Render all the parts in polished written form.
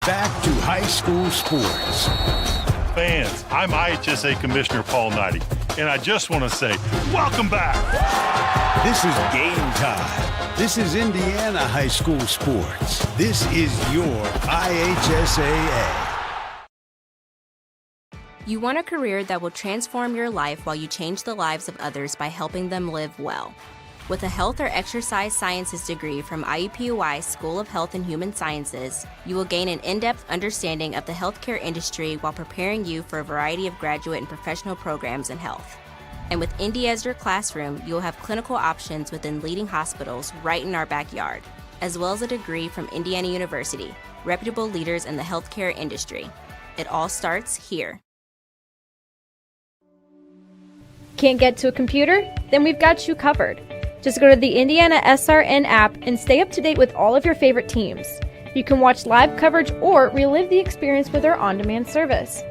back to high school sports. Fans, I'm IHSAA Commissioner Paul Knighty, and I just want to say, welcome back. This is game time. This is Indiana high school sports. This is your IHSAA. You want a career that will transform your life while you change the lives of others by helping them live well. With a health or exercise sciences degree from IUPUI School of Health and Human Sciences, you will gain an in-depth understanding of the healthcare industry while preparing you for a variety of graduate and professional programs in health. And with Indy as your classroom, you will have clinical options within leading hospitals right in our backyard, as well as a degree from Indiana University, reputable leaders in the healthcare industry. It all starts here. Can't get to a computer? Then we've got you covered. Just go to the IndianaSRN app and stay up to date with all of your favorite teams. You can watch live coverage or relive the experience with our on-demand service.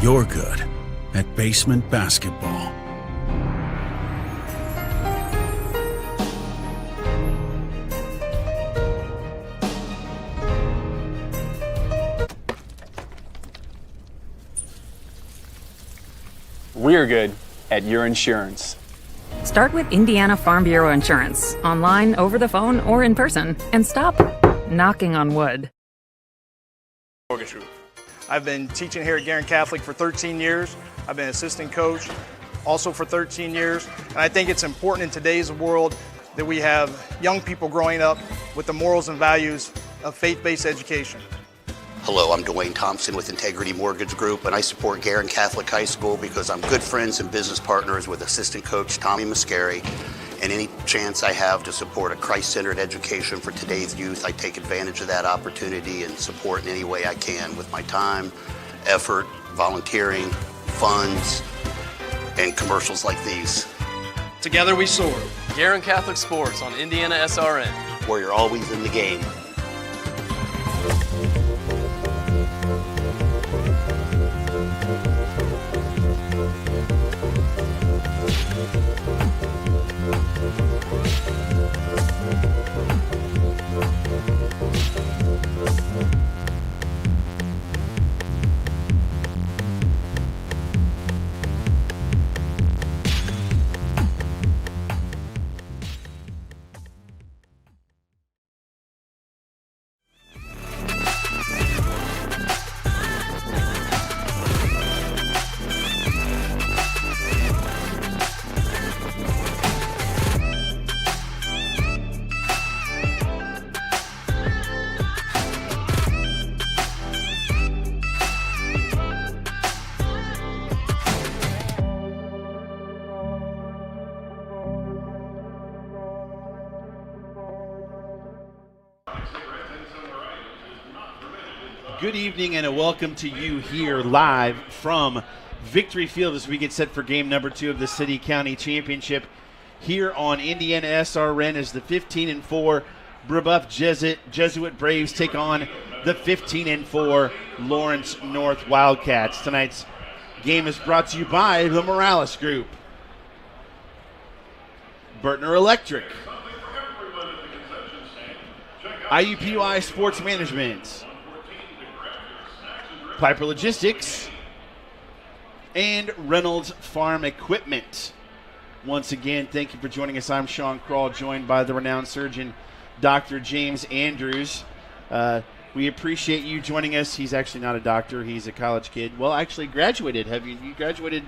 You're good at basement basketball. We're good at your insurance. Start with Indiana Farm Bureau Insurance, online, over the phone, or in person, and stop knocking on wood. Mortgage Group. I've been teaching here at Guerin Catholic for 13 years. I've been assistant coach also for 13 years. And I think it's important in today's world that we have young people growing up with the morals and values of faith-based education. Hello, I'm Dwayne Thompson with Integrity Mortgage Group, and I support Guerin Catholic High School because I'm good friends and business partners with assistant coach Tommy Mascari, and any chance I have to support a Christ-centered education for today's youth, I take advantage of that opportunity and support in any way I can with my time, effort, volunteering, funds, and commercials like these. Together we soar. Guerin Catholic Sports on IndianaSRN, where you're always in the game. Good evening and a welcome to you here live from Victory Field as we get set for game number 2 of the City County Championship here on IndianaSRN as the 15-4 Brebeuf Jesuit Braves take on the 15-4 Lawrence North Wildcats. Tonight's game is brought to you by the Morales Group, Burtner Electric, IUPUI Sports Management, Piper Logistics, and Reynolds Farm Equipment. Once again, thank you for joining us. I'm Sean Kroll, joined by the renowned surgeon, Dr. James Andrews. We appreciate you joining us. He's actually not a doctor. He's a college kid. Well, actually graduated. Have you graduated?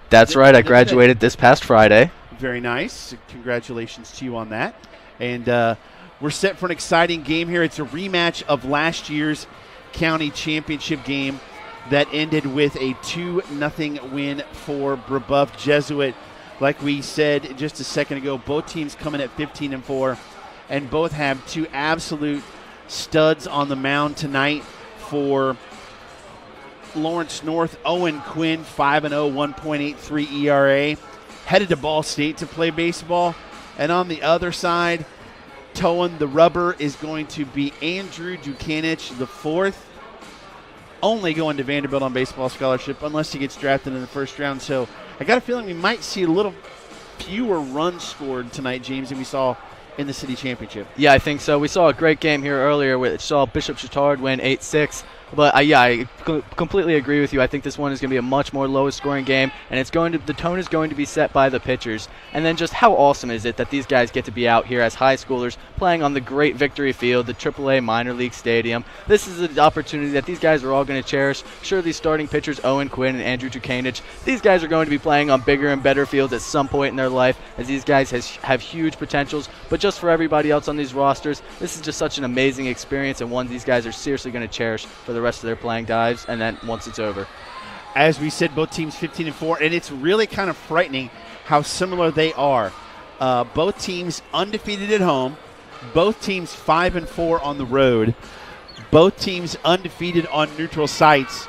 That's right. I graduated this past Friday. Very nice. Congratulations to you on that. And we're set for an exciting game here. It's a rematch of last year's county championship game that ended with a 2-0 win for Brebeuf Jesuit. Like we said just a second ago, both teams coming at 15-4, and both have two absolute studs on the mound tonight. For Lawrence North, Owen Quinn, 5-0, 1.83 ERA, headed to Ball State to play baseball. And on the other side, towing the rubber is going to be Andrew Dukanich, the fourth. only going to Vanderbilt on baseball scholarship unless he gets drafted in the first round. So I got a feeling we might see a little fewer runs scored tonight, James, than we saw in the city championship. Yeah, I think so. We saw a great game here earlier which saw Bishop Chatard win 8-6. But I completely agree with you. I think this one is going to be a much more lowest scoring game, and the tone is going to be set by the pitchers. And then just how awesome is it that these guys get to be out here as high schoolers playing on the great Victory Field, the AAA minor league stadium. This is an opportunity that these guys are all going to cherish. Sure, these starting pitchers, Owen Quinn and Andrew Tukanich, these guys are going to be playing on bigger and better fields at some point in their life, as these guys have huge potentials. But just for everybody else on these rosters, this is just such an amazing experience, and one these guys are seriously going to cherish for the rest of their playing lives, and then once it's over. As we said, both teams 15-4, and it's really kind of frightening how similar they are. Both teams undefeated at home, both teams 5-4 on the road, both teams undefeated on neutral sites.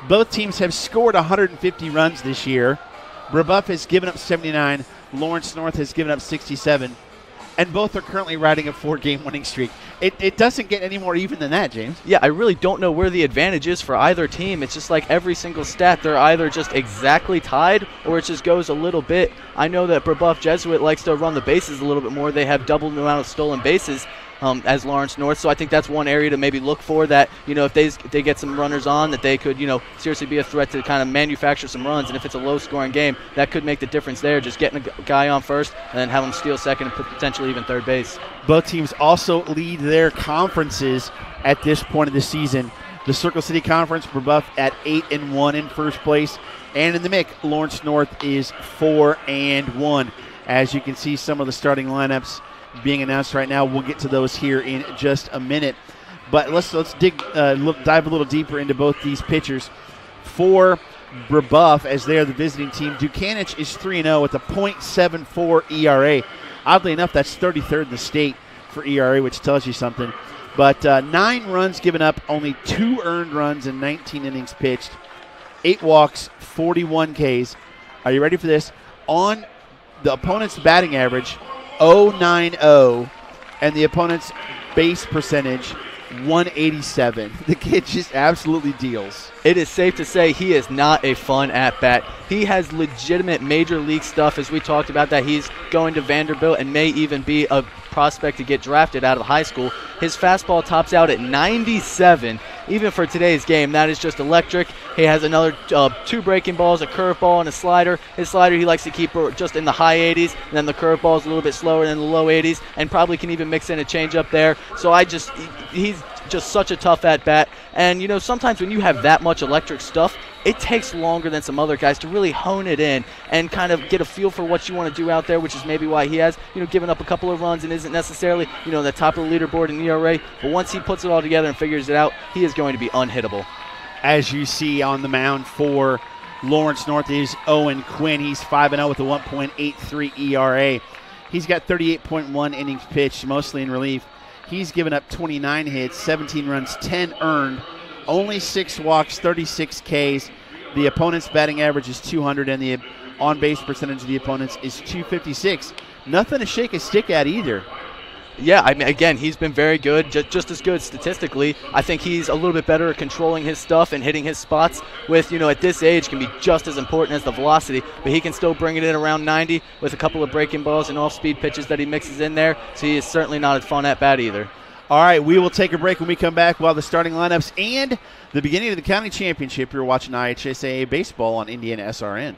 Both teams have scored 150 runs this year. Brebeuf has given up 79, Lawrence North has given up 67, and both are currently riding a 4-game winning streak. It doesn't get any more even than that, James. Yeah, I really don't know where the advantage is for either team. It's just like every single stat, they're either just exactly tied or it just goes a little bit. I know that Brebeuf Jesuit likes to run the bases a little bit more. They have double the amount of stolen bases as Lawrence North, so I think that's one area to maybe look for, that, if they get some runners on, that they could, seriously be a threat to kind of manufacture some runs. And if it's a low-scoring game, that could make the difference there, just getting a guy on first and then have him steal second and potentially even third base. Both teams also lead their conferences at this point of the season. The Circle City Conference, Brebeuf at 8-1 in first place, and in the MIC, Lawrence North is 4-1. As you can see, some of the starting lineups being announced right now. We'll get to those here in just a minute. But let's dive a little deeper into both these pitchers. For Brebeuf, as they are the visiting team, Tukanich is 3-0 with a .74 ERA. Oddly enough, that's 33rd in the state for ERA, which tells you something. But 9 runs given up, only 2 earned runs in 19 innings pitched, 8 walks, 41 Ks. Are you ready for this? On the opponent's batting average, .090, and the opponent's base percentage, 187. The kid just absolutely deals. It is safe to say he is not a fun at-bat. He has legitimate major league stuff, as we talked about, that he's going to Vanderbilt and may even be a prospect to get drafted out of high school. His fastball tops out at 97. Even for today's game, that is just electric. He has another 2 breaking balls, a curveball, and a slider. His slider he likes to keep just in the high 80s, and then the curveball is a little bit slower than the low 80s, and probably can even mix in a changeup there. So he's just such a tough at-bat. And, sometimes when you have that much electric stuff, it takes longer than some other guys to really hone it in and kind of get a feel for what you want to do out there, which is maybe why he has, given up a couple of runs and isn't necessarily, the top of the leaderboard in ERA. But once he puts it all together and figures it out, he is going to be unhittable. As you see on the mound for Lawrence North is Owen Quinn. He's 5-0 with a 1.83 ERA. He's got 38.1 innings pitched, mostly in relief. He's given up 29 hits, 17 runs, 10 earned, only 6 walks, 36 Ks. The opponent's batting average is 200, and the on-base percentage of the opponent's is 256. Nothing to shake a stick at either. Yeah, again, he's been very good, just as good statistically. I think he's a little bit better at controlling his stuff and hitting his spots, with, at this age can be just as important as the velocity, but he can still bring it in around 90 with a couple of breaking balls and off-speed pitches that he mixes in there, so he is certainly not a fun at-bat either. All right, we will take a break. When we come back, while the starting lineups and the beginning of the county championship, you're watching IHSAA baseball on IndianaSRN.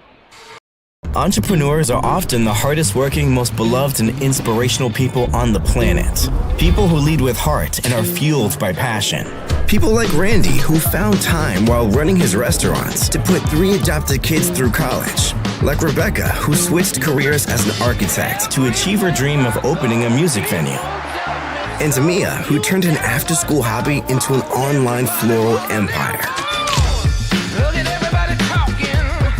Entrepreneurs are often the hardest working, most beloved and inspirational people on the planet. People who lead with heart and are fueled by passion. People like Randy, who found time while running his restaurants to put 3 adopted kids through college. Like Rebecca, who switched careers as an architect to achieve her dream of opening a music venue. And Mia, who turned an after-school hobby into an online floral empire.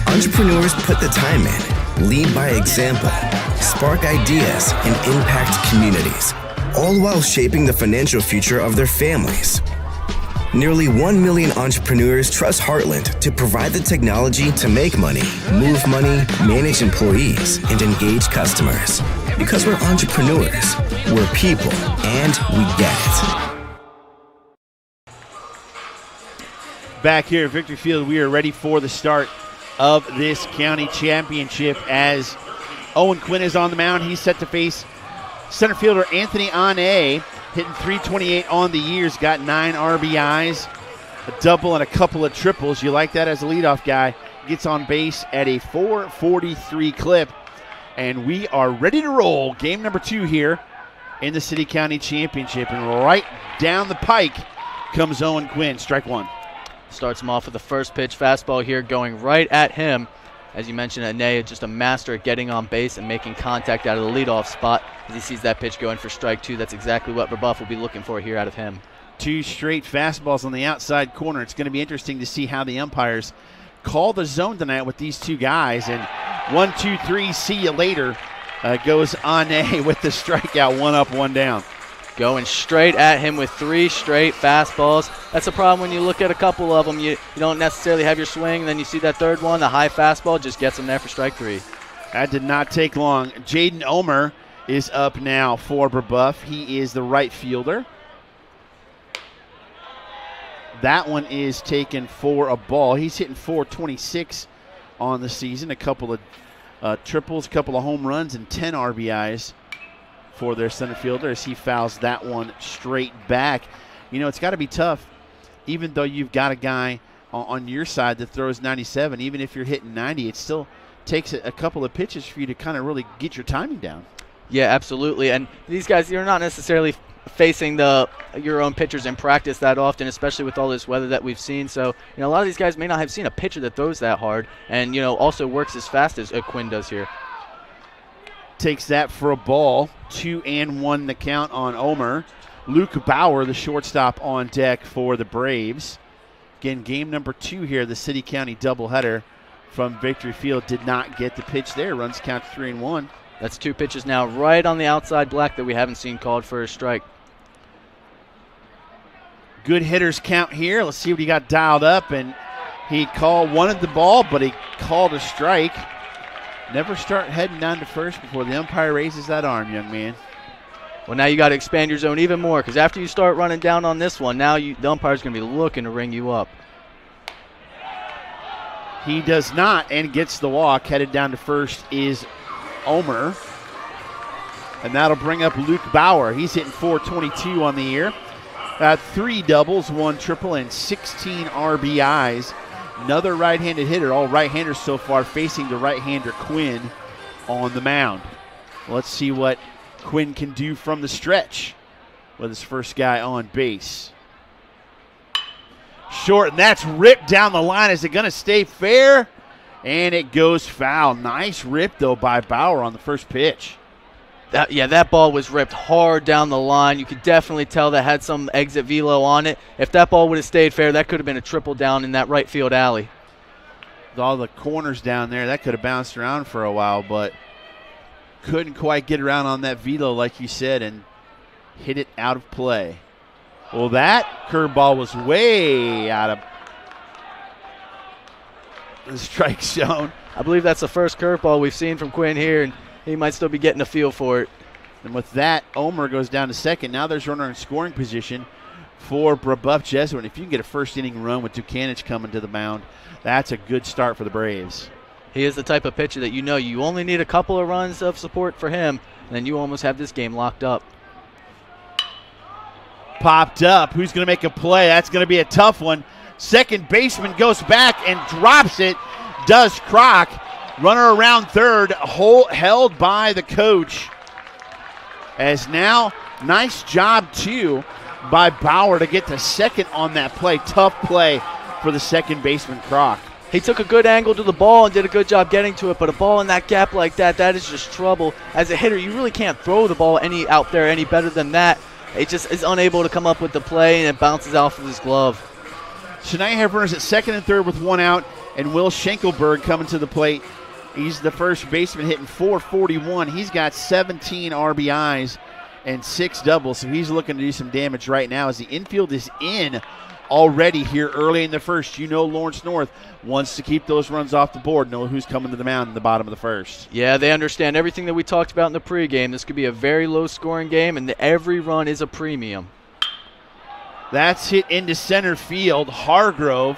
Entrepreneurs put the time in, lead by example, spark ideas, and impact communities, all while shaping the financial future of their families. Nearly 1 million entrepreneurs trust Heartland to provide the technology to make money, move money, manage employees, and engage customers. Because we're entrepreneurs, we're people, and we get it. Back here at Victory Field, we are ready for the start of this county championship as Owen Quinn is on the mound. He's set to face center fielder Anthony Ane, hitting .328 on the years, got 9 RBIs, a double and a couple of triples. You like that as a leadoff guy. Gets on base at a .443 clip. And we are ready to roll. Game number 2 here in the City County Championship. And right down the pike comes Owen Quinn, strike 1. Starts him off with the first pitch fastball here, going right at him. As you mentioned, Ane just a master at getting on base and making contact out of the leadoff spot. As he sees that pitch going for strike 2, that's exactly what Brebeuf will be looking for here out of him. 2 straight fastballs on the outside corner. It's going to be interesting to see how the umpires call the zone tonight with these 2 guys. And 1, 2, 3, see you later goes Ane with the strikeout, 1 up, 1 down. Going straight at him with 3 straight fastballs. That's a problem when you look at a couple of them. You don't necessarily have your swing, and then you see that third one, the high fastball, just gets him there for strike 3. That did not take long. Jaden Omer is up now for Brebeuf. He is the right fielder. That one is taken for a ball. He's hitting .426 on the season. A couple of triples, a couple of home runs, and 10 RBIs for their center fielder as he fouls that one straight back. You know, it's got to be tough, even though you've got a guy on your side that throws 97. Even if you're hitting 90, it still takes a couple of pitches for you to kind of really get your timing down. Yeah, absolutely. And these guys, you're not necessarily facing your own pitchers in practice that often, especially with all this weather that we've seen. So, a lot of these guys may not have seen a pitcher that throws that hard and, also works as fast as Quinn does here. Takes that for a ball. 2-1 the count on Omer. Luke Bauer, the shortstop, on deck for the Braves. Again, game number 2 here, the City County doubleheader from Victory Field. Did not get the pitch there. Runs count 3-1. That's 2 pitches now right on the outside black that we haven't seen called for a strike. Good hitters count here. Let's see what he got dialed up. And he wanted the ball, but he called a strike. Never start heading down to first before the umpire raises that arm, young man. Well, now you got to expand your zone even more, because after you start running down on this one, now the umpire's going to be looking to ring you up. He does not, and gets the walk. Headed down to first is Omer. And that'll bring up Luke Bauer. He's hitting .422 on the year. 3 doubles, 1 triple, and 16 RBIs. Another right-handed hitter, all right-handers so far, facing the right-hander Quinn on the mound. Let's see what Quinn can do from the stretch with his first guy on base. Short, and that's ripped down the line. Is it going to stay fair? And it goes foul. Nice rip, though, by Bauer on the first pitch. That ball was ripped hard down the line. You could definitely tell that had some exit velo on it. If that ball would have stayed fair, that could have been a triple down in that right field alley. With all the corners down there, that could have bounced around for a while, but couldn't quite get around on that velo, like you said, and hit it out of play. Well, that curveball was way out of the strike zone. I believe that's the first curveball we've seen from Quinn here, and he might still be getting a feel for it. And with that, Omer goes down to second. Now there's runner in scoring position for Brebeuf Jesuit. If you can get a first inning run with Dukanich coming to the mound, that's a good start for the Braves. He is the type of pitcher that you only need a couple of runs of support for him, and then you almost have this game locked up. Popped up. Who's going to make a play? That's going to be a tough one. Second baseman goes back and drops it. Does Croc. Runner around third, held by the coach. As now, nice job, too, by Bauer to get to second on that play. Tough play for the second baseman, Croc. He took a good angle to the ball and did a good job getting to it, but a ball in that gap like that is just trouble. As a hitter, you really can't throw the ball out there any better than that. It just is unable to come up with the play, and it bounces off of his glove. Tonight, have runners at second and third with 1 out, and Will Schenkelberg coming to the plate. He's the first baseman hitting .441. He's got 17 RBIs and 6 doubles, so he's looking to do some damage right now as the infield is in already here early in the first. Lawrence North wants to keep those runs off the board, know who's coming to the mound in the bottom of the first. Yeah, they understand everything that we talked about in the pregame. This could be a very low-scoring game, and every run is a premium. That's hit into center field. Hargrove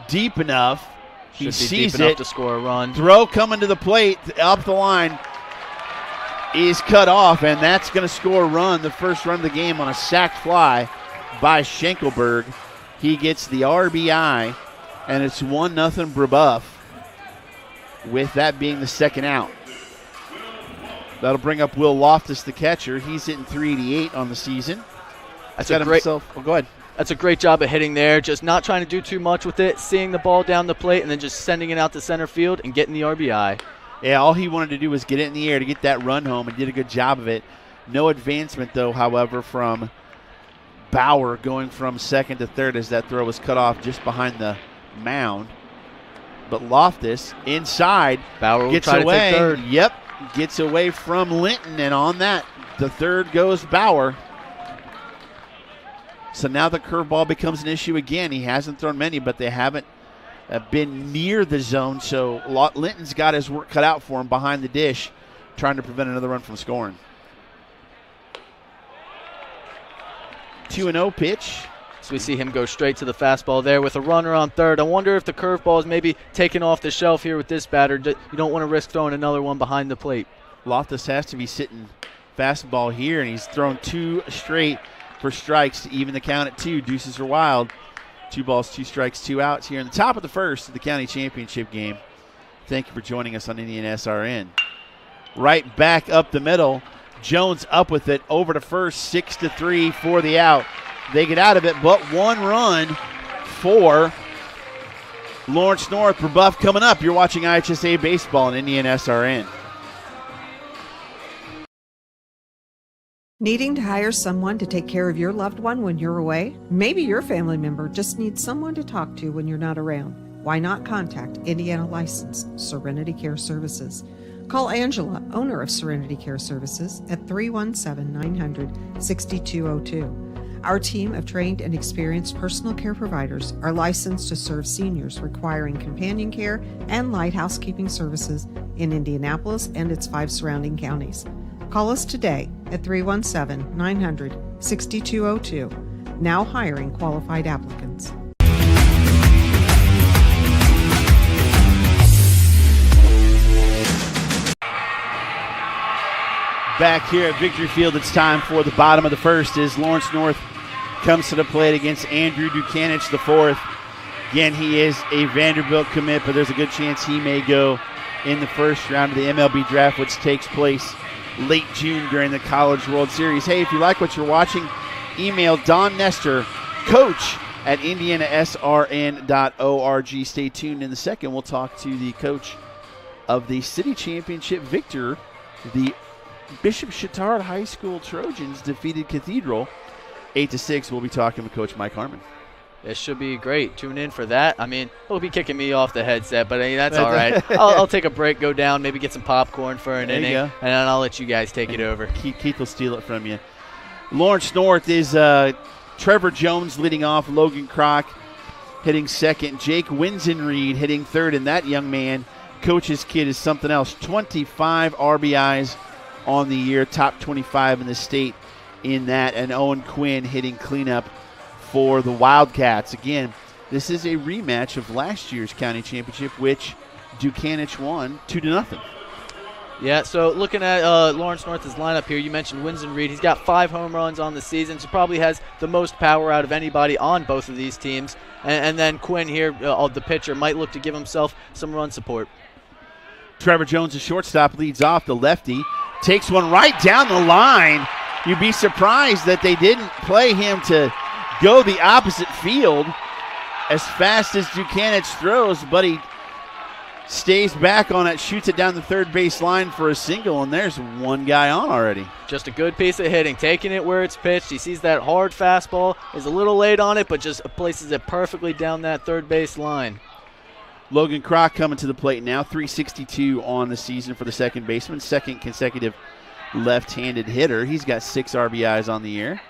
deep enough. He sees deep enough it. To score a run. Throw coming to the plate, up the line, is cut off, and that's going to score a run, the first run of the game on a sac fly by Schenkelberg. He gets the RBI, and it's 1-0 Brebeuf, with that being the second out. That'll bring up Will Loftus, the catcher. He's hitting .388 on the season. That's a great. Go ahead. That's a great job of hitting there. Just not trying to do too much with it, seeing the ball down the plate, and then just sending it out to center field and getting the RBI. Yeah, all he wanted to do was get it in the air to get that run home, and did a good job of it. No advancement, though, however, from Bauer going from second to third as that throw was cut off just behind the mound. But Loftus inside Bauer gets will try away. to take third. Yep, gets away from Linton, and on that, the third goes Bauer. So now the curveball becomes an issue again. He hasn't thrown many, but they haven't been near the zone. So Linton's got his work cut out for him behind the dish, trying to prevent another run from scoring. 2-0 pitch. So we see him go straight to the fastball there with a runner on third. I wonder if the curveball is maybe taken off the shelf here with this batter. You don't want to risk throwing another one behind the plate. Loftus has to be sitting fastball here, and he's thrown 2 straight for strikes to even the count at 2. Deuces are wild. 2 balls, 2 strikes, 2 outs here in the top of the first of the county championship game. Thank you for joining us on IndianaSRN. Right back up the middle. Jones up with it over to first, 6-3 for the out. They get out of it, but 1 run for Lawrence North. Brebeuf coming up. You're watching IHSAA Baseball on IndianaSRN. Needing to hire someone to take care of your loved one when you're away? Maybe your family member just needs someone to talk to when you're not around. Why not contact Indiana licensed Serenity Care Services? Call Angela, owner of Serenity Care Services, at 317-900-6202. Our team of trained and experienced personal care providers are licensed to serve seniors requiring companion care and light housekeeping services in Indianapolis and its 5 surrounding counties. Call us today at 317-900-6202. Now hiring qualified applicants. Back here at Victory Field, it's time for the bottom of the first as Lawrence North comes to the plate against Andrew Dukanich the fourth. Again, he is a Vanderbilt commit, but there's a good chance he may go in the first round of the MLB draft, which takes place late June during the College World Series. Hey, if you like what you're watching, email Don Nestor, coach at IndianaSRN.org. Stay tuned. In the second, we'll talk to the coach of the city championship victor. The Bishop Chatard High School Trojans defeated Cathedral 8-6. We'll be talking with Coach Mike Harmon. It should be great. Tune in for that. I mean, he'll be kicking me off the headset, but that's all right. I'll take a break, go down, maybe get some popcorn for an inning, and then I'll let you guys take it over. Keith will steal it from you. Lawrence North is Trevor Jones leading off, Logan Kroc hitting second, Jake Winsenreed hitting third, and that young man, coach's kid, is something else. 25 RBIs on the year, top 25 in the state in that, and Owen Quinn hitting cleanup for the Wildcats. Again, this is a rematch of last year's county championship, which Dukanich won 2-0. Yeah, so looking at Lawrence North's lineup here, you mentioned Winsenreed. He's got 5 home runs on the season, so probably has the most power out of anybody on both of these teams. And then Quinn here, the pitcher, might look to give himself some run support. Trevor Jones, the shortstop, leads off. The lefty takes one right down the line. You'd be surprised that they didn't play him to go the opposite field as fast as Dukanich throws, but he stays back on it, shoots it down the third base line for a single, and there's one guy on already. Just a good piece of hitting, taking it where it's pitched. He sees that hard fastball, is a little late on it, but just places it perfectly down that third base line. Logan Kroc coming to the plate now, 362 on the season for the second baseman, second consecutive left-handed hitter. He's got 6 RBIs on the year.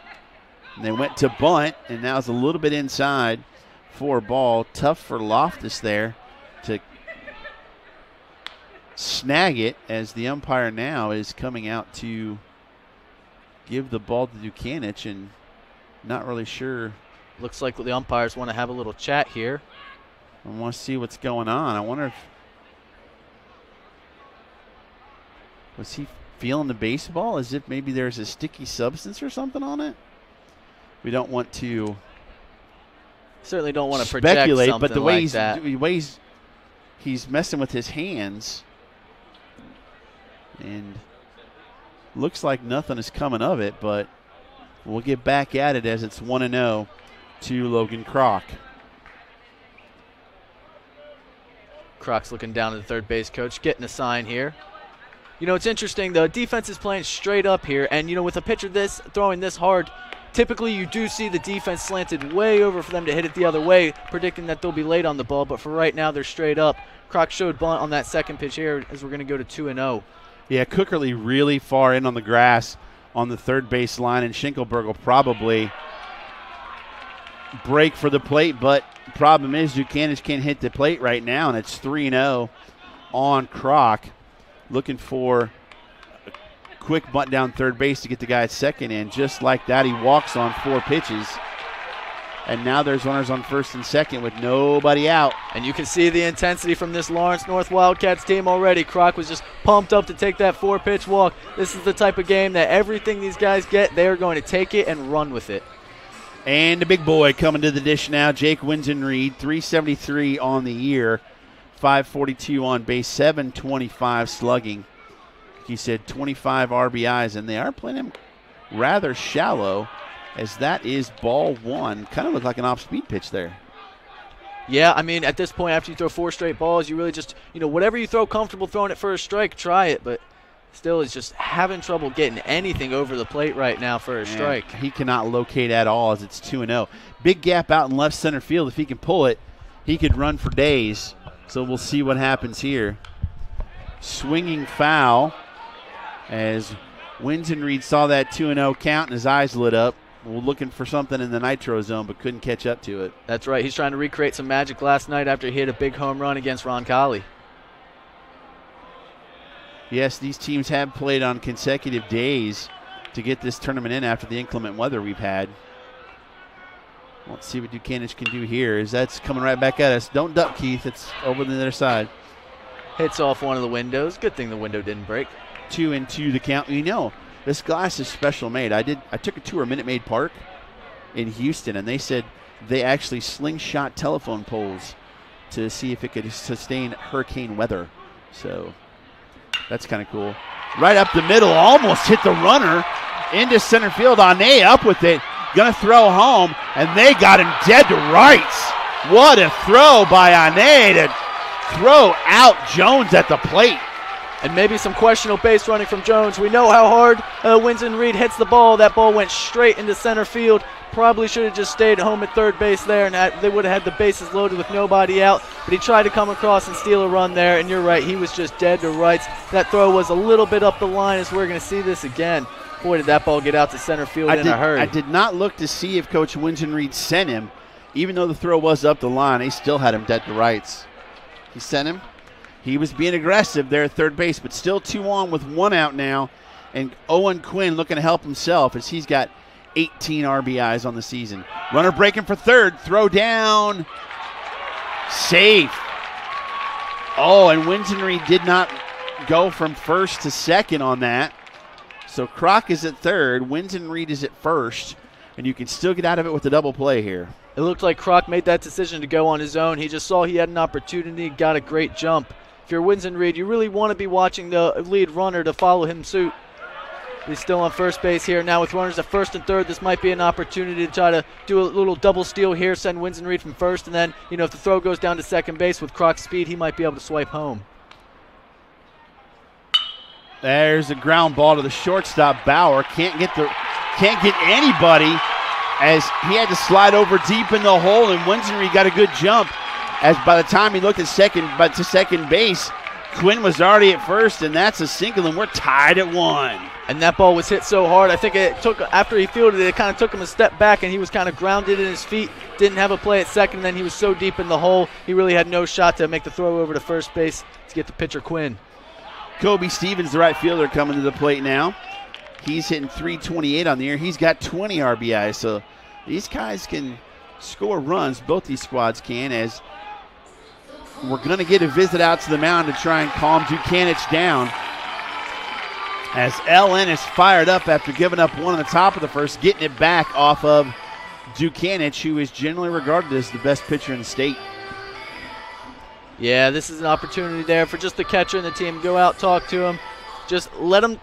And they went to bunt, and now it's a little bit inside for a ball. Tough for Loftus there to snag it, as the umpire now is coming out to give the ball to Dukanich, and not really sure. Looks like the umpires want to have a little chat here. I want to see what's going on. I wonder if was he feeling the baseball as if maybe there's a sticky substance or something on it. We don't want to certainly don't want to project speculate, something but the way like he's messing with his hands, and looks like nothing is coming of it. But we'll get back at it as it's 1-0 to Logan Kroc. Croc's looking down to the third base coach, getting a sign here. You know, it's interesting. The defense is playing straight up here, and, you know, with a pitcher throwing this hard, typically you do see the defense slanted way over for them to hit it the other way, predicting that they'll be late on the ball. But for right now, they're straight up. Kroc showed bunt on that second pitch here as we're going to go to 2-0. Yeah, Cookerly really far in on the grass on the third base line, and Schinkelberg will probably break for the plate. But the problem is Ducanich can't hit the plate right now, and it's 3-0 on Kroc. Looking for a quick bunt down third base to get the guy at second in. Just like that, he walks on 4 pitches. And now there's runners on first and second with nobody out. And you can see the intensity from this Lawrence North Wildcats team already. Kroc was just pumped up to take that 4-pitch walk. This is the type of game that everything these guys get, they're going to take it and run with it. And the big boy coming to the dish now, Jake Winsenreed, 373 on the year. 542 on base, 725 slugging. He said 25 RBIs, and they are playing him rather shallow, as that is ball 1. Kind of looked like an off-speed pitch there. Yeah, I mean, at this point, after you throw 4 straight balls, you really just, you know, whatever you throw comfortable throwing it for a strike, try it. But still is just having trouble getting anything over the plate right now for a strike. He cannot locate at all as it's 2-0. Big gap out in left center field. If he can pull it, he could run for days. So we'll see what happens here. Swinging foul as Winsenreed saw that 2-0 count and his eyes lit up. We're looking for something in the nitro zone but couldn't catch up to it. That's right. He's trying to recreate some magic last night after he hit a big home run against Roncalli. Yes, these teams have played on consecutive days to get this tournament in after the inclement weather we've had. Let's see what Ducanich can do here as that's coming right back at us. Don't duck, Keith. It's over the other side. Hits off one of the windows. Good thing the window didn't break. 2-2 the count. You know, this glass is special made. I took a tour of Minute Maid Park in Houston, and they said they actually slingshot telephone poles to see if it could sustain hurricane weather. So that's kind of cool. Right up the middle, almost hit the runner into center field. Ane up with it. Going to throw home, and they got him dead to rights. What a throw by Ane to throw out Jones at the plate. And maybe some questionable base running from Jones. We know how hard Winsenreed hits the ball. That ball went straight into center field. Probably should have just stayed home at third base there, and they would have had the bases loaded with nobody out. But he tried to come across and steal a run there, and you're right, he was just dead to rights. That throw was a little bit up the line as we're going to see this again. Boy, did that ball get out to center field in a hurry. I did not look to see if Coach Winsenreed sent him. Even though the throw was up the line, he still had him dead to rights. He sent him. He was being aggressive there at third base, but still 2 on with 1 out now. And Owen Quinn looking to help himself as he's got 18 RBIs on the season. Runner breaking for third. Throw down. Safe. Oh, and Winsenreed did not go from first to second on that. So Kroc is at third, Winsenreed is at first, and you can still get out of it with a double play here. It looked like Kroc made that decision to go on his own. He just saw he had an opportunity, got a great jump. If you're Winsenreed, you really want to be watching the lead runner to follow him suit. He's still on first base here. Now with runners at first and third, this might be an opportunity to try to do a little double steal here, send Winsenreed from first, and then, you know, if the throw goes down to second base with Kroc's speed, he might be able to swipe home. There's a ground ball to the shortstop. Bauer can't get anybody as he had to slide over deep in the hole, and Winsenreed got a good jump. As by the time he looked at second base, Quinn was already at first, and that's a single, and we're tied at 1. And that ball was hit so hard, I think it took, after he fielded it, it kind of took him a step back, and he was kind of grounded in his feet, didn't have a play at second, and then he was so deep in the hole, he really had no shot to make the throw over to first base to get the pitcher Quinn. Kobe Stevens, the right fielder, coming to the plate now. He's hitting .328 on the year. He's got 20 RBIs, so these guys can score runs. Both these squads can, as we're going to get a visit out to the mound to try and calm Dukanich down. As LN is fired up after giving up one on the top of the first, getting it back off of Dukanich, who is generally regarded as the best pitcher in the state. Yeah, this is an opportunity there for just the catcher and the team. Go out, talk to him. Just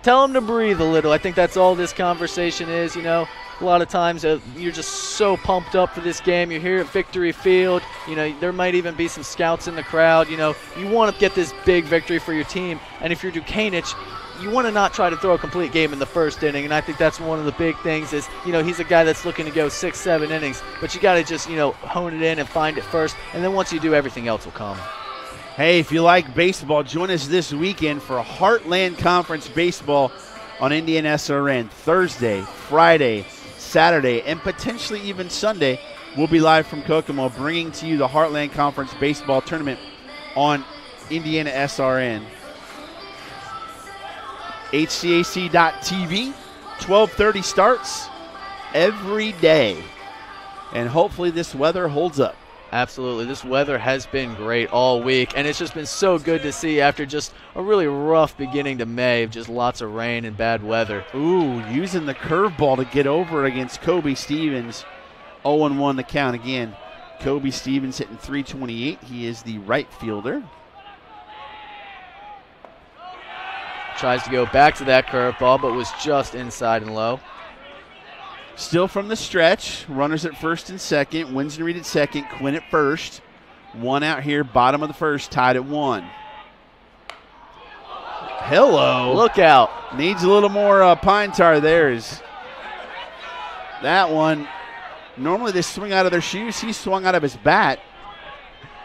tell him to breathe a little. I think that's all this conversation is, you know. A lot of times you're just so pumped up for this game. You're here at Victory Field. You know, there might even be some scouts in the crowd. You know, you want to get this big victory for your team. And if you're Dukanich, you want to not try to throw a complete game in the first inning, and I think that's one of the big things is, you know, he's a guy that's looking to go 6-7 innings, but you got to just, you know, hone it in and find it first, and then once you do, everything else will come. Hey, if you like baseball, join us this weekend for Heartland Conference Baseball on IndianaSRN. Thursday, Friday, Saturday, and potentially even Sunday. We'll be live from Kokomo bringing to you the Heartland Conference Baseball Tournament on IndianaSRN. HCAC.TV, 12:30 starts every day. And hopefully this weather holds up. Absolutely. This weather has been great all week, and it's just been so good to see after just a really rough beginning to May of just lots of rain and bad weather. Ooh, using the curveball to get over against Kobe Stevens. 0-1 the count again. Kobe Stevens hitting .328. He is the right fielder. Tries to go back to that curveball, but was just inside and low. Still from the stretch. Runners at first and second. Winston at second. Quinn at first. One out here, bottom of the first, tied at 1. Hello. Look out. Needs a little more pine tar there. That one, normally they swing out of their shoes. He swung out of his bat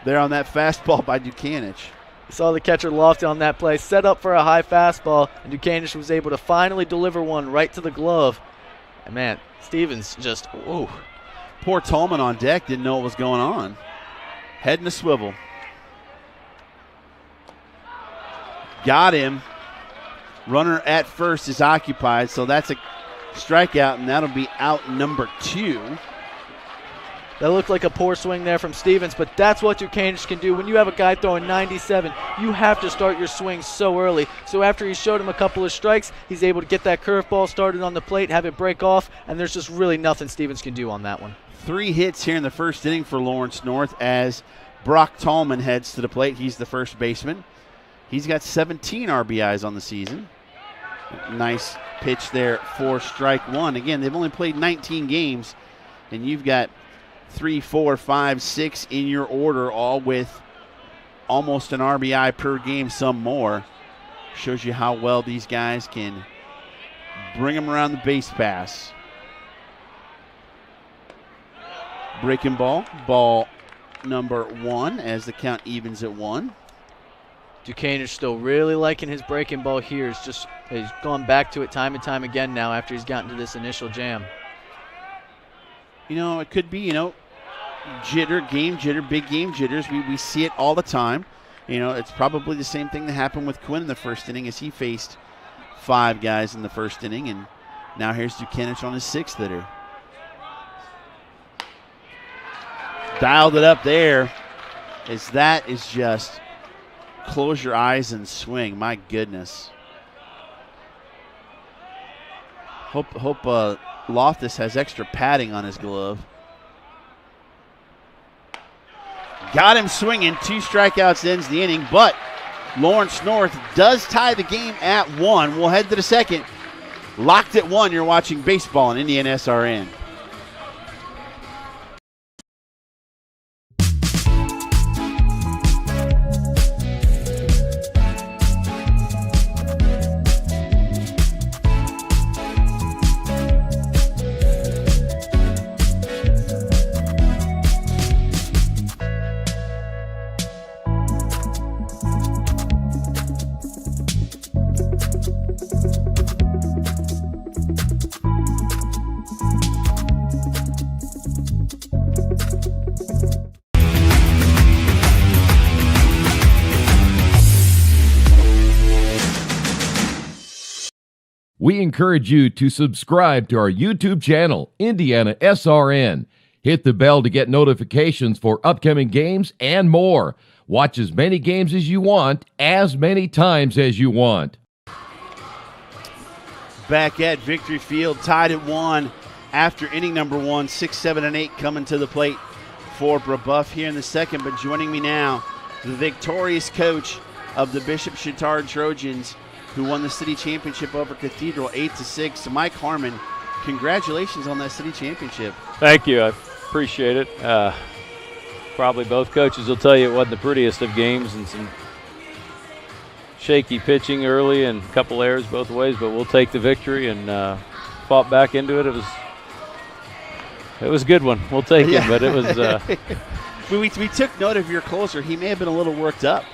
there on that fastball by Dukanich. Saw the catcher loft on that play, set up for a high fastball, and Dukanich was able to finally deliver one right to the glove. And man, Stevens just, ooh. Poor Tolman on deck didn't know what was going on. Head in a swivel. Got him. Runner at first is occupied, so that's a strikeout, and that'll be out number 2. That looked like a poor swing there from Stevens, but that's what Dukanich can do. When you have a guy throwing 97, you have to start your swing so early. So after he showed him a couple of strikes, he's able to get that curveball started on the plate, have it break off, and there's just really nothing Stevens can do on that one. 3 hits here in the first inning for Lawrence North as Brock Tallman heads to the plate. He's the first baseman. He's got 17 RBIs on the season. Nice pitch there for strike 1. Again, they've only played 19 games, and you've got 3, 4, 5, 6 in your order, all with almost an RBI per game, some more. Shows you how well these guys can bring them around the base pass. Breaking ball number 1 as the count evens at 1. Dukanich still really liking his breaking ball here. He's gone back to it time and time again now after he's gotten to this initial jam. You know, it could be, jitter, game jitter, big game jitters. We see it all the time. It's probably the same thing that happened with Quinn in the first inning as he faced 5 guys in the first inning, and now here's Dukanich on his 6th hitter. Dialed it up there. That is just close your eyes and swing. My goodness. Hope Loftus has extra padding on his glove. Got him swinging. 2 strikeouts ends the inning, but Lawrence North does tie the game at 1. We'll head to the second. Locked at 1. You're watching baseball on IndianaSRN. We encourage you to subscribe to our YouTube channel, IndianaSRN. Hit the bell to get notifications for upcoming games and more. Watch as many games as you want, as many times as you want. Back at Victory Field, tied at 1 after inning number 1, 6, 7, and 8 coming to the plate for Brebeuf here in the second. But joining me now, the victorious coach of the Bishop Chatard Trojans, who won the city championship over Cathedral 8-6. So Mike Harmon, congratulations on that city championship. Thank you. I appreciate it. Probably both coaches will tell you it wasn't the prettiest of games and some shaky pitching early and a couple errors both ways, but we'll take the victory and fought back into it. It was a good one. We'll take it, but it was. We took note of your closer. He may have been a little worked up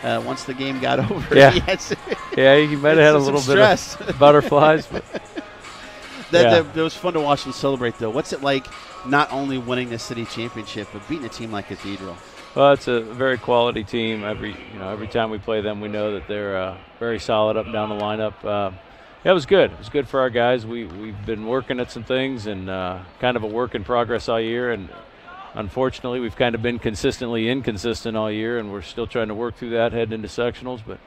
once the game got over. Yeah, he might have had a little bit of butterflies. But it was fun to watch them celebrate, though. What's it like not only winning the city championship, but beating a team like Cathedral? Well, it's a very quality team. Every time we play them, we know that they're very solid up and down the lineup. It was good. It was good for our guys. We've been working at some things and kind of a work in progress all year. And unfortunately, we've kind of been consistently inconsistent all year, and we're still trying to work through that heading into sectionals. But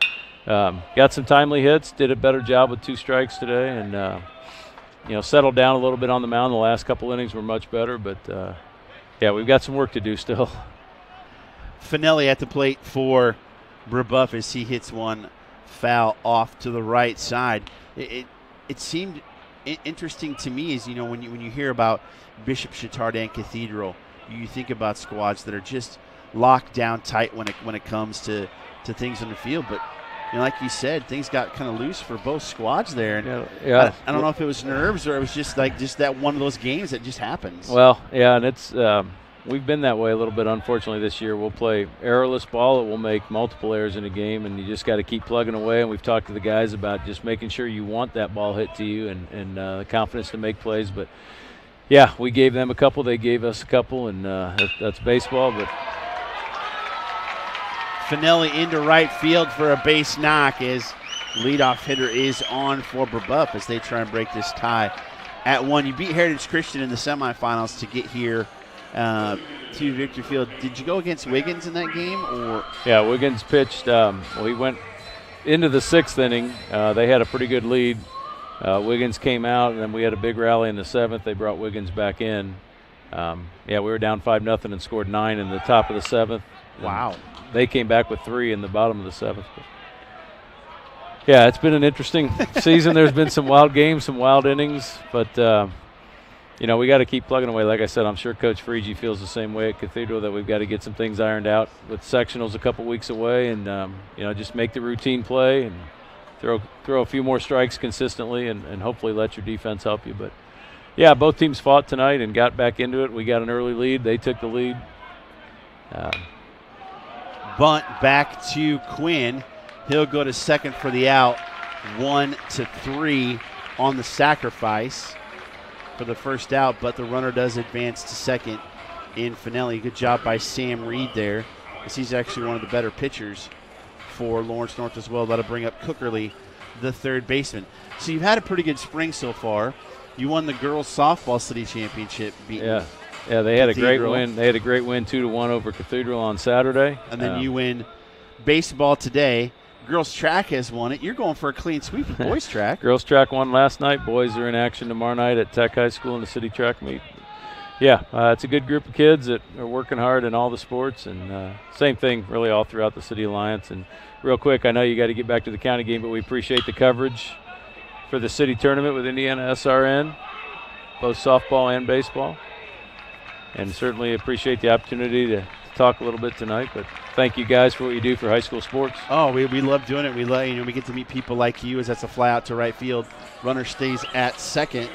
got some timely hits. Did a better job with 2 strikes today, and settled down a little bit on the mound. The last couple innings were much better, but we've got some work to do still. Finelli at the plate for Brebeuf as he hits one foul off to the right side. It seemed interesting to me as when you hear about Bishop Chatard and Cathedral, you think about squads that are just locked down tight when it comes to things on the field, but like you said, things got kind of loose for both squads there. And I don't know if it was nerves or it was just that one of those games that just happens. Well, yeah, and it's we've been that way a little bit, unfortunately, this year. We'll play errorless ball. It will make multiple errors in a game, and you just got to keep plugging away. And we've talked to the guys about just making sure you want that ball hit to you and the confidence to make plays. But, yeah, we gave them a couple. They gave us a couple, and that's baseball. But Finelli into right field for a base knock as leadoff hitter is on for Brebeuf as they try and break this tie at 1. You beat Heritage Christian in the semifinals to get here to Victory Field. Did you go against Wiggins in that game? Or? Yeah, Wiggins pitched. He went into the 6th inning. They had a pretty good lead. Wiggins came out, and then we had a big rally in the 7th. They brought Wiggins back in. We were down 5-0 and scored 9 in the top of the 7th. Wow. They came back with 3 in the bottom of the 7th. Yeah, it's been an interesting season. There's been some wild games, some wild innings, but we got to keep plugging away. Like I said, I'm sure Coach Frigie feels the same way at Cathedral, that we've got to get some things ironed out with sectionals a couple weeks away, and just make the routine play and throw a few more strikes consistently, and hopefully let your defense help you. But yeah, both teams fought tonight and got back into it. We got an early lead. They took the lead. Bunt back to Quinn. He'll go to second for the out. 1-3 on the sacrifice for the first out, but the runner does advance to second in Finelli. Good job by Sam Reed there, as he's actually one of the better pitchers for Lawrence North as well. That'll bring up Cookerly, the third baseman. So you've had a pretty good spring so far. You won the girls softball city championship. Yeah, they had a great win. They had a great win, 2-1 over Cathedral on Saturday. And then you win baseball today. Girls track has won it. You're going for a clean sweep with boys track. Girls track won last night. Boys are in action tomorrow night at Tech High School in the city track meet. Yeah, it's a good group of kids that are working hard in all the sports, and same thing really all throughout the City Alliance. And real quick, I know you got to get back to the county game, but we appreciate the coverage for the city tournament with IndianaSRN, both softball and baseball. And certainly appreciate the opportunity to talk a little bit tonight. But thank you guys for what you do for high school sports. Oh, we love doing it. We love, we get to meet people like you, as that's a fly out to right field. Runner stays at second.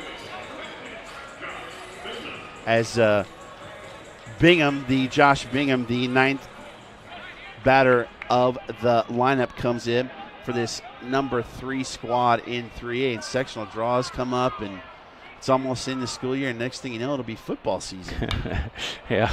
As Josh Bingham, the 9th batter of the lineup, comes in for this number 3 squad in 3A. And sectional draws come up, and it's almost in the school year, and next thing you know, it'll be football season. Yeah.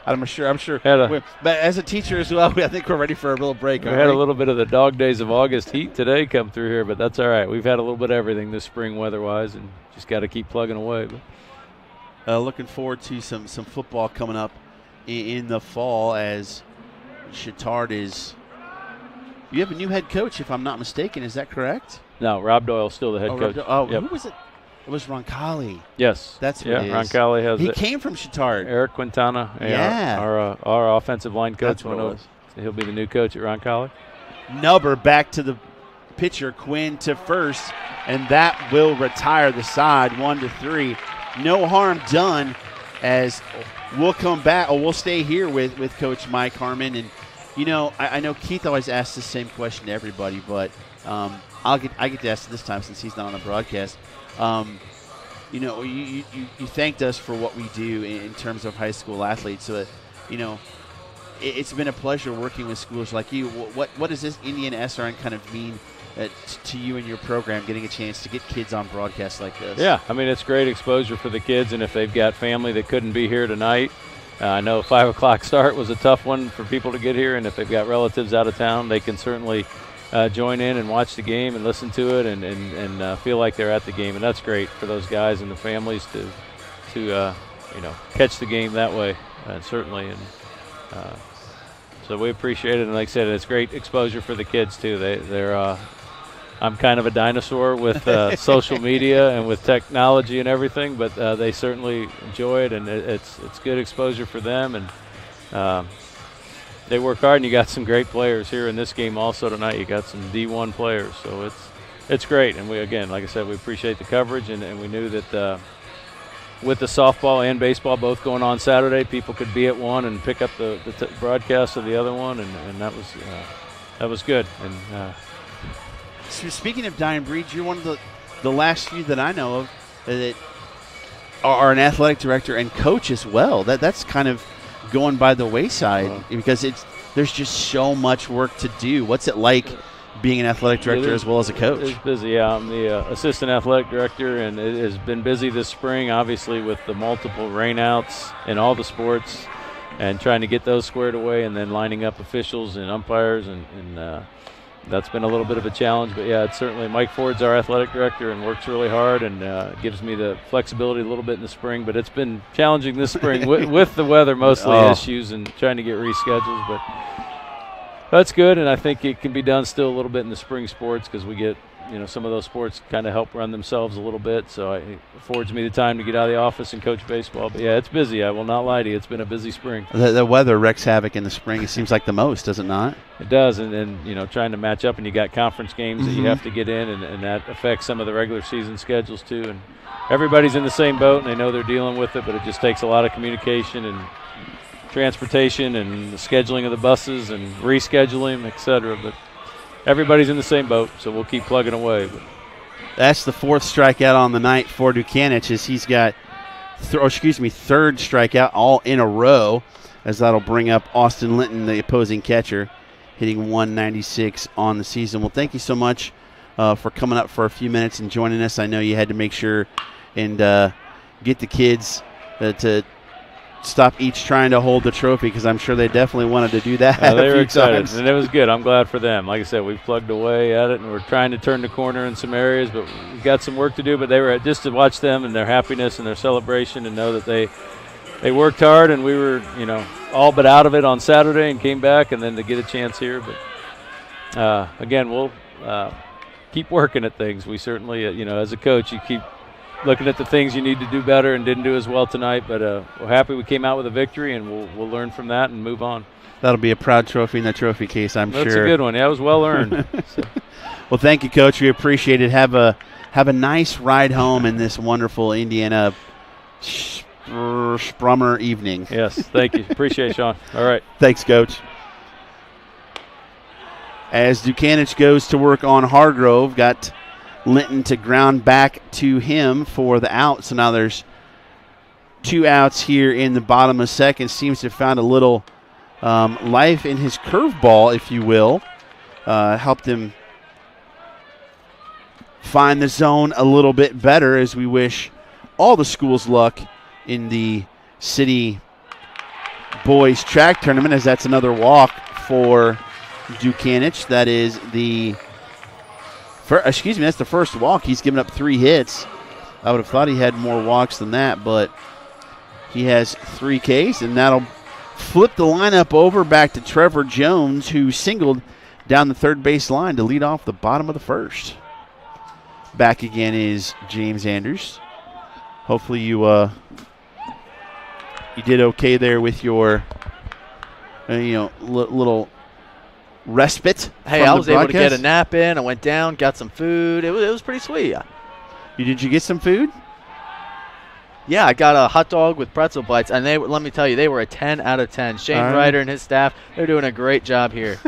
I'm sure. But as a teacher as well, I think we're ready for a little break. We had a little bit of the dog days of August heat today come through here, but that's all right. We've had a little bit of everything this spring weather-wise, and just got to keep plugging away. Looking forward to some football coming up in the fall as Chittard is. You have a new head coach, if I'm not mistaken. Is that correct? No, Rob Doyle's still the head coach. Who was it? It was Roncalli. Yes. That's what it is. Roncalli has He came from Chittard. Eric Quintana, our offensive line coach. That's what it was. He'll be the new coach at Roncalli. Nubber back to the pitcher, Quinn to first, and that will retire the side 1-3. No harm done, as we'll come back. We'll stay here with Coach Mike Harmon. And, I know Keith always asks the same question to everybody, but I get to ask it this time since he's not on the broadcast. You thanked us for what we do in terms of high school athletes. So, it's been a pleasure working with schools like you. What does this IndianaSRN kind of mean to you and your program, getting a chance to get kids on broadcasts like this? Yeah, I mean, it's great exposure for the kids, and if they've got family that couldn't be here tonight, I know a 5 o'clock start was a tough one for people to get here, and if they've got relatives out of town, they can certainly join in and watch the game and listen to it and feel like they're at the game, and that's great for those guys and the families to catch the game that way, certainly. And so we appreciate it, and like I said, it's great exposure for the kids too. They're I'm kind of a dinosaur with social media and with technology and everything, but they certainly enjoy it, and it's good exposure for them, and they work hard. And you got some great players here in this game also tonight. You got some D1 players, so it's great. And we, again, like I said, we appreciate the coverage, and we knew that with the softball and baseball both going on Saturday, people could be at one and pick up the broadcast of the other one, and that was good. And so speaking of dying breeds, you're one of the last few that I know of that are an athletic director and coach as well. That's kind of going by the wayside because there's just so much work to do. What's it like being an athletic director as well as a coach? It's busy. Yeah, I'm the assistant athletic director, and it has been busy this spring, obviously, with the multiple rainouts in all the sports and trying to get those squared away, and then lining up officials and umpires, and that's been a little bit of a challenge. But, yeah, it's certainly Mike Ford's our athletic director and works really hard and gives me the flexibility a little bit in the spring. But it's been challenging this spring with the weather mostly issues and trying to get reschedules. But that's good, and I think it can be done still a little bit in the spring sports because we get, some of those sports kind of help run themselves a little bit. So it affords me the time to get out of the office and coach baseball. But, yeah, it's busy. I will not lie to you. It's been a busy spring. The weather wreaks havoc in the spring. It seems like the most, does it not? It does, and trying to match up, and you got conference games that you have to get in, and that affects some of the regular season schedules too. And everybody's in the same boat, and they know they're dealing with it, but it just takes a lot of communication and transportation and the scheduling of the buses and rescheduling, et cetera. But everybody's in the same boat, so we'll keep plugging away. But that's the fourth strikeout on the night for Dukanich, as he's got third strikeout all in a row, as that'll bring up Austin Linton, the opposing catcher, hitting 196 on the season. Well, thank you so much for coming up for a few minutes and joining us. I know you had to make sure and get the kids to stop each trying to hold the trophy, because I'm sure they definitely wanted to do that. They were excited, and it was good. I'm glad for them. Like I said, we've plugged away at it, and we're trying to turn the corner in some areas, but we've got some work to do. But they were just to watch them and their happiness and their celebration, and know that they worked hard, and we were, all but out of it on Saturday and came back, and then to get a chance here. But again, we'll keep working at things. We certainly, as a coach, you keep looking at the things you need to do better and didn't do as well tonight. But we're happy we came out with a victory, and we'll learn from that and move on. That'll be a proud trophy in the trophy case, I'm sure. That's a good one. Yeah, it was well earned. So. Well, thank you, Coach. We appreciate it. Have a nice ride home in this wonderful Indiana Sprummer evening. Yes, thank you. Appreciate it, Sean. All right. Thanks, Coach. As Dukanich goes to work on Hargrove, got Linton to ground back to him for the out. So now there's 2 outs here in the bottom of second. Seems to have found a little life in his curveball, if you will. Helped him find the zone a little bit better, as we wish all the schools luck in the city boys track tournament, as that's another walk for Dukanich. That is that's the first walk. He's given up 3 hits. I would have thought he had more walks than that, but he has 3 Ks, and that'll flip the lineup over back to Trevor Jones, who singled down the third base line to lead off the bottom of the first. Back again is James Anders. Hopefully you did okay there with your little respite. Hey, I was able to get a nap in. I went down, got some food. It was pretty sweet. Did you get some food? Yeah, I got a hot dog with pretzel bites, and let me tell you, they were a 10 out of 10. Shane Ryder and his staff, they're doing a great job here.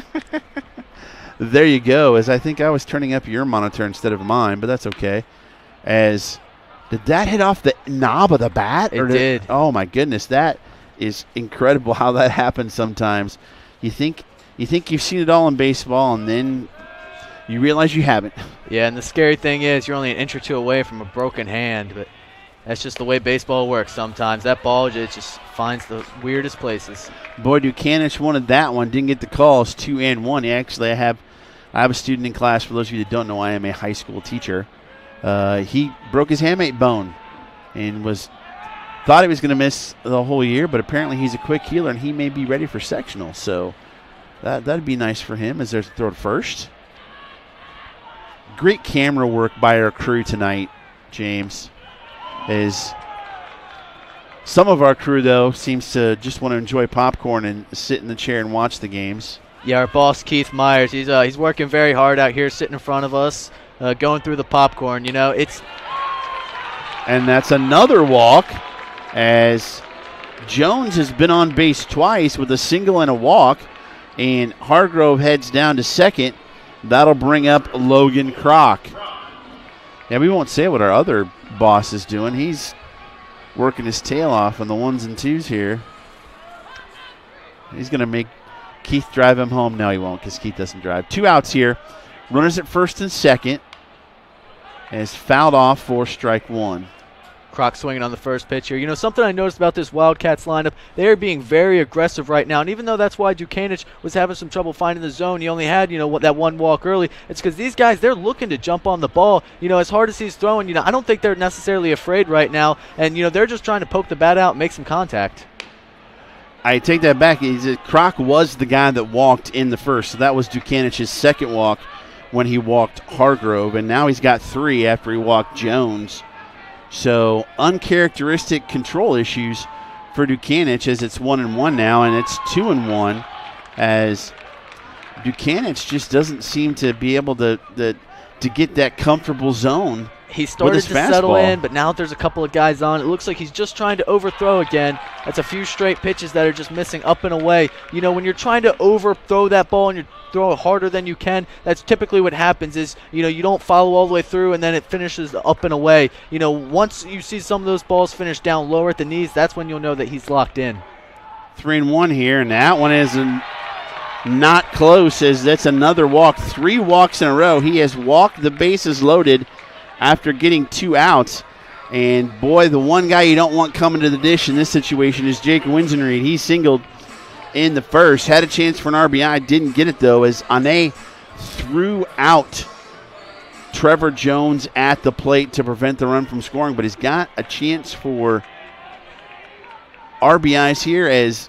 There you go. As I think I was turning up your monitor instead of mine, but that's okay. Did that hit off the knob of the bat? It did. Oh my goodness, that is incredible how that happens sometimes. You think you've seen it all in baseball, and then you realize you haven't. Yeah, and the scary thing is you're only an inch or two away from a broken hand, but that's just the way baseball works sometimes. That ball just finds the weirdest places. Boy, Dukanich wanted that one. Didn't get the calls. 2-1. Actually, I have a student in class. For those of you that don't know, I am a high school teacher. He broke his hamate bone and thought he was going to miss the whole year, but apparently he's a quick healer, and he may be ready for sectional. So that'd be nice for him as there's a throw to first. Great camera work by our crew tonight, James. As some of our crew, though, seems to just want to enjoy popcorn and sit in the chair and watch the games. Yeah, our boss, Keith Myers, he's working very hard out here sitting in front of us, going through the popcorn. And that's another walk, as Jones has been on base twice with a single and a walk, and Hargrove heads down to second. That'll bring up Logan Kroc. Yeah, we won't say what our other boss is doing. He's working his tail off on the ones and twos here. He's going to make Keith drive him home. No, he won't, because Keith doesn't drive. 2 outs here. Runners at first and second. As fouled off for strike one. Kroc swinging on the first pitch here. Something I noticed about this Wildcats lineup, they are being very aggressive right now. And even though that's why Dukanich was having some trouble finding the zone, he only had, that one walk early. It's because these guys, they're looking to jump on the ball. As hard as he's throwing, I don't think they're necessarily afraid right now. And, they're just trying to poke the bat out and make some contact. I take that back. Kroc was the guy that walked in the first. So that was Dukanich's second walk when he walked Hargrove. And now he's got 3 after he walked Jones. So uncharacteristic control issues for Dukanich, as it's 1-1 now, and it's 2-1, as Dukanich just doesn't seem to be able to get that comfortable zone. He started to settle in, but now there's a couple of guys on. It looks like he's just trying to overthrow again. That's a few straight pitches that are just missing up and away. When you're trying to overthrow that ball and you throw it harder than you can, that's typically what happens is, you don't follow all the way through and then it finishes up and away. Once you see some of those balls finish down lower at the knees, that's when you'll know that he's locked in. 3-1 here, and that one is not close, as that's another walk. 3 walks in a row. He has walked the bases loaded after getting 2 outs. And, boy, the one guy you don't want coming to the dish in this situation is Jake Winsenreed. He singled in the first. Had a chance for an RBI. Didn't get it, though, as Ane threw out Trevor Jones at the plate to prevent the run from scoring. But he's got a chance for RBIs here, as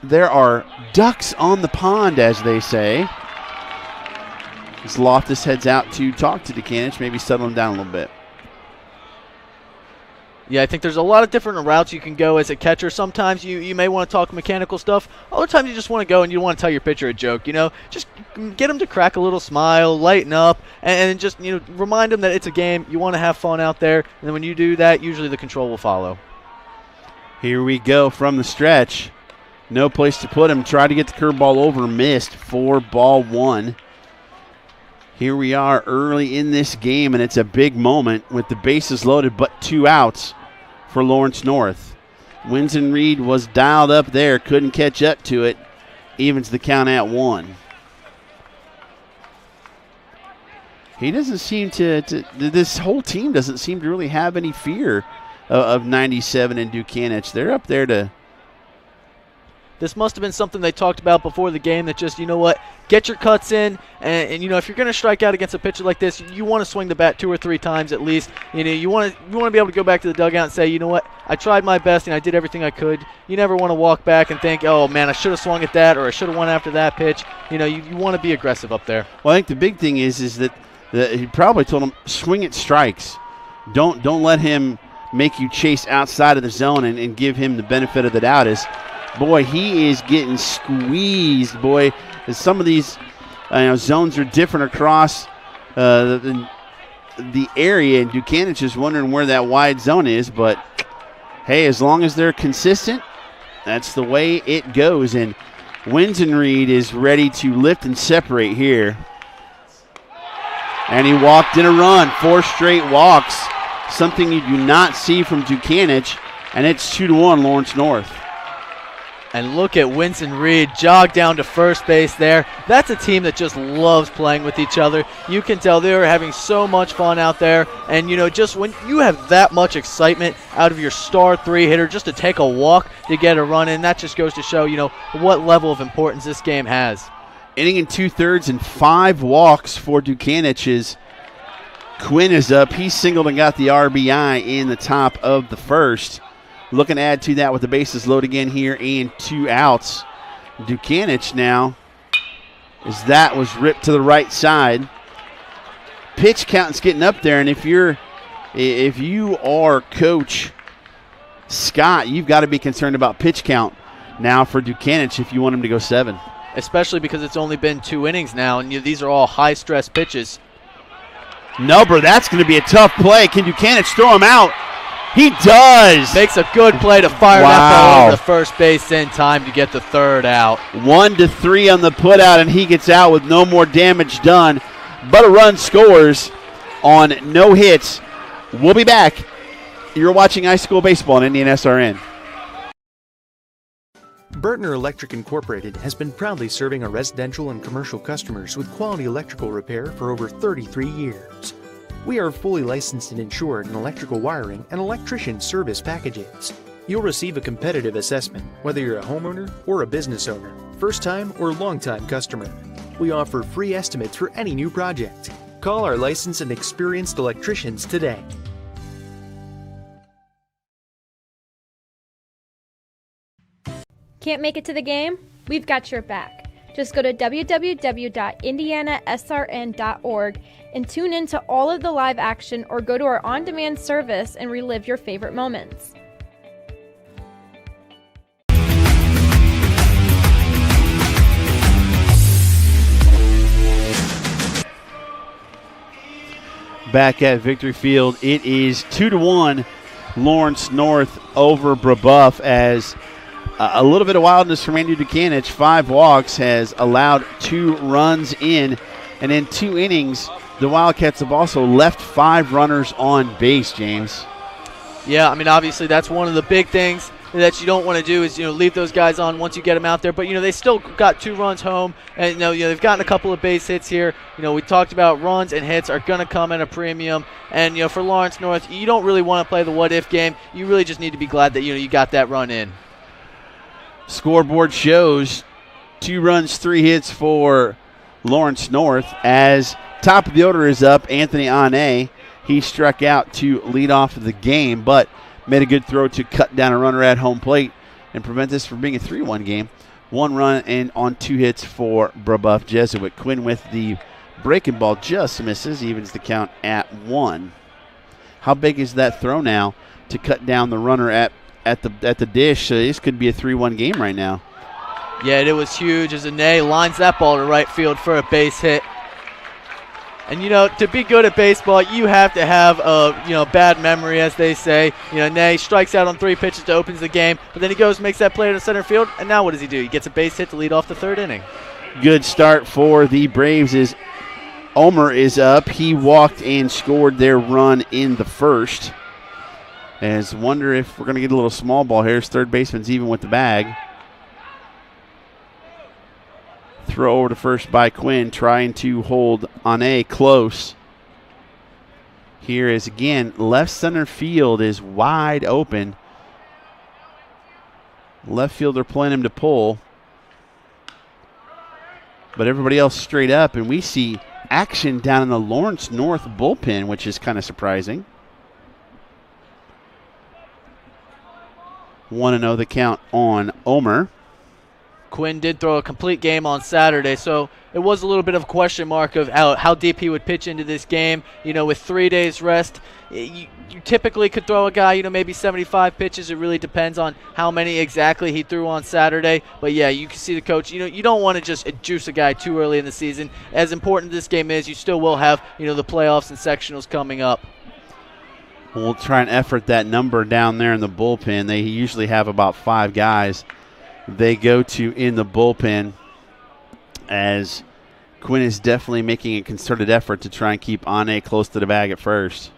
there are ducks on the pond, as they say. As Loftus heads out to talk to Dukanich, maybe settle him down a little bit. Yeah, I think there's a lot of different routes you can go as a catcher. Sometimes you may want to talk mechanical stuff. Other times you just want to go and you want to tell your pitcher a joke. Just get him to crack a little smile, lighten up, and just remind him that it's a game. You want to have fun out there, and then when you do that, usually the control will follow. Here we go from the stretch. No place to put him. Tried to get the curveball over, missed. 4-1. Here we are early in this game, and it's a big moment with the bases loaded but 2 outs for Lawrence North. Winsenreed was dialed up there, couldn't catch up to it. Evens the count at 1. He doesn't seem to this whole team doesn't seem to really have any fear of 97 and Dukanich. They're up there to This must have been something they talked about before the game, that just, you know what, get your cuts in, and you know, if you're going to strike out against a pitcher like this, you want to swing the bat 2 or 3 times at least. You know, you want to be able to go back to the dugout and say, you know what, I tried my best and I did everything I could. You never want to walk back and think, oh man, I should have swung at that, or I should have went after that pitch. You know, you want to be aggressive up there. Well, I think the big thing is that he probably told him, swing at strikes. Don't let him make you chase outside of the zone, and give him the benefit of the doubt. Is, boy, he is getting squeezed, boy. As some of these zones are different across the area, and Duquesne just wondering where that wide zone is. But, hey, as long as they're consistent, that's the way it goes. And Winsenreed is ready to lift and separate here. And he walked in a run, 4 straight walks, something you do not see from Duquesne, and it's 2-1 Lawrence North. And look at Winsenreed jog down to first base there. That's a team that just loves playing with each other. You can tell they are having so much fun out there. And, you know, just when you have that much excitement out of your star 3 hitter just to take a walk to get a run in, that just goes to show, you know, what level of importance this game has. Inning and 2/3 and 5 walks for Duquesne. Quinn is up. He singled and got the RBI in the top of the first. Looking to add to that with the bases loaded again here and 2 outs. Duquesne now, as that was ripped to the right side. Pitch count's getting up there, and if you are Coach Scott, you've got to be concerned about pitch count now for Duquesne if you want him to go 7. Especially because it's only been 2 innings now, and these are all high-stress pitches. Nuber, that's going to be a tough play. Can Duquesne throw him out? He does. Makes a good play to fire that ball over the first base in time to get the 3rd out. 1-3 on the putout, and he gets out with no more damage done. But a run scores on no hits. We'll be back. You're watching high school baseball on IndianaSRN. Burtner Electric Incorporated has been proudly serving our residential and commercial customers with quality electrical repair for over 33 years. We are fully licensed and insured in electrical wiring and electrician service packages. You'll receive a competitive assessment whether you're a homeowner or a business owner, first-time or long-time customer. We offer free estimates for any new project. Call our licensed and experienced electricians today. Can't make it to the game? We've got your back. Just go to www.IndianaSRN.org and tune in to all of the live action, or go to our on-demand service and relive your favorite moments. Back at Victory Field, it is 2-1 Lawrence North over Brebeuf, as a little bit of wildness from Andy Duquesne. 5 walks has allowed 2 runs in, and in 2 innings, the Wildcats have also left 5 runners on base, James. Yeah, I mean, obviously that's one of the big things that you don't want to do is, you know, leave those guys on once you get them out there. But, you know, they still got 2 runs home, and, you know, they've gotten a couple of base hits here. You know, we talked about runs and hits are going to come at a premium. And, you know, for Lawrence North, you don't really want to play the what-if game. You really just need to be glad that, you know, you got that run in. Scoreboard shows 2 runs, 3 hits for Lawrence North. As top of the order is up, Anthony Ane. He struck out to lead off the game, but made a good throw to cut down a runner at home plate and prevent this from being a 3-1 game. 1 run and on 2 hits for Brebeuf. Jesuit Quinn with the breaking ball just misses, evens the count at 1. How big is that throw now to cut down the runner at the dish? This could be a 3-1 game right now. Yeah, it was huge as Ane lines that ball to right field for a base hit. And, you know, to be good at baseball, you have to have a, you know, bad memory, as they say. You know, Ane strikes out on 3 pitches to open the game, but then he goes, makes that play to center field, and now what does he do? He gets a base hit to lead off the 3rd inning. Good start for the Braves as Omer is up. He walked and scored their run in the first. As wonder if we're going to get a little small ball here. His third baseman's even with the bag. Throw over to first by Quinn, trying to hold Ane close. Here is again, left center field is wide open. Left fielder playing him to pull. But everybody else straight up, and we see action down in the Lawrence North bullpen, which is kind of surprising. 1-0 the count on Omer. Quinn did throw a complete game on Saturday, so it was a little bit of a question mark of how deep he would pitch into this game. With 3 days rest, you typically could throw a guy, maybe 75 pitches. It really depends on how many exactly he threw on Saturday. But, yeah, you can see the coach. You don't want to just juice a guy too early in the season. As important this game is, you still will have, the playoffs and sectionals coming up. We'll try and effort that number down there in the bullpen. They usually have about 5 guys they go to in the bullpen, as Quinn is definitely making a concerted effort to try and keep Ane close to the bag at first.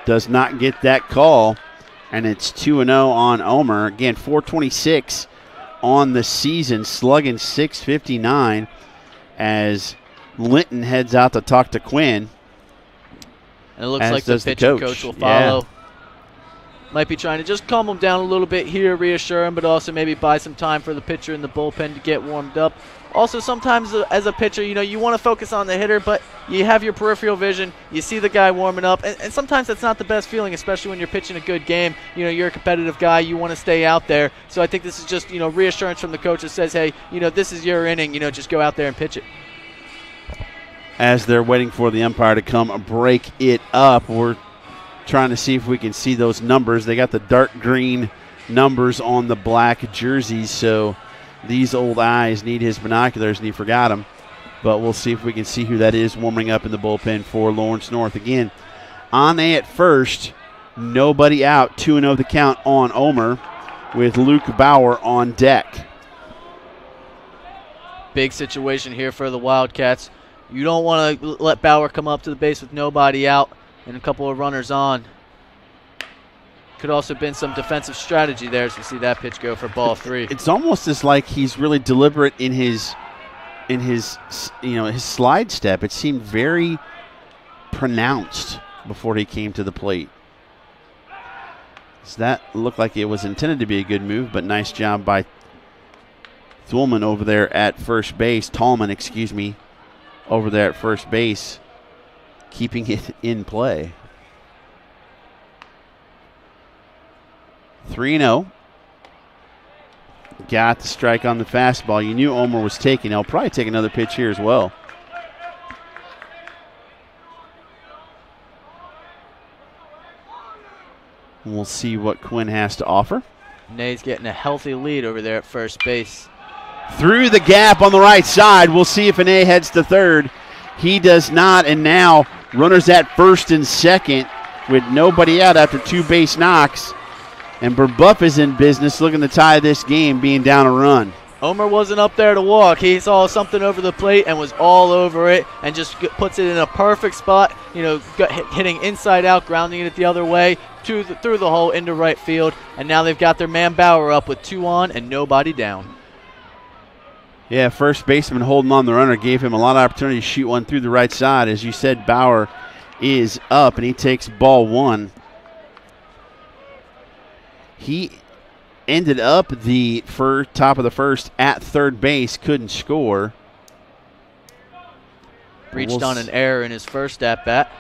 Does not get that call, and it's 2-0 on Omer. Again, 426 on the season, slugging 659 as Linton heads out to talk to Quinn. And it looks like the pitching coach will follow. Yeah. Might be trying to just calm him down a little bit here, reassure him, but also maybe buy some time for the pitcher in the bullpen to get warmed up. Also, sometimes as a pitcher, you want to focus on the hitter, but you have your peripheral vision. You see the guy warming up, and sometimes that's not the best feeling, especially when you're pitching a good game. You're a competitive guy. You want to stay out there. So I think this is just, reassurance from the coach that says, hey, this is your inning. Just go out there and pitch it. As they're waiting for the umpire to come break it up, we're trying to see if we can see those numbers. They got the dark green numbers on the black jerseys, so these old eyes need his binoculars, and he forgot them. But we'll see if we can see who that is warming up in the bullpen for Lawrence North. Again, Ane at first, nobody out, 2-0 the count on Omer with Luke Bauer on deck. Big situation here for the Wildcats. You don't want to let Bauer come up to the base with nobody out and a couple of runners on. Could also have been some defensive strategy there as we see that pitch go for ball 3. It's almost as like he's really deliberate in his his slide step. It seemed very pronounced before he came to the plate. So that looked like it was intended to be a good move, but nice job by Tallman over there at first base, over there at first base, keeping it in play. 3-0. Got the strike on the fastball. You knew Omer was taking. He'll probably take another pitch here as well. We'll see what Quinn has to offer. Nay's getting a healthy lead over there at first base. Through the gap on the right side. We'll see if Ane heads to third. He does not, and now runners at first and second with nobody out after 2 base knocks. And Brebeuf is in business, looking to tie this game, being down a run. Omer wasn't up there to walk. He saw something over the plate and was all over it and just puts it in a perfect spot, hitting inside out, grounding it the other way, through the hole into right field. And now they've got their man Bauer up with 2 on and nobody down. Yeah, first baseman holding on the runner gave him a lot of opportunity to shoot one through the right side. As you said, Bauer is up, and he takes ball 1. He ended up the top of the first at third base, couldn't score. Reached on an error in his first at-bat.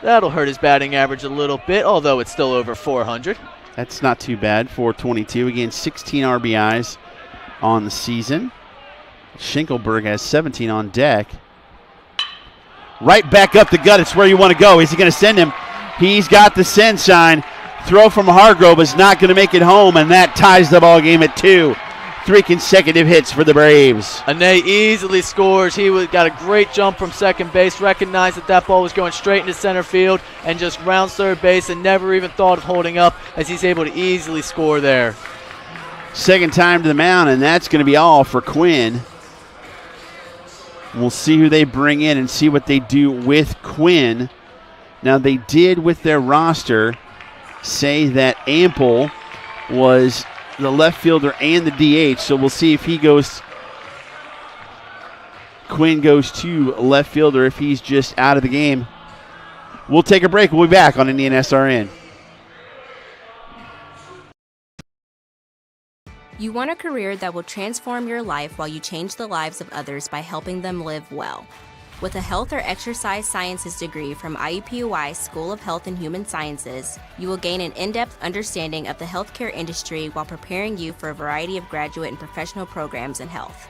That'll hurt his batting average a little bit, although it's still over 400. That's not too bad, 422. Again, 16 RBIs on the season. Schinkelberg has 17 on deck. Right back up the gut. It's where you want to go. Is he going to send him? He's got the send sign. Throw from Hargrove is not going to make it home, and that ties the ball game at 2. 3 consecutive hits for the Braves. Ane easily scores. He got a great jump from second base, recognized that ball was going straight into center field, and just rounds third base and never even thought of holding up as he's able to easily score there. Second time to the mound, and that's going to be all for Quinn. We'll see who they bring in and see what they do with Quinn. Now, they did with their roster say that Ample was the left fielder and the DH, so we'll see if Quinn goes to left fielder if he's just out of the game. We'll take a break. We'll be back on IndianaSRN. You want a career that will transform your life while you change the lives of others by helping them live well. With a health or exercise sciences degree from IUPUI School of Health and Human Sciences, you will gain an in-depth understanding of the healthcare industry while preparing you for a variety of graduate and professional programs in health.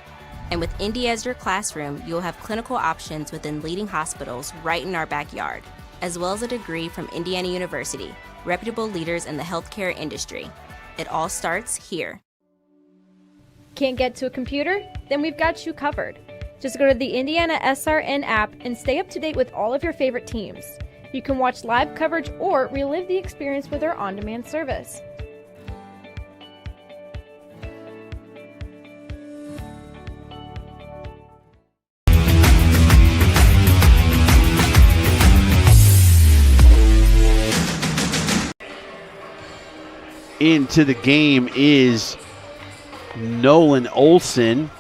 And with Indy as your classroom, you will have clinical options within leading hospitals right in our backyard, as well as a degree from Indiana University, reputable leaders in the healthcare industry. It all starts here. Can't get to a computer? Then we've got you covered. Just go to the IndianaSRN app and stay up to date with all of your favorite teams. You can watch live coverage or relive the experience with our on-demand service. Into the game is Nolan Olson.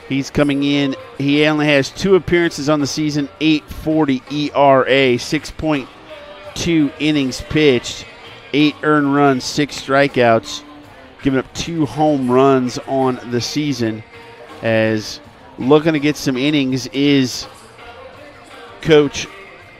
He's coming in. He only has 2 appearances on the season, 8.40 ERA, 6.2 innings pitched, 8 earned runs, 6 strikeouts, giving up 2 home runs on the season. As looking to get some innings is Coach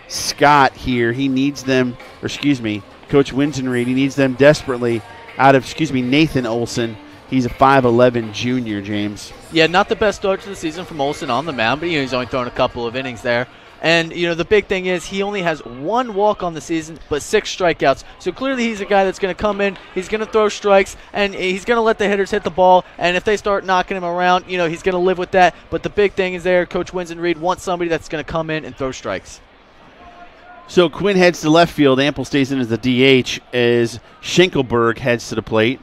Scott here. He needs them, Coach Winsenreed. He needs them desperately out of, Nathan Olson. He's a 5'11 junior, James. Yeah, not the best start to the season from Olson on the mound, but he's only thrown a couple of innings there. And, the big thing is he only has 1 walk on the season, but 6 strikeouts. So clearly he's a guy that's going to come in, he's going to throw strikes, and he's going to let the hitters hit the ball. And if they start knocking him around, he's going to live with that. But the big thing is there, Coach Winsenreed wants somebody that's going to come in and throw strikes. So Quinn heads to left field. Ample stays in as the DH as Schenkelberg heads to the plate.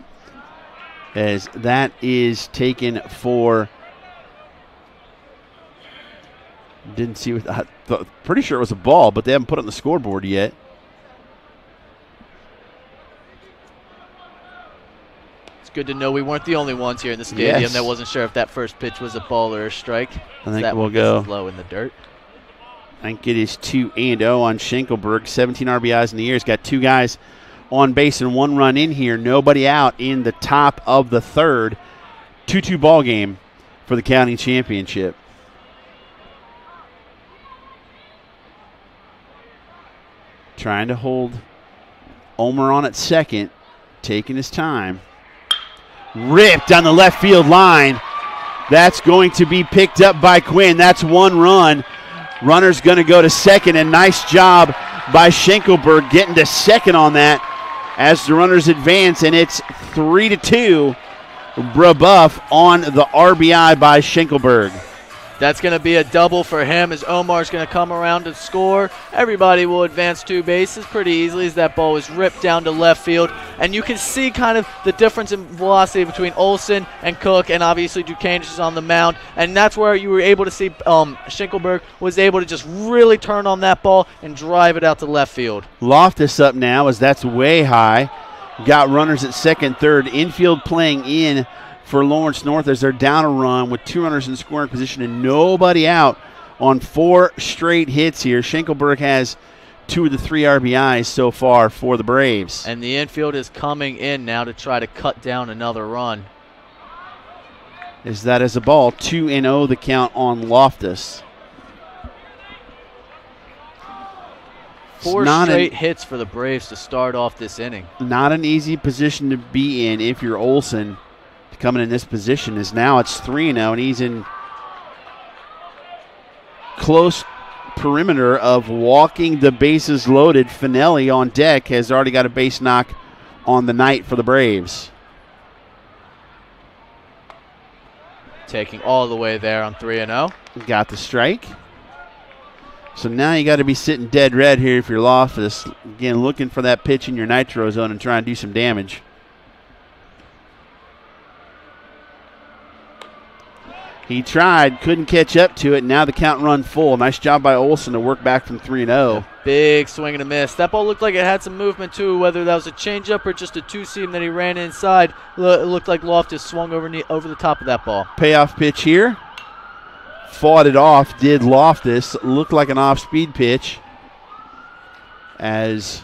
As that is taken for, didn't see what, pretty sure it was a ball, but they haven't put it on the scoreboard yet. It's good to know we weren't the only ones here in the stadium that wasn't sure if that first pitch was a ball or a strike. I think that we'll go low in the dirt. I think it is 2-0 on Schenkelberg. 17 RBIs in the year. He's got 2 guys on base and 1 run in here. Nobody out in the top of the third. 2-2 ball game for the county championship. Trying to hold Omer on at second. Taking his time. Ripped down the left field line. That's going to be picked up by Quinn. That's 1 run. Runner's going to go to second, and nice job by Schenkelberg getting to second on that as the runners advance, and it's 3-2. Brebeuf on the RBI by Schenkelberg. That's going to be a double for him as Omar's going to come around to score. Everybody will advance 2 bases pretty easily as that ball is ripped down to left field. And you can see kind of the difference in velocity between Olson and Cook, and obviously Duquesne is on the mound. And that's where you were able to see Schenkelberg was able to just really turn on that ball and drive it out to left field. Loftus up now as that's way high. Got runners at second, third. Infield playing in for Lawrence North as they're down a run with 2 runners in scoring position and nobody out on 4 straight hits here. Schenkelberg has 2 of the 3 RBIs so far for the Braves. And the infield is coming in now to try to cut down another run. Is that as a ball? 2-0 the count on Loftus. 4 straight hits for the Braves to start off this inning. Not an easy position to be in if you're Olson. Coming in this position is now it's 3-0, and he's in close perimeter of walking the bases loaded. Finelli on deck has already got a base knock on the night for the Braves. Taking all the way there on 3-0. Got the strike. So now you got to be sitting dead red here if you're Loftus. Again, looking for that pitch in your nitro zone and trying to do some damage. He tried, couldn't catch up to it. Now the count run full. Nice job by Olson to work back from 3-0. Big swing and a miss. That ball looked like it had some movement too, whether that was a changeup or just a 2-seam that he ran inside. It looked like Loftus swung over the top of that ball. Payoff pitch here. Fought it off, did Loftus. Looked like an off-speed pitch as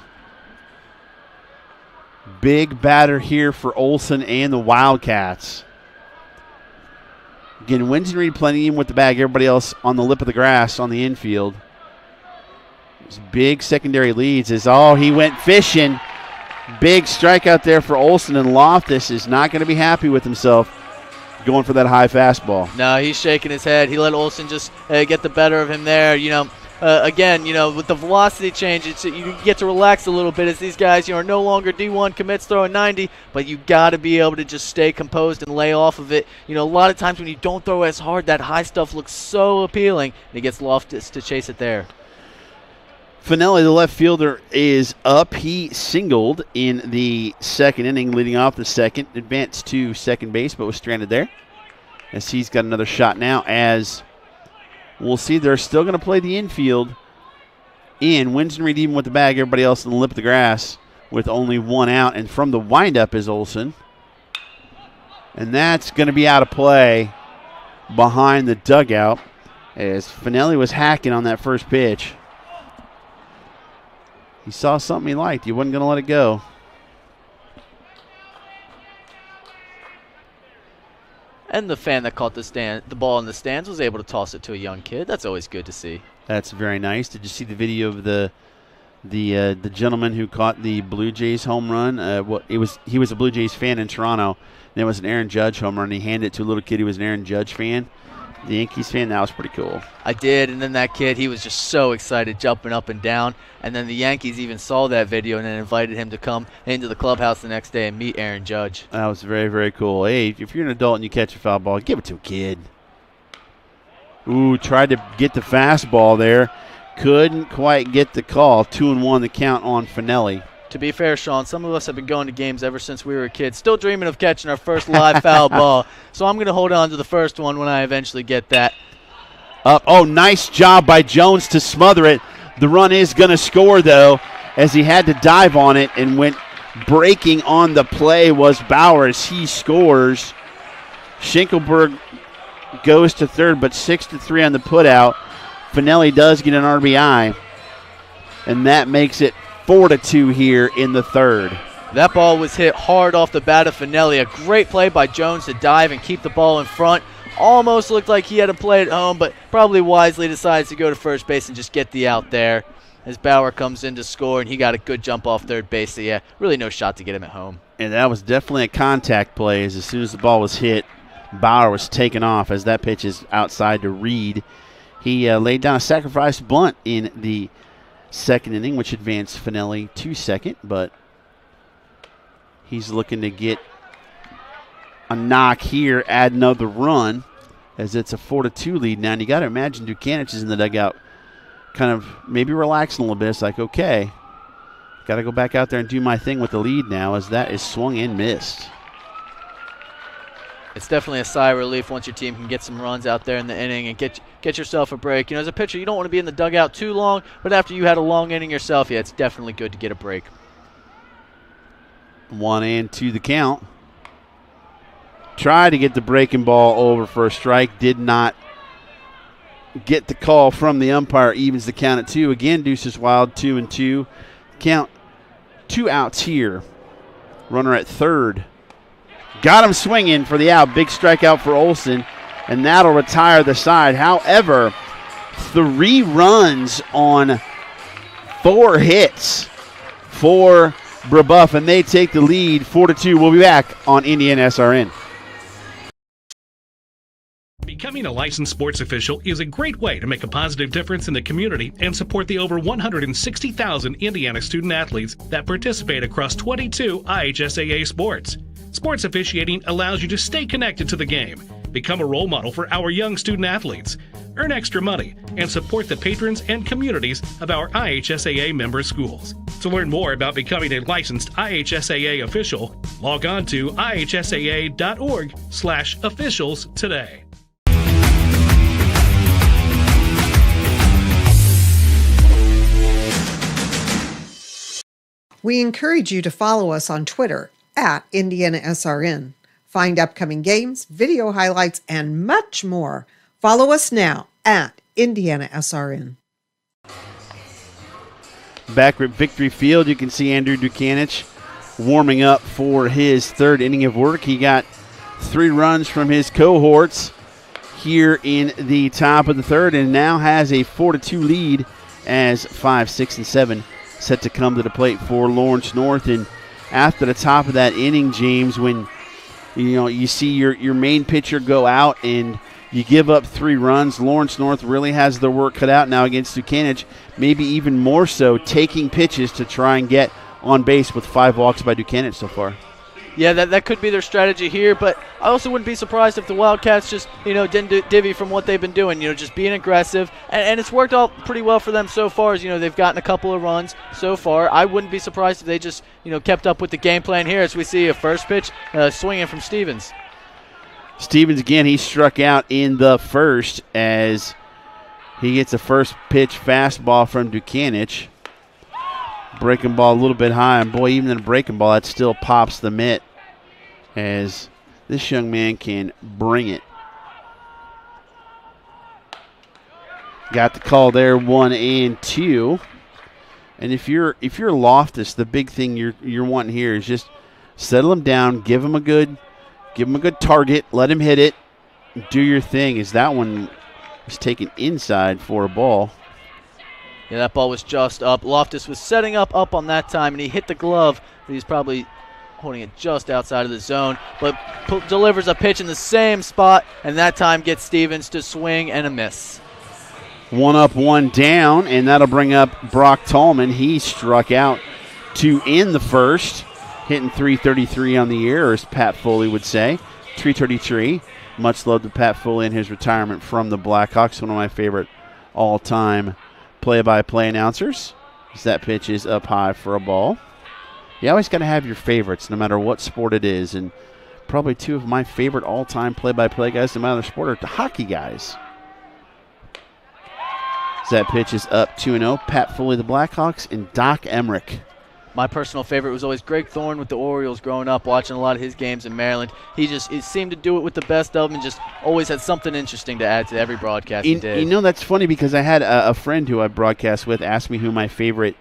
Big batter here for Olson and the Wildcats. Again, Winston Reed plenty in with the bag. Everybody else on the lip of the grass on the infield. There's big secondary leads. He went fishing. Big strikeout there for Olson, and Loftus is not going to be happy with himself going for that high fastball. No, he's shaking his head. He let Olson just get the better of him there. Again, with the velocity change, you get to relax a little bit as these guys are no longer D1 commits throwing 90, but you got to be able to just stay composed and lay off of it. A lot of times when you don't throw as hard, that high stuff looks so appealing, and he gets Loftus to chase it there. Finelli, the left fielder, is up. He singled in the second inning, leading off the second. Advanced to second base, but was stranded there. As he's got another shot now, as we'll see, they're still going to play the infield in. Winston Reed even with the bag. Everybody else on the lip of the grass with only one out. And from the windup is Olson. And that's going to be out of play behind the dugout as Finelli was hacking on that first pitch. He saw something he liked. He wasn't going to let it go. And the fan that caught the ball in the stands was able to toss it to a young kid. That's always good to see. That's very nice. Did you see the video of the gentleman who caught the Blue Jays home run? He was a Blue Jays fan in Toronto. And it was an Aaron Judge home run. He handed it to a little kid who was an Aaron Judge fan. The Yankees fan, that was pretty cool. I did, and then that kid, he was just so excited, jumping up and down. And then the Yankees even saw that video and then invited him to come into the clubhouse the next day and meet Aaron Judge. That was very, very cool. Hey, if you're an adult and you catch a foul ball, give it to a kid. Ooh, tried to get the fastball there. Couldn't quite get the call. 2-1 the count on Finelli. To be fair, Sean, some of us have been going to games ever since we were kids, still dreaming of catching our first live foul ball. So I'm going to hold on to the first one when I eventually get that. Up. Oh, nice job by Jones to smother it. The run is going to score, though, as he had to dive on it and went breaking on the play was Bowers. He scores. Schinkelberg goes to third, but 6-3 on the putout. Finelli does get an RBI, and that makes it 4-2 here in the third. That ball was hit hard off the bat of Finelli. A great play by Jones to dive and keep the ball in front. Almost looked like he had a play at home, but probably wisely decides to go to first base and just get the out there. As Bauer comes in to score, and he got a good jump off third base. So, yeah, really no shot to get him at home. And that was definitely a contact play. As soon as the ball was hit, Bauer was taken off as that pitch is outside to Reed. He laid down a sacrifice bunt in the second inning, which advanced Finelli to second, but he's looking to get a knock here, add another run, as it's a 4-2 lead now. And you got to imagine Dukanich is in the dugout kind of maybe relaxing a little bit. It's like, okay, got to go back out there and do my thing with the lead now, as that is swung and missed. It's definitely a sigh of relief once your team can get some runs out there in the inning and get yourself a break. As a pitcher, you don't want to be in the dugout too long, but after you had a long inning yourself, yeah, it's definitely good to get a break. 1-2 the count. Tried to get the breaking ball over for a strike. Did not get the call from the umpire. Evens the count at 2. Again, Deuces Wild, 2-2. Count 2 outs here. Runner at third. Got him swinging for the out. Big strikeout for Olson, and that'll retire the side. However, 3 runs on 4 hits for Brebeuf, and they take the lead 4-2. We'll be back on IndianaSRN. Becoming a licensed sports official is a great way to make a positive difference in the community and support the over 160,000 Indiana student athletes that participate across 22 IHSAA sports. Sports officiating allows you to stay connected to the game, become a role model for our young student athletes, earn extra money, and support the patrons and communities of our IHSAA member schools. To learn more about becoming a licensed IHSAA official, log on to ihsaa.org/officials today. We encourage you to follow us on Twitter at IndianaSRN. Find upcoming games, video highlights, and much more. Follow us now at IndianaSRN. Back at Victory Field, you can see Andrew Dukanich warming up for his third inning of work. He got 3 runs from his cohorts here in the top of the third and now has a 4-2 lead as 5, 6, and 7 set to come to the plate for Lawrence North. And after the top of that inning, James, when you see your main pitcher go out and you give up 3 runs, Lawrence North really has their work cut out now against Duquesne, maybe even more so, taking pitches to try and get on base with 5 walks by Duquesne so far. Yeah, that could be their strategy here, but I also wouldn't be surprised if the Wildcats just, didn't divvy from what they've been doing, just being aggressive, and it's worked out pretty well for them so far as, they've gotten a couple of runs so far. I wouldn't be surprised if they just, kept up with the game plan here as we see a first pitch swinging from Stevens. Stevens, again, he struck out in the first as he gets a first pitch fastball from Duquesne. Breaking ball a little bit high, and boy, even in a breaking ball, that still pops the mitt as this young man can bring it. Got the call there, 1 and 2. And if you're Loftus, the big thing you're wanting here is just settle him down, give him a good target, let him hit it, do your thing. As that one was taken inside for a ball. Yeah, that ball was just up. Loftus was setting up on that time, and he hit the glove, but he's probably holding it just outside of the zone, but delivers a pitch in the same spot, and that time gets Stevens to swing and a miss. 1 up, 1 down, and that'll bring up Brock Tallman. He struck out to end the first, hitting .333 on the year, or as Pat Foley would say, .333. Much love to Pat Foley in his retirement from the Blackhawks, one of my favorite all-time play-by-play announcers. As that pitch is up high for a ball. You always got to have your favorites, no matter what sport it is, and probably 2 of my favorite all-time play-by-play guys, no matter the sport, are the hockey guys. As that pitch is up 2-0. Pat Foley, the Blackhawks, and Doc Emmerich. My personal favorite was always Greg Thorne with the Orioles growing up, watching a lot of his games in Maryland. He seemed to do it with the best of them and just always had something interesting to add to every broadcast he did. That's funny because I had a friend who I broadcast with ask me who my favorite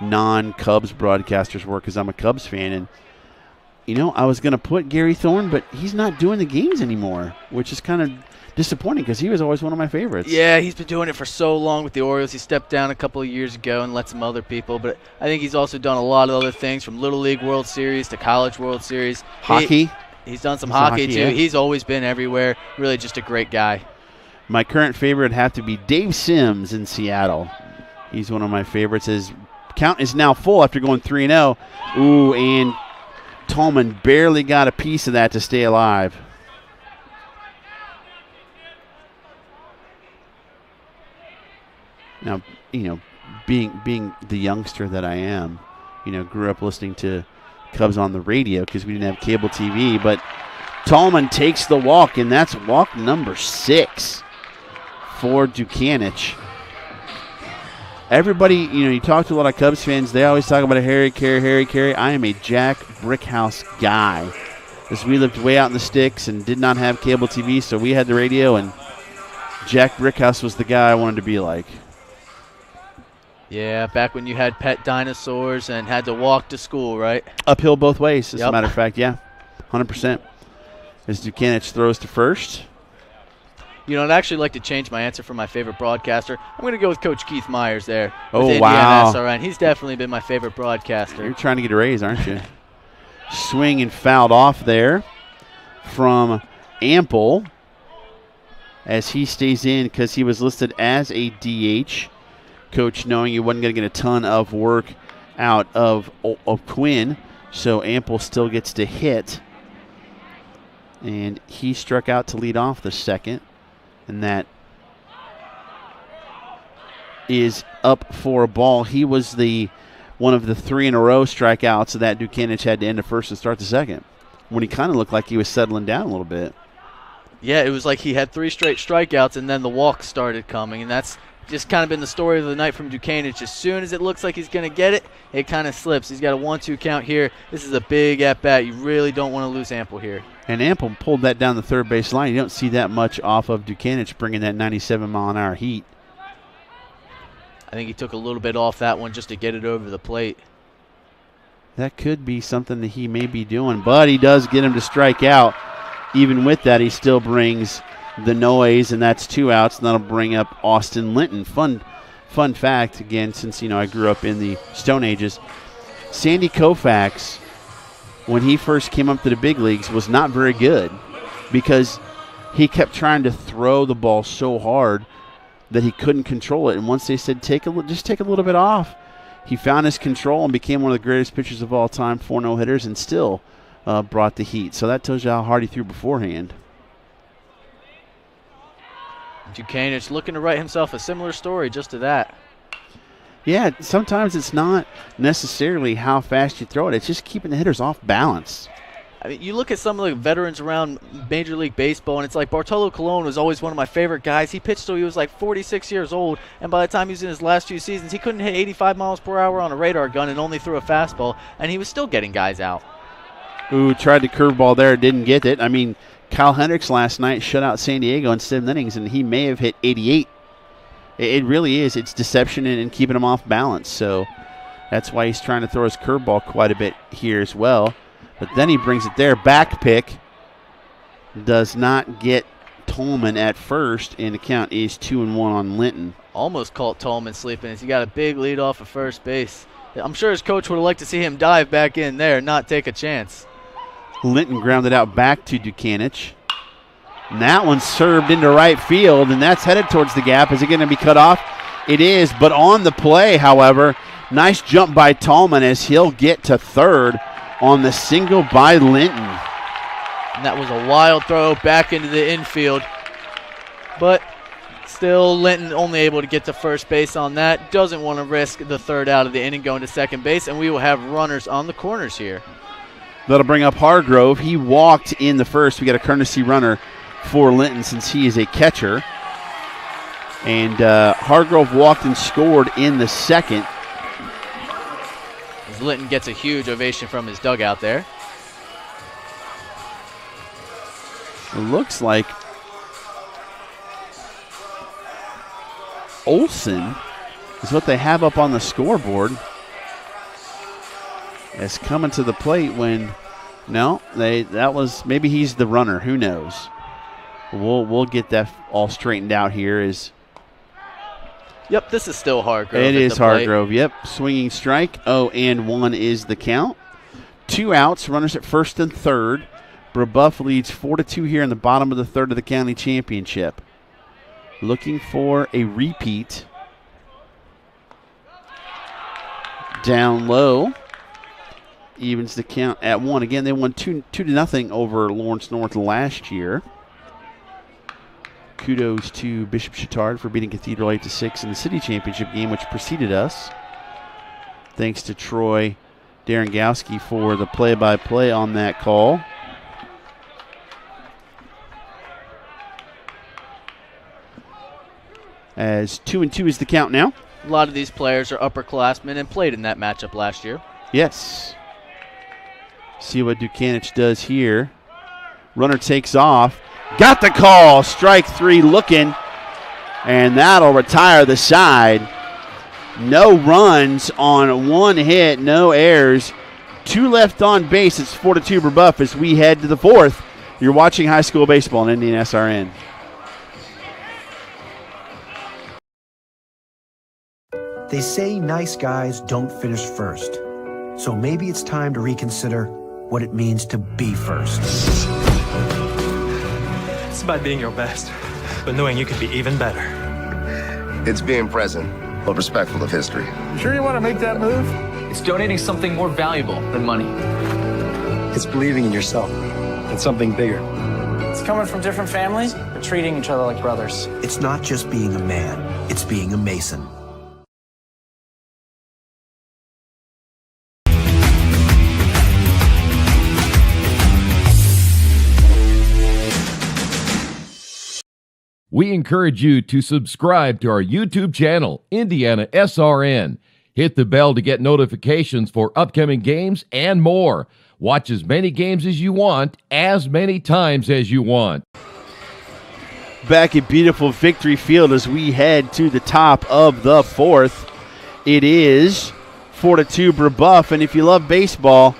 non-Cubs broadcasters were because I'm a Cubs fan. And, I was going to put Gary Thorne, but he's not doing the games anymore, which is kind of disappointing because he was always one of my favorites. Yeah, he's been doing it for so long with the Orioles. He stepped down a couple of years ago and let some other people, but I think he's also done a lot of other things, from Little League World Series to College World Series. Hockey. He's done some hockey too. Yeah. He's always been everywhere. Really just a great guy. My current favorite would have to be Dave Sims in Seattle. He's one of my favorites. His count is now full after going 3-0. Ooh, and Tallman barely got a piece of that to stay alive. Now, being the youngster that I am, grew up listening to Cubs on the radio because we didn't have cable TV. But Tallman takes the walk, and that's walk number 6 for Duquesne. Everybody, you talk to a lot of Cubs fans, they always talk about a Harry Carey. I am a Jack Brickhouse guy. As we lived way out in the sticks and did not have cable TV, so we had the radio, and Jack Brickhouse was the guy I wanted to be like. Yeah, back when you had pet dinosaurs and had to walk to school, right? Uphill both ways, as a matter of fact, yeah. 100%. As Duquesne throws to first. I'd actually like to change my answer for my favorite broadcaster. I'm going to go with Coach Keith Myers there. Oh, wow. IndianaSRN. He's definitely been my favorite broadcaster. You're trying to get a raise, aren't you? Swing and fouled off there from Ample as he stays in because he was listed as a DH. Coach, knowing he wasn't going to get a ton of work out of Quinn, so Ample still gets to hit. And he struck out to lead off the second, and that is up for a ball. He was one of the 3 in a row strikeouts that Duquesne had to end the first and start the second, when he kind of looked like he was settling down a little bit. Yeah, it was like he had 3 straight strikeouts, and then the walk started coming, and that's just kind of been the story of the night from Duquesne. It's as soon as it looks like he's going to get it, it kind of slips. He's got a 1-2 count here. This is a big at-bat. You really don't want to lose Ample here. And Ample pulled that down the third base line. You don't see that much off of Duquesne bringing that 97-mile-an-hour heat. I think he took a little bit off that one just to get it over the plate. That could be something that he may be doing, but he does get him to strike out. Even with that, he still brings the noise, and that's 2 outs, and that'll bring up Austin Linton. Fun fact, again, since I grew up in the Stone Ages, Sandy Koufax, when he first came up to the big leagues, was not very good because he kept trying to throw the ball so hard that he couldn't control it. And once they said, just take a little bit off, he found his control and became one of the greatest pitchers of all time, 4 no-hitters, and still brought the heat. So that tells you how hard he threw beforehand. Dukanich looking to write himself a similar story just to that. Yeah, sometimes it's not necessarily how fast you throw it. It's just keeping the hitters off balance. I mean, you look at some of the veterans around Major League Baseball, and it's like Bartolo Colon was always one of my favorite guys. He pitched till he was like 46 years old, and by the time he was in his last few seasons, he couldn't hit 85 miles per hour on a radar gun and only threw a fastball, and he was still getting guys out. Ooh, tried the curveball there, didn't get it. I mean, Kyle Hendricks last night shut out San Diego in 7 innings, and he may have hit 88. It really is. It's deception and keeping him off balance, so that's why he's trying to throw his curveball quite a bit here as well. But then he brings it there. Back pick does not get Tolman at first, and the count is 2-1 on Linton. Almost caught Tolman sleeping. He got a big lead off of first base. I'm sure his coach would have liked to see him dive back in there and not take a chance. Linton grounded out back to Dukanich. And that one served into right field, and that's headed towards the gap. Is it going to be cut off? It is, but on the play, however, nice jump by Tolman as he'll get to third on the single by Linton. And that was a wild throw back into the infield. But still, Linton only able to get to first base on that. Doesn't want to risk the third out of the inning going to second base, and we will have runners on the corners here. That'll bring up Hargrove. He walked in the first. We got a courtesy runner for Linton since he is a catcher. And Hargrove walked and scored in the second. As Linton gets a huge ovation from his dugout there. It looks like Olsen is what they have up on the scoreboard. As coming to the plate when that was maybe he's the runner. Who knows? We'll get that all straightened out here. Yep, this is still Hargrove. It is Hargrove. Yep, swinging strike. 0-1 is the count. 2 outs. Runners at first and third. Brebeuf leads 4-2 here in the bottom of the third of the county championship. Looking for a repeat. Down low. Evens the count at 1. Again, they won 2-0 over Lawrence North last year. Kudos to Bishop Chittard for beating Cathedral 8-6 in the city championship game, which preceded us. Thanks to Troy Darengowski for the play-by-play on that call. As 2-2 is the count now. A lot of these players are upperclassmen and played in that matchup last year. Yes. See what Dukanich does here. Runner takes off. Got the call. Strike 3 looking. And that'll retire the side. No runs on 1 hit. No errors. 2 left on base. It's 4-2 Brebeuf as we head to the 4th. You're watching high school baseball on IndianaSRN. They say nice guys don't finish first. So maybe it's time to reconsider what it means to be first. It's about being your best, but knowing you could be even better. It's being present, but respectful of history. Sure you want to make that move? It's donating something more valuable than money. It's believing in yourself and something bigger. It's coming from different families, but treating each other like brothers. It's not just being a man, it's being a Mason. We encourage you to subscribe to our YouTube channel, IndianaSRN. Hit the bell to get notifications for upcoming games and more. Watch as many games as you want, as many times as you want. Back at beautiful Victory Field as we head to the top of the 4th. It is 4-2 Brebeuf. And if you love baseball,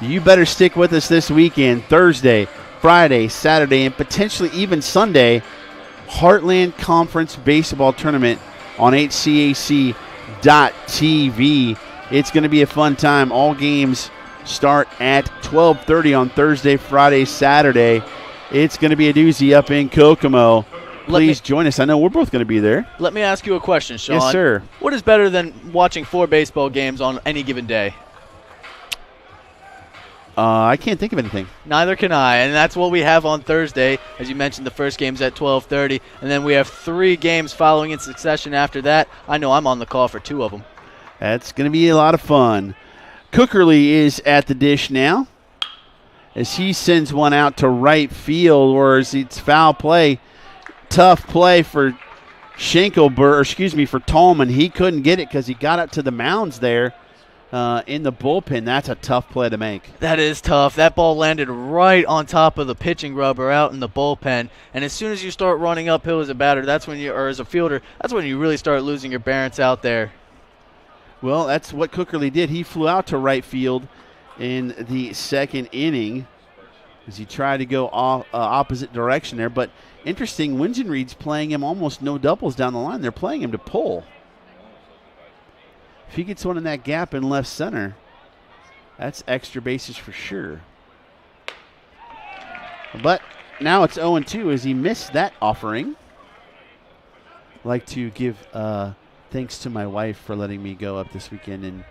you better stick with us this weekend, Thursday, Friday, Saturday, and potentially even Sunday, Heartland Conference Baseball Tournament on IHSAA.tv. It's going to be a fun time. All games start at 12:30 on Thursday, Friday, Saturday. It's going to be a doozy up in Kokomo. Please join us. I know we're both going to be there. Let me ask you a question, Sean. Yes, sir. What is better than watching 4 baseball games on any given day? I can't think of anything. Neither can I, and that's what we have on Thursday. As you mentioned, the first game's at 12:30, and then we have 3 games following in succession after that. I know I'm on the call for 2 of them. That's going to be a lot of fun. Cookerly is at the dish now as he sends one out to right field, or as it's foul play. Tough play for for Tallman. He couldn't get it because he got up to the mounds there in the bullpen. That's a tough play to make. That is tough. That ball landed right on top of the pitching rubber out in the bullpen. And as soon as you start running uphill as a batter, or as a fielder, that's when you really start losing your balance out there. Well, that's what Cookerly did. He flew out to right field in the second inning as he tried to go opposite direction there. But interesting, Wingenreed's playing him almost no doubles down the line. They're playing him to pull. If he gets one in that gap in left center, that's extra bases for sure. But now it's 0-2 as he missed that offering. I'd like to give thanks to my wife for letting me go up this weekend and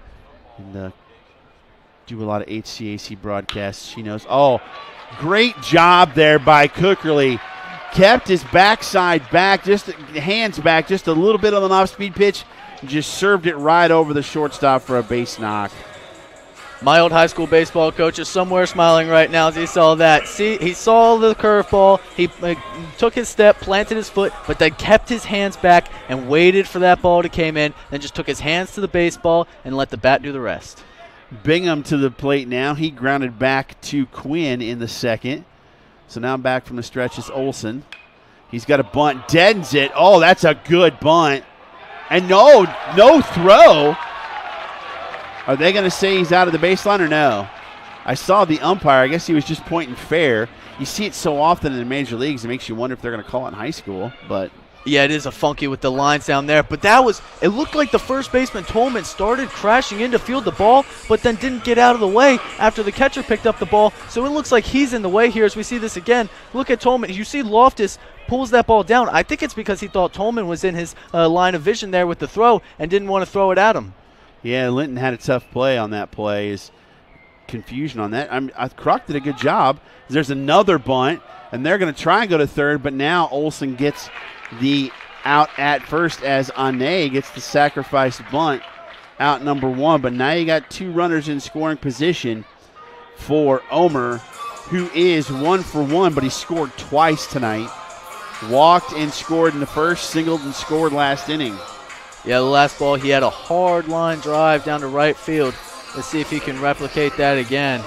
do a lot of HCAC broadcasts. She knows. Oh, great job there by Cookerly. Kept his backside back, just hands back, just a little bit of an off-speed pitch, and just served it right over the shortstop for a base knock. My old high school baseball coach is somewhere smiling right now as he saw that. See, he saw the curveball. He took his step, planted his foot, but then kept his hands back and waited for that ball to come in, then just took his hands to the baseball and let the bat do the rest. Bingham to the plate now. He grounded back to Quinn in the second. So now back from the stretch is Olson. He's got a bunt, deadens it. Oh, that's a good bunt. And no throw. Are they going to say he's out of the baseline or no? I saw the umpire. I guess he was just pointing fair. You see it so often in the major leagues, it makes you wonder if they're going to call it in high school. But yeah, it is a funky with the lines down there. But it looked like the first baseman, Tolman, started crashing in to field the ball, but then didn't get out of the way after the catcher picked up the ball. So it looks like he's in the way here as we see this again. Look at Tolman. You see Loftus pulls that ball down. I think it's because he thought Tolman was in his line of vision there with the throw and didn't want to throw it at him. Yeah, Linton had a tough play on that play. Is confusion on that. Croc did a good job. There's another bunt, and they're going to try and go to third, but now Olson gets the out at first as Ane gets the sacrifice bunt out number 1. But now you got 2 runners in scoring position for Omer, who is 1 for 1, but he scored twice tonight. Walked and scored in the first, singled and scored last inning. Yeah, the last ball, he had a hard line drive down to right field. Let's see if he can replicate that again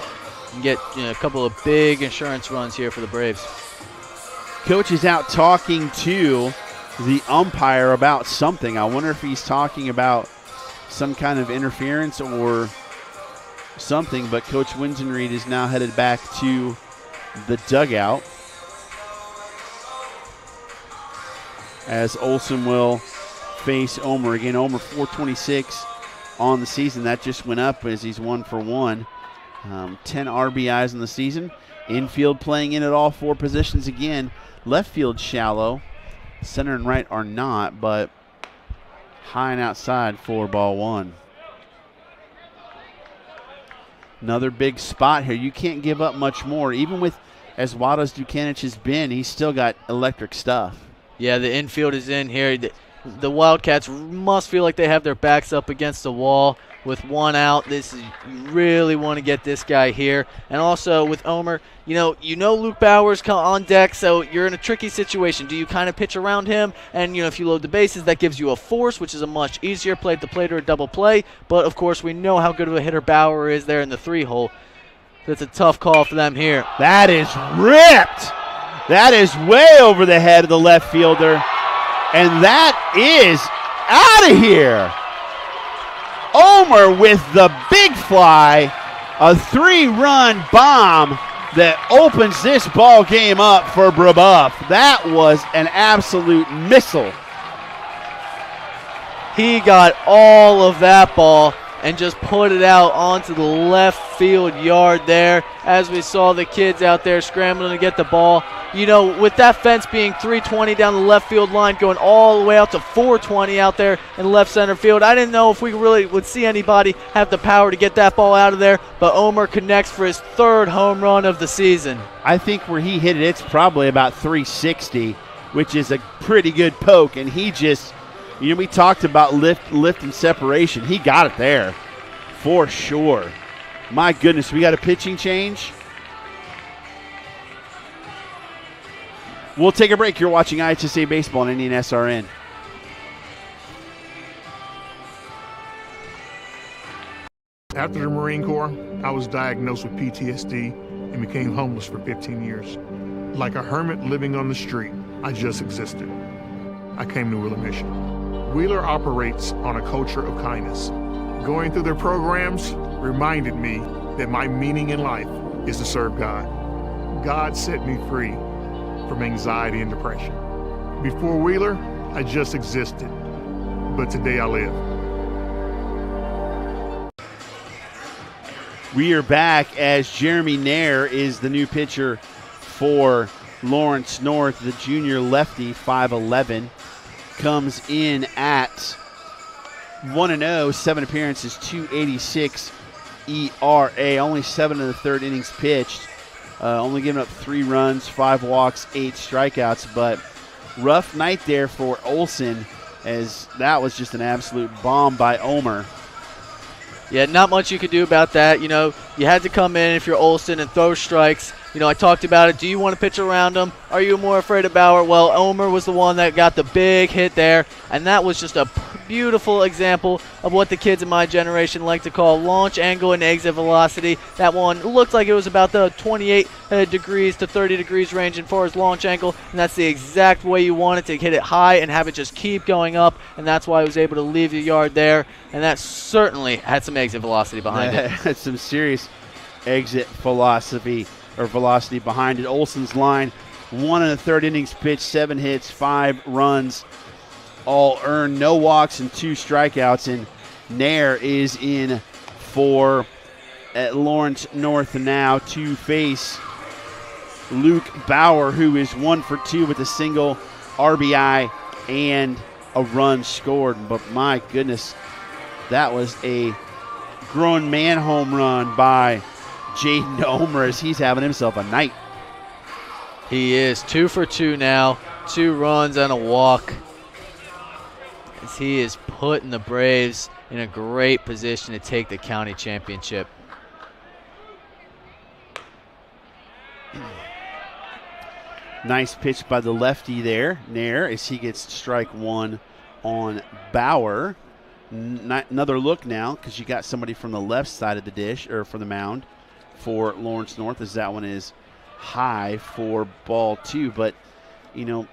and get a couple of big insurance runs here for the Braves. Coach is out talking to the umpire about something. I wonder if he's talking about some kind of interference or something, but Coach Wingenreed is now headed back to the dugout as Olson will face Omer again. Omer 426 on the season. That just went up as he's 1 for 1. 10 RBIs in the season. Infield playing in at all 4 positions again. Left field shallow. Center and right are not, but high and outside for ball 1. Another big spot here. You can't give up much more. Even with as wild as Dukanich has been, he's still got electric stuff. Yeah, the infield is in here. The Wildcats must feel like they have their backs up against the wall with 1 out. You really want to get this guy here. And also with Omer, you know Luke Bowers on deck, so you're in a tricky situation. Do you kind of pitch around him? And, if you load the bases, that gives you a force, which is a much easier play at the plate or a double play. But, of course, we know how good of a hitter Bauer is there in the 3-hole. That's a tough call for them here. That is ripped. That is way over the head of the left fielder. And that is out of here. Omer with the big fly, a 3-run bomb that opens this ball game up for Brebeuf. That was an absolute missile. He got all of that ball and just put it out onto the left field yard there as we saw the kids out there scrambling to get the ball. You know, with that fence being 320 down the left field line, going all the way out to 420 out there in left center field, I didn't know if we really would see anybody have the power to get that ball out of there, but Omer connects for his 3rd home run of the season. I think where he hit it, it's probably about 360, which is a pretty good poke, and he just, you know, we talked about lift and separation. He got it there for sure. My goodness, we got a pitching change. We'll take a break. You're watching IHSAA Baseball on IndianaSRN. After the Marine Corps, I was diagnosed with PTSD and became homeless for 15 years. Like a hermit living on the street, I just existed. I came to Wheeler Mission. Wheeler operates on a culture of kindness. Going through their programs reminded me that my meaning in life is to serve God. God set me free from anxiety and depression. Before Wheeler, I just existed, but today I live. We are back as Jeremy Nair is the new pitcher for Lawrence North, the junior lefty, 5'11", comes in at 1-0, 7 appearances, 2.86 ERA, only 7 of the 3rd innings pitched, only giving up 3 runs, 5 walks, 8 strikeouts, but rough night there for Olson, as that was just an absolute bomb by Omer. Yeah, not much you could do about that. You know, you had to come in if you're Olson and throw strikes. You know, I talked about it. Do you want to pitch around him? Are you more afraid of Bauer? Well, Omer was the one that got the big hit there, and that was just a beautiful example of what the kids in my generation like to call launch angle and exit velocity. That one looked like it was about the 28 degrees to 30 degrees range as far as launch angle, and that's the exact way you want it, to hit it high and have it just keep going up, and that's why I was able to leave the yard there, and that certainly had some exit velocity behind it. Had some serious exit velocity behind it. Olson's line, 1 in the 3rd innings pitched, 7 hits, 5 runs, all earned, no walks and 2 strikeouts, and Nair is in for at Lawrence North now to face Luke Bauer, who is 1 for 2 with a single RBI and a run scored. But my goodness, that was a grown man home run by Jaden Omer, as he's having himself a night. He is 2 for 2 now, 2 runs and a walk, as he is putting the Braves in a great position to take the county championship. Nice pitch by the lefty there, Nair, as he gets strike 1 on Bauer. Another look now, because you got somebody from the left side of the dish, or from the mound, for Lawrence North, as that one is high for ball 2. But, you know,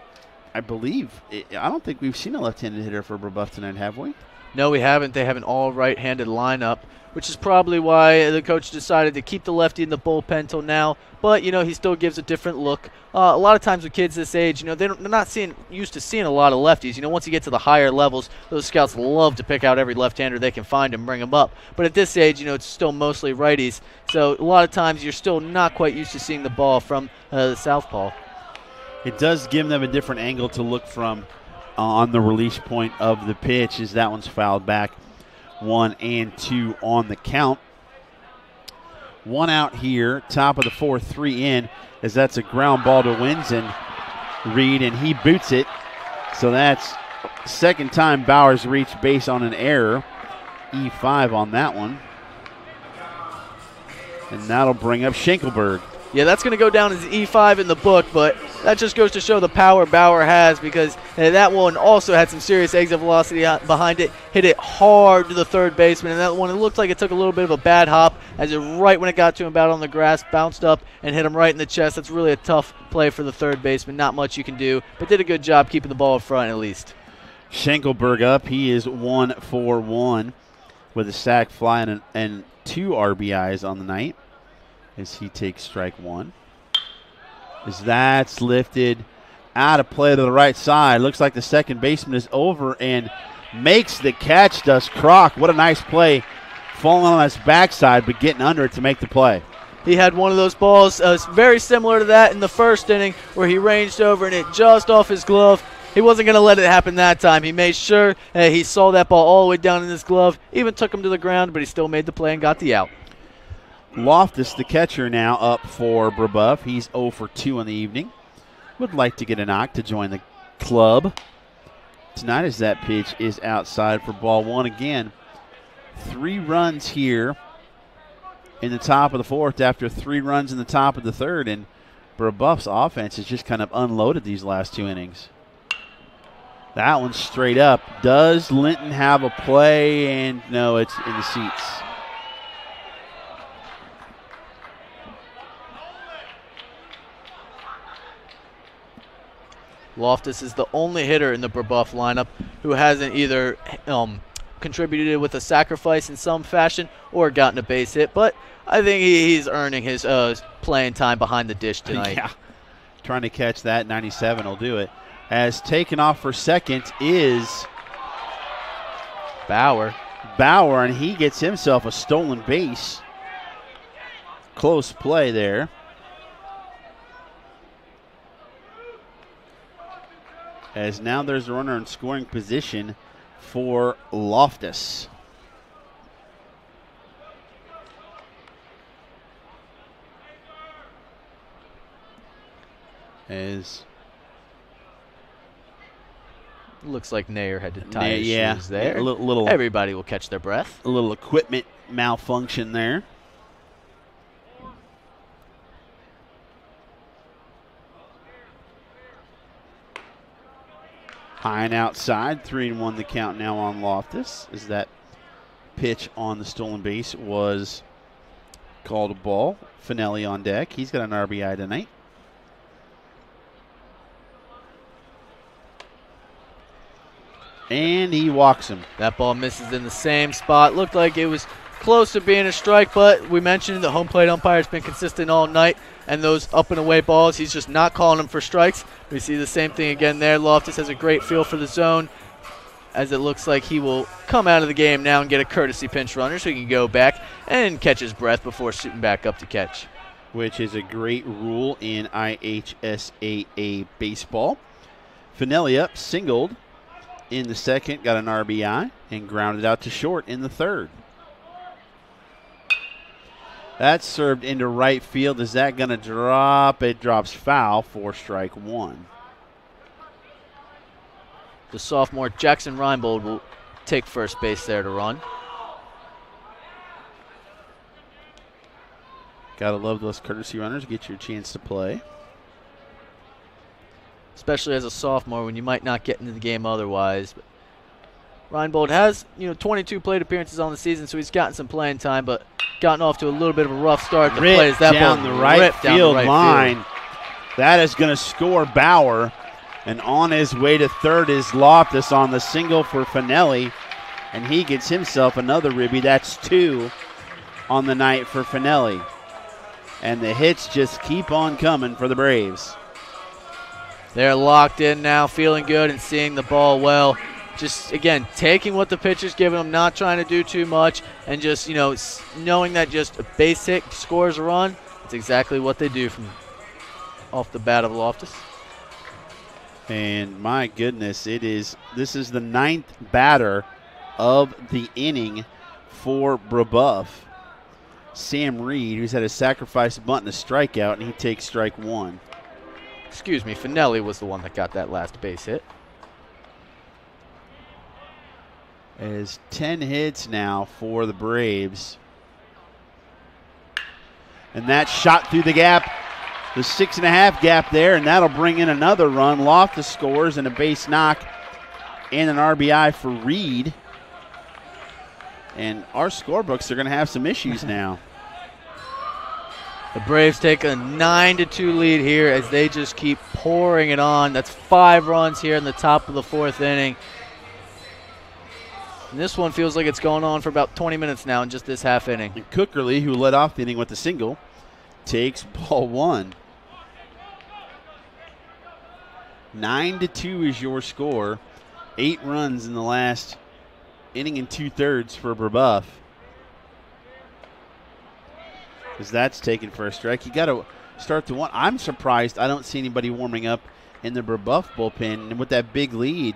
I don't think we've seen a left-handed hitter for Brebeuf tonight, have we? No, we haven't. They have an all right-handed lineup, which is probably why the coach decided to keep the lefty in the bullpen till now. But, you know, he still gives a different look. A lot of times with kids this age, you know, they're not used to seeing a lot of lefties. You know, once you get to the higher levels, those scouts love to pick out every left-hander they can find and bring them up. But at this age, you know, it's still mostly righties. So a lot of times you're still not quite used to seeing the ball from the southpaw. It does give them a different angle to look from on the release point of the pitch, as that one's fouled back. 1-2 on the count. 1 out here, top of the 4th, 3 in, as that's a ground ball to Winsen Reed, and he boots it. So that's second time Bauer's reached base on an error. E5 on that one. And that'll bring up Schenkelberg. Yeah, that's going to go down as E5 in the book, but that just goes to show the power Bauer has, because that one also had some serious exit velocity behind it. Hit it hard to the third baseman, and that one, it looked like it took a little bit of a bad hop, as it right when it got to him about on the grass, bounced up and hit him right in the chest. That's really a tough play for the third baseman. Not much you can do, but did a good job keeping the ball in front at least. Schenkelberg up. He is 1 for 1. with a sac fly and 2 RBIs on the night as he takes strike 1. As that's lifted out of play to the right side. Looks like the second baseman is over and makes the catch, does Croc. What a nice play. Falling on his backside, but getting under it to make the play. He had one of those balls very similar to that in the first inning where he ranged over and it just off his glove. He wasn't going to let it happen that time. He made sure he saw that ball all the way down in his glove, even took him to the ground, but he still made the play and got the out. Loftus, the catcher, now up for Brebeuf. He's 0 for 2 in the evening. Would like to get a knock to join the club tonight as that pitch is outside for ball 1 again. 3 runs here in the top of the 4th after 3 runs in the top of the 3rd, and Brebeuf's offense has just kind of unloaded these last 2 innings. That one's straight up. Does Linton have a play? And no, it's in the seats. Loftus is the only hitter in the Brebeuf lineup who hasn't either contributed with a sacrifice in some fashion or gotten a base hit, but I think he's earning his playing time behind the dish tonight. Yeah, trying to catch that. 97 will do it. As taken off for second is Bauer, and he gets himself a stolen base. Close play there. As now there's a runner in scoring position for Loftus. As looks like Nair had to tie his shoes there. A little, everybody will catch their breath. A little equipment malfunction there. High and outside, 3-1 the count now on Loftus as that pitch on the stolen base was called a ball. Finelli on deck. He's got an RBI tonight. And he walks him. That ball misses in the same spot. Looked like it was close to being a strike, but we mentioned the home plate umpire has been consistent all night, and those up and away balls, he's just not calling them for strikes. We see the same thing again there. Loftus has a great feel for the zone, as it looks like he will come out of the game now and get a courtesy pinch runner so he can go back and catch his breath before shooting back up to catch. Which is a great rule in IHSAA baseball. Finelli up, singled in the second, got an RBI, and grounded out to short in the third. That's served into right field. Is that going to drop? It drops foul for strike 1. The sophomore Jackson Reinbold will take first base there to run. Gotta love those courtesy runners. Get you a chance to play. Especially as a sophomore when you might not get into the game otherwise. But Reinbold has, 22 plate appearances on the season, so he's gotten some playing time, but gotten off to a little bit of a rough start. The play is that down ball the right field line. Field. That is going to score Bauer. And on his way to third is Loftus on the single for Finelli. And he gets himself another ribby. That's 2 on the night for Finelli. And the hits just keep on coming for the Braves. They're locked in now, feeling good and seeing the ball well. Just, again, taking what the pitcher's giving them, not trying to do too much, and just, knowing that just a base hit scores a run. It's exactly what they do from off the bat of Loftus. And my goodness, this is the 9th batter of the inning for Brebeuf. Sam Reed, who's had a sacrifice bunt and a strikeout, and he takes strike 1. Excuse me, Finelli was the one that got that last base hit. As 10 hits now for the Braves. And that shot through the gap, the 6.5 gap there, and that'll bring in another run. Loftus scores and a base knock and an RBI for Reed. And our scorebooks are going to have some issues now. The Braves take a 9-2 lead here as they just keep pouring it on. That's 5 runs here in the top of the 4th inning. And this one feels like it's going on for about 20 minutes now in just this half inning. And Cookerly, who led off the inning with a single, takes ball one. 9-2 is your score. 8 runs in the last inning and 2/3 for Brebeuf. As that's taken for a strike. You got to start the one. I'm surprised I don't see anybody warming up in the Brebeuf bullpen. And with that big lead,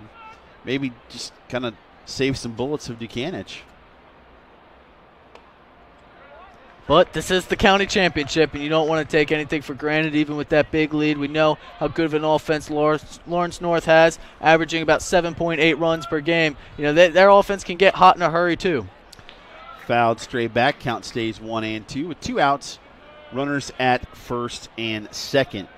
maybe just kind of save some bullets of Ducanich. But this is the county championship, and you don't want to take anything for granted, even with that big lead. We know how good of an offense Lawrence North has, averaging about 7.8 runs per game. You know, their offense can get hot in a hurry, too. Fouled straight back. Count stays 1-2 with 2 outs. Runners at first and second.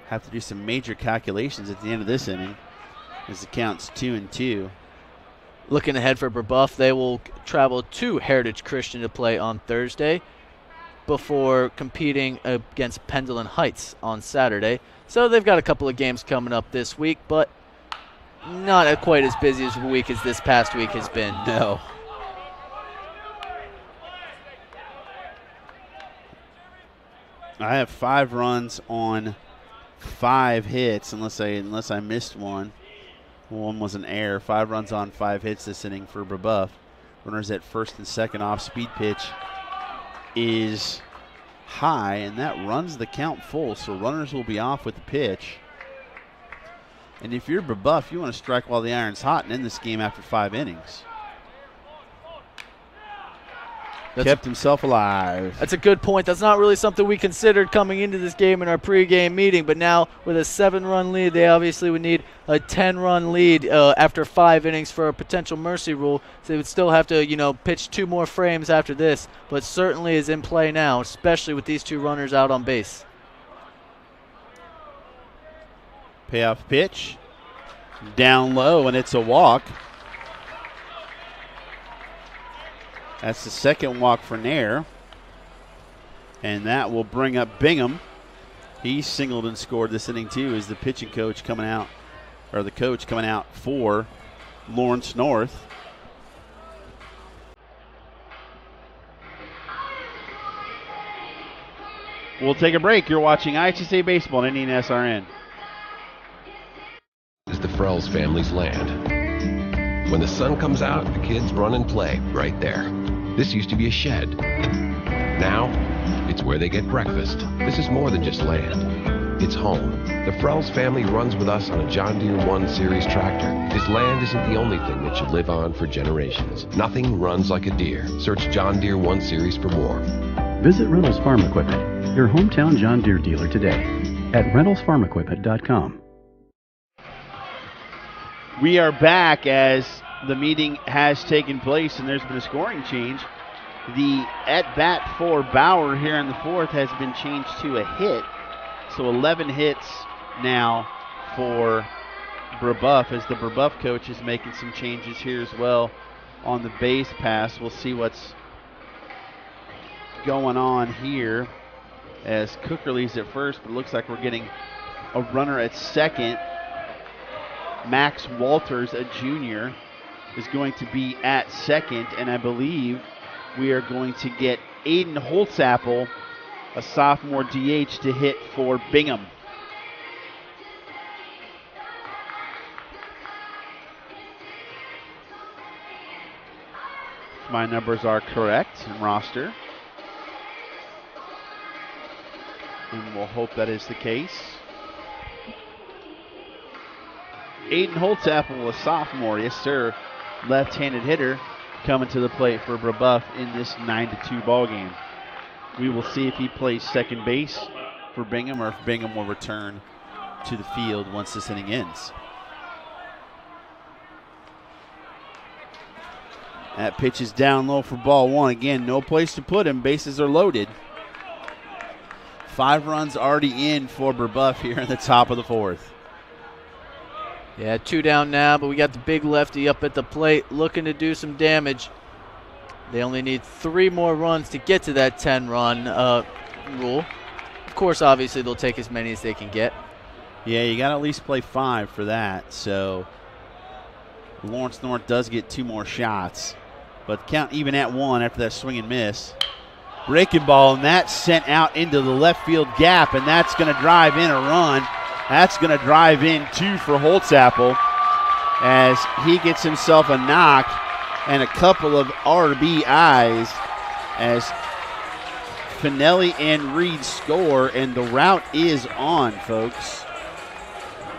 Have to do some major calculations at the end of this inning as the count's 2-2. Looking ahead for Brebeuf, they will travel to Heritage Christian to play on Thursday before competing against Pendleton Heights on Saturday. So they've got a couple of games coming up this week, but not quite as busy as a week as this past week has been. No. I have 5 runs on 5 hits, unless I missed one. One was an error. 5 runs on 5 hits this inning for Brebeuf. Runners at first and second. Off speed pitch is high, and that runs the count full. So runners will be off with the pitch. And if you're Brebeuf, you want to strike while the iron's hot and end this game after 5 innings. Kept himself alive. That's a good point. That's not really something we considered coming into this game in our pregame meeting, but now with a 7-run lead, they obviously would need a 10-run lead after 5 innings for a potential mercy rule. So they would still have to, pitch 2 more frames after this, but certainly is in play now, especially with these 2 runners out on base. Payoff pitch. Down low, and it's a walk. That's the second walk for Nair. And that will bring up Bingham. He singled and scored this inning too, as the pitching coach coming out, or the coach coming out for Lawrence North. We'll take a break. You're watching IHSAA Baseball on IndianaSRN. Is the Frells family's land. When the sun comes out, the kids run and play right there. This used to be a shed. Now, it's where they get breakfast. This is more than just land. It's home. The Frells family runs with us on a John Deere 1 Series tractor. This land isn't the only thing that should live on for generations. Nothing runs like a Deere. Search John Deere 1 Series for more. Visit Reynolds Farm Equipment, your hometown John Deere dealer today at reynoldsfarmequipment.com. We are back as the meeting has taken place, and there's been a scoring change. The at-bat for Bauer here in the 4th has been changed to a hit. So 11 hits now for Brebeuf, as the Brebeuf coach is making some changes here as well on the base pass. We'll see what's going on here as Cookerly's at first, but it looks like we're getting a runner at second. Max Walters, a junior, is going to be at second, and I believe we are going to get Aiden Holtzapfel, a sophomore DH, to hit for Bingham. If my numbers are correct in roster, and we'll hope that is the case. Aiden Holtzapfel, a sophomore, yes sir, left-handed hitter, coming to the plate for Brebeuf in this 9-2 ball game. We will see if he plays second base for Bingham or if Bingham will return to the field once this inning ends. That pitch is down low for ball 1. Again, no place to put him. Bases are loaded. 5 runs already in for Brebeuf here in the top of the 4th. Yeah, 2 down now, but we got the big lefty up at the plate looking to do some damage. They only need 3 more runs to get to that 10-run rule. of course, obviously, they'll take as many as they can get. Yeah, you got to at least play 5 for that. So Lawrence North does get 2 more shots. But count even at 1 after that swing and miss. Breaking ball, and that's sent out into the left field gap, and that's going to drive in a run. That's going to drive in 2 for Holtzapfel as he gets himself a knock and a couple of RBIs as Finelli and Reed score, and the route is on, folks.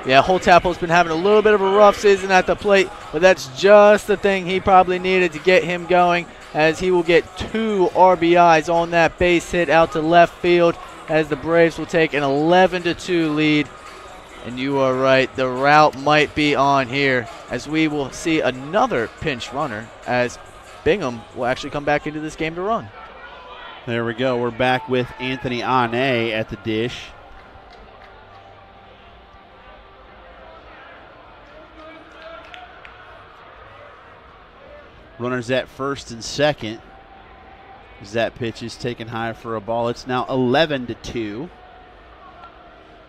Yeah, Holtzapfel's been having a little bit of a rough season at the plate, but that's just the thing he probably needed to get him going, as he will get 2 RBIs on that base hit out to left field, as the Braves will take an 11-2 lead. And you are right, the route might be on here, as we will see another pinch runner, as Bingham will actually come back into this game to run. There we go. We're back with Anthony Ane at the dish. Runners at first and second as that pitch is taken high for a ball. It's now 11-2.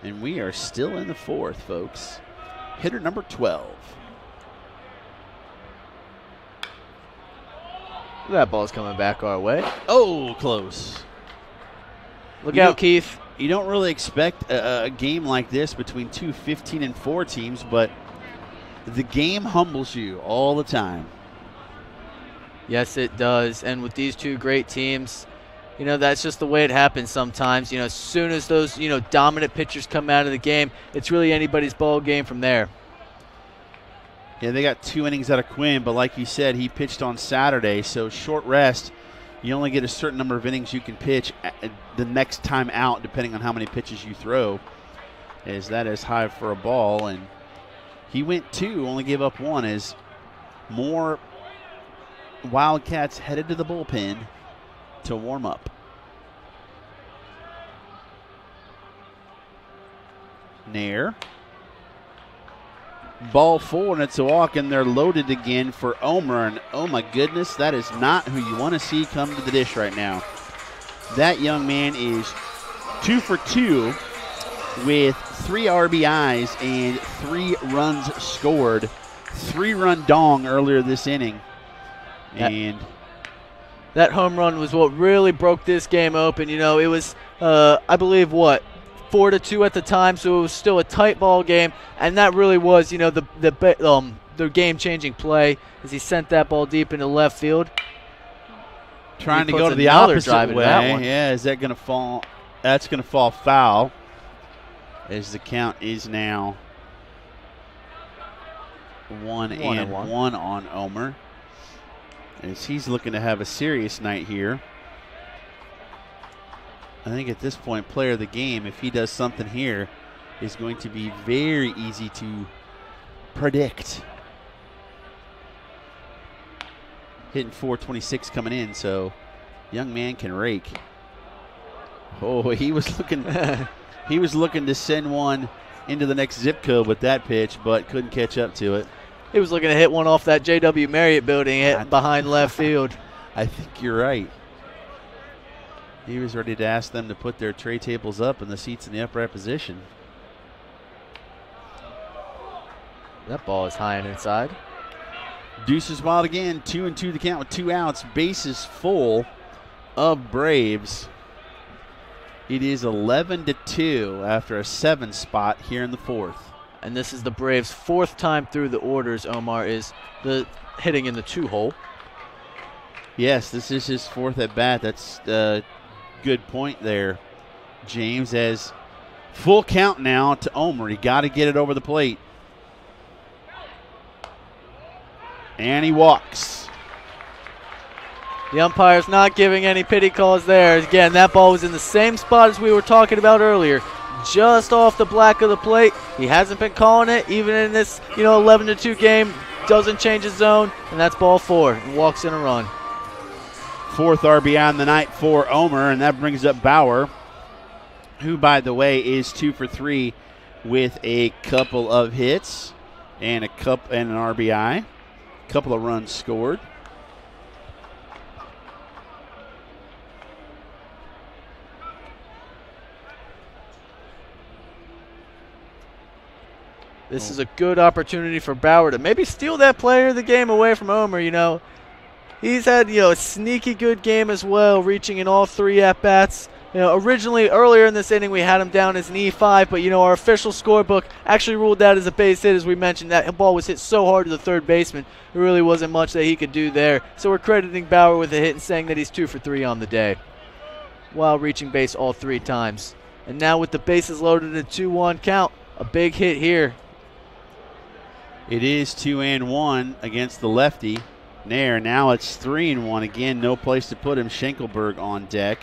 And we are still in the 4th, folks. Hitter number 12. That ball's coming back our way. Oh, close. Look out, Keith. You don't really expect a game like this between 2 15-4 teams, but the game humbles you all the time. Yes, it does. And with these 2 great teams, you know, that's just the way it happens sometimes. You know, as soon as those, you know, dominant pitchers come out of the game, it's really anybody's ball game from there. Yeah, they got 2 innings out of Quinn, but like you said, he pitched on Saturday, so short rest. You only get a certain number of innings you can pitch the next time out, depending on how many pitches you throw. As that is high for a ball, and he went 2, only gave up 1, as more Wildcats headed to the bullpen to warm up. Nair. Ball 4, and it's a walk, and they're loaded again for Omer. And oh my goodness, that is not who you want to see come to the dish right now. That young man is 2 for 2 with 3 RBIs and 3 runs scored. 3-run dong earlier this inning. And that home run was what really broke this game open. You know, it was, I believe, 4-2 at the time, so it was still a tight ball game, and that really was, you know, the game-changing play as he sent that ball deep into left field. Trying to go to the opposite way. Yeah, is that going to fall? That's going to fall foul, as the count is now 1-1 on Omer, as he's looking to have a serious night here. I think at this point, player of the game, if he does something here, is going to be very easy to predict. Hitting .426 coming in, so young man can rake. Oh, he was looking he was looking to send one into the next zip code with that pitch, but couldn't catch up to it. He was looking to hit one off that J.W. Marriott building behind left field. I think you're right. He was ready to ask them to put their tray tables up and the seats in the upright position. That ball is high and inside. Deuces wild again. 2-2 the count with 2 outs. Bases full of Braves. It is 11-2 after a 7 spot here in the 4th. And this is the Braves' 4th time through the orders. Omar is hitting in the 2-hole. Yes, this is his 4th at bat. That's good point there, James. As full count now to Omer. He got to get it over the plate. And he walks. The umpire's not giving any pity calls there. Again, that ball was in the same spot as we were talking about earlier, just off the black of the plate. He hasn't been calling it, even in this 11-2 game. Doesn't change his zone, and that's ball 4. And walks in a run. 4th RBI on the night for Omer, and that brings up Bauer, who, by the way, is 2 for 3 with a couple of hits and an RBI. Couple of runs scored. This is a good opportunity for Bauer to maybe steal that player of the game away from Omer. He's had, a sneaky good game as well, reaching in all 3 at-bats. Originally, earlier in this inning, we had him down as an E5, but, our official scorebook actually ruled that as a base hit, as we mentioned. That ball was hit so hard to the third baseman, there really wasn't much that he could do there. So we're crediting Bauer with a hit and saying that he's 2 for 3 on the day, while reaching base all 3 times. And now with the bases loaded at 2-1 count, a big hit here. It is 2-1 against the lefty, Nair. Now it's 3-1 again. No place to put him. Schenkelberg on deck.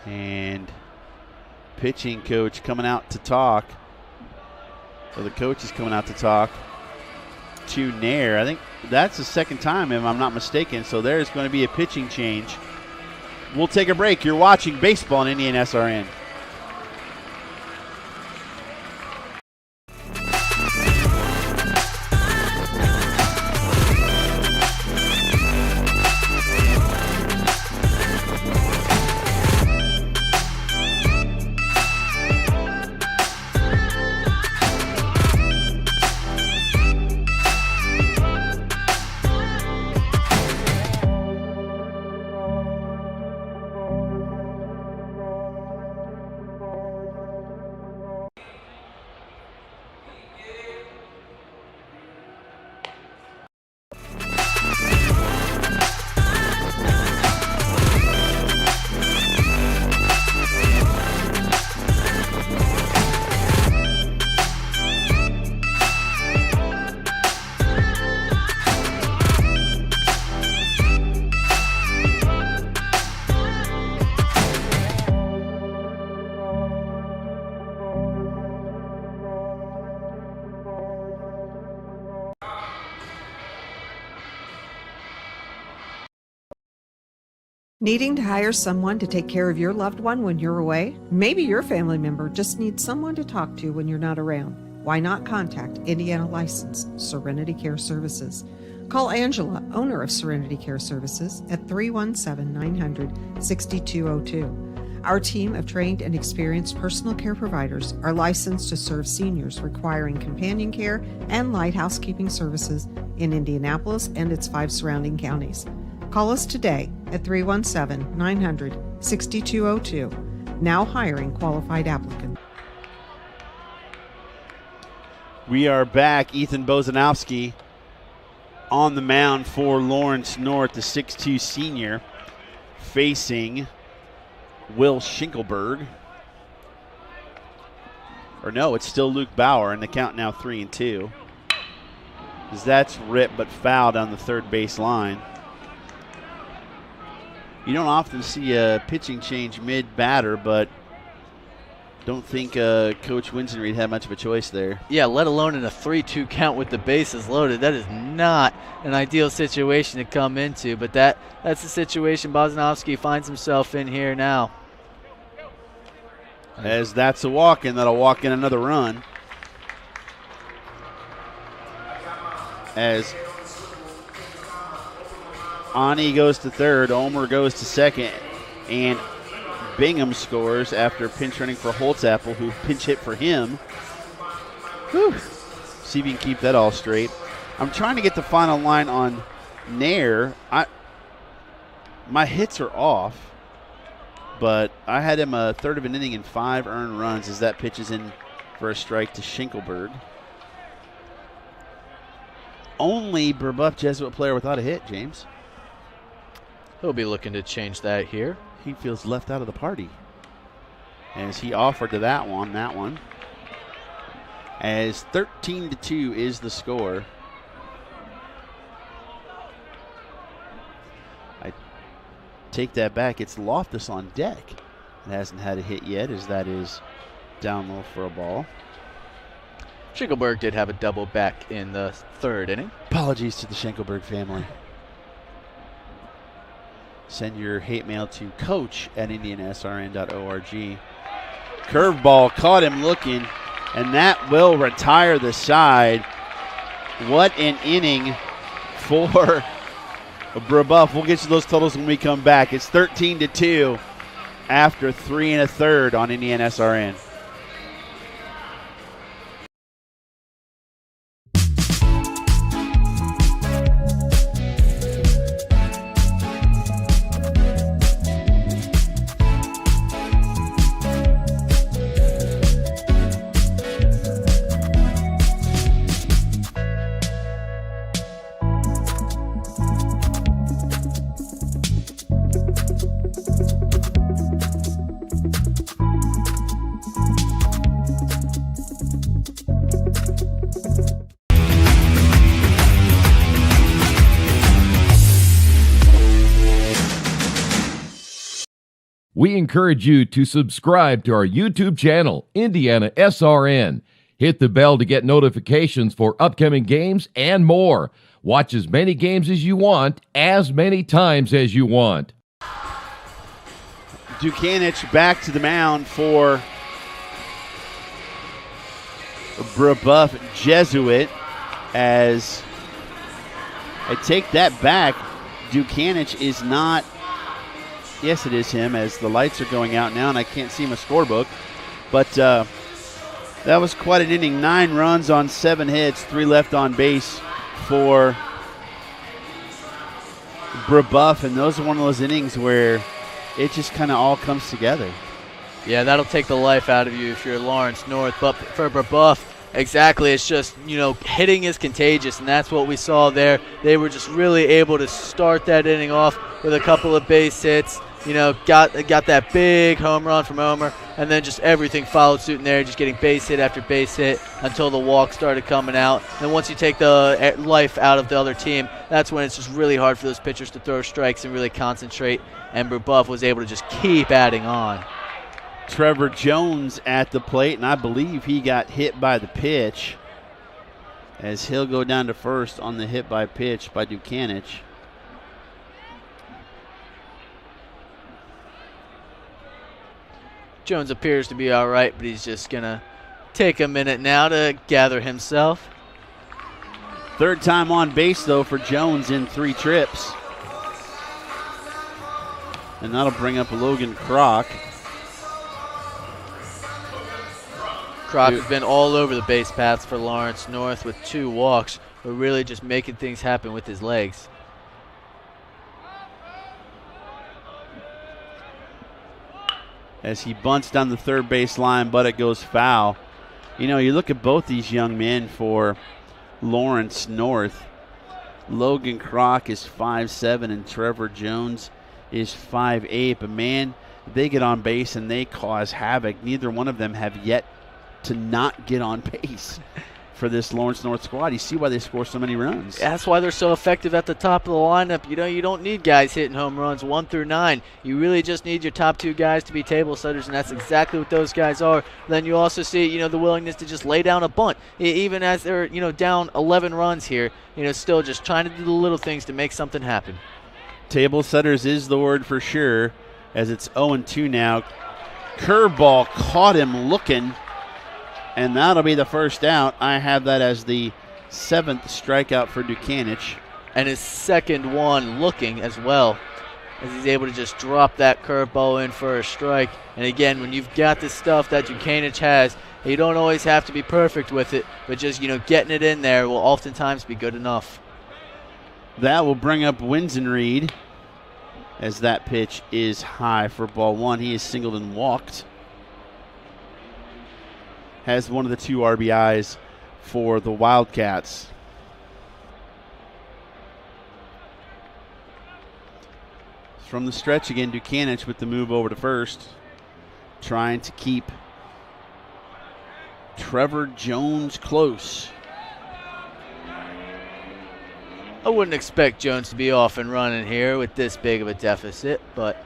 And pitching coach coming out to talk. So the coach is coming out to talk to Nair. I think that's the second time, if I'm not mistaken. So there's going to be a pitching change. We'll take a break. You're watching baseball on IndianaSRN. Needing to hire someone to take care of your loved one when you're away? Maybe your family member just needs someone to talk to when you're not around. Why not contact Indiana licensed Serenity Care Services? Call Angela, owner of Serenity Care Services, at 317-900-6202. Our team of trained and experienced personal care providers are licensed to serve seniors requiring companion care and light housekeeping services in Indianapolis and its 5 surrounding counties. Call us today at 317-900-6202. Now hiring qualified applicants. We are back. Ethan Bozanowski on the mound for Lawrence North, the 6'2 senior, facing Will Schenkelberg. Or no, it's still Luke Bauer, and the count now 3-2. As that's ripped but fouled on the third base line. You don't often see a pitching change mid-batter, but don't think Coach Winsenreed had much of a choice there. Yeah, let alone in a 3-2 count with the bases loaded. That is not an ideal situation to come into, but that's the situation Bozanowski finds himself in here now. As that's a walk, and that'll walk in another run. As Ani goes to third, Omer goes to second, and Bingham scores after pinch running for Holtzapfel, who pinch hit for him. Whew. See if you can keep that all straight. I'm trying to get the final line on Nair. My hits are off, but I had him a third of an inning and 5 earned runs as that pitches in for a strike to Schenkelberg. Only Brebeuf Jesuit player without a hit, James. He'll be looking to change that here. He feels left out of the party as he offered to that one. As 13-2 is the score. I take that back. It's Loftus on deck. It hasn't had a hit yet, as that is down low for a ball. Schenkelberg did have a double back in the third inning. Apologies to the Schenkelberg family. Send your hate mail to coach@indianasrn.org. Curveball caught him looking, and that will retire the side. What an inning for Brebeuf. We'll get you those totals when we come back. It's 13-2 after 3 1/3 on IndianaSRN. We encourage you to subscribe to our YouTube channel, IndianaSRN. Hit the bell to get notifications for upcoming games and more. Watch as many games as you want, as many times as you want. Dukanich back to the mound for Brebeuf Jesuit. As I take that back, Dukanich is not. Yes, it is him, as the lights are going out now and I can't see my scorebook. But that was quite an inning. 9 runs on 7 hits, 3 left on base for Brebeuf. And those are one of those innings where it just kind of all comes together. Yeah, that'll take the life out of you if you're Lawrence North. But for Brebeuf, exactly, it's just, hitting is contagious, and that's what we saw there. They were just really able to start that inning off with a couple of base hits. Got that big home run from Omer, and then just everything followed suit in there, just getting base hit after base hit until the walk started coming out. And once you take the life out of the other team, that's when it's just really hard for those pitchers to throw strikes and really concentrate, and Brebeuf was able to just keep adding on. Trevor Jones at the plate, and I believe he got hit by the pitch, as he'll go down to first on the hit by pitch by Dukanich. Jones appears to be all right, but he's just going to take a minute now to gather himself. Third time on base, though, for Jones in 3 trips. And that'll bring up Logan Kroc. Kroc has been all over the base paths for Lawrence North with 2 walks, but really just making things happen with his legs. As he bunts down the third base line, but it goes foul. You look at both these young men for Lawrence North. Logan Kroc is 5'7", and Trevor Jones is 5'8". But man, they get on base and they cause havoc. Neither one of them have yet to not get on base for this Lawrence North squad. You see why they score so many runs. That's why they're so effective at the top of the lineup. You don't need guys hitting home runs 1 through 9. You really just need your top 2 guys to be table setters, and that's exactly what those guys are. Then you also see, the willingness to just lay down a bunt, even as they're, down 11 runs here. Still just trying to do the little things to make something happen. Table setters is the word for sure, as it's 0-2 now. Curveball caught him looking, and that'll be the first out. I have that as the 7th strikeout for Dukanich. And his second one looking as well, as he's able to just drop that curveball in for a strike. And again, when you've got the stuff that Dukanich has, you don't always have to be perfect with it, but just, getting it in there will oftentimes be good enough. That will bring up Winsenreed, as that pitch is high for ball 1. He is singled and walked. Has one of the 2 RBIs for the Wildcats. From the stretch again, Dukanich with the move over to first, trying to keep Trevor Jones close. I wouldn't expect Jones to be off and running here with this big of a deficit, but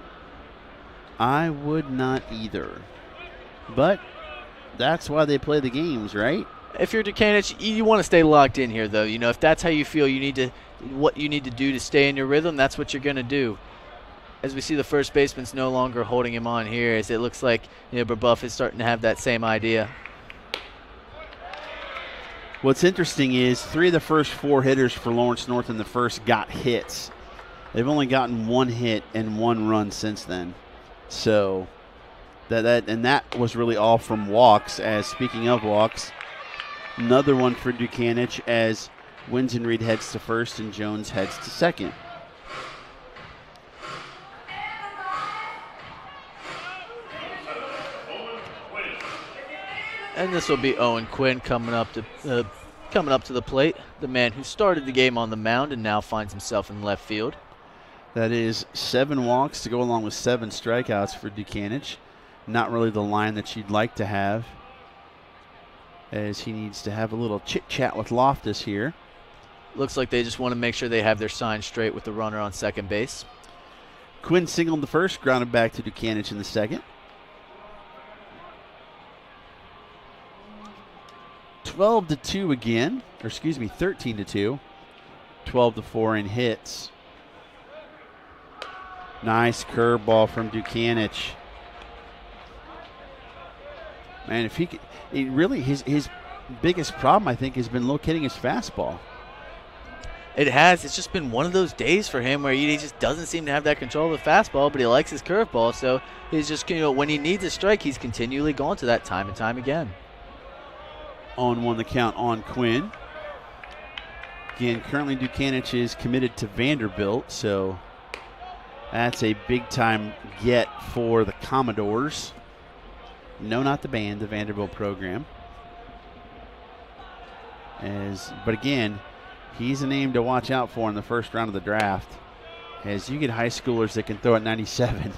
I would not either. But that's why they play the games, right? If you're Dukanich, you want to stay locked in here, though. If that's how you feel what you need to do to stay in your rhythm, that's what you're going to do. As we see, the first baseman's no longer holding him on here, as it looks like Brebeuf is starting to have that same idea. What's interesting is 3 of the first 4 hitters for Lawrence North in the first got hits. They've only gotten 1 hit and 1 run since then. So that was really all from walks. As speaking of walks, another one for Dukanich as Winsenreed heads to first and Jones heads to second. And this will be Owen Quinn coming up to the plate, the man who started the game on the mound and now finds himself in left field. That is 7 walks to go along with 7 strikeouts for Dukanich. Not really the line that you'd like to have, as he needs to have a little chit-chat with Loftus here. Looks like they just want to make sure they have their sign straight with the runner on second base. Quinn singled in the first, grounded back to Dukanich in the second. 12-2 again, or excuse me, 13-2. 12-4 in hits. Nice curveball from Dukanich. Man, if he could, his biggest problem, I think, has been locating his fastball. It has. It's just been one of those days for him where he just doesn't seem to have that control of the fastball, but he likes his curveball. So he's just, when he needs a strike, he's continually going to that time and time again. 0-1 the count on Quinn. Again, currently Dukanich is committed to Vanderbilt, so that's a big-time get for the Commodores. No, not the band, the Vanderbilt program. But again, he's a name to watch out for in the first round of the draft. As you get high schoolers that can throw at 97,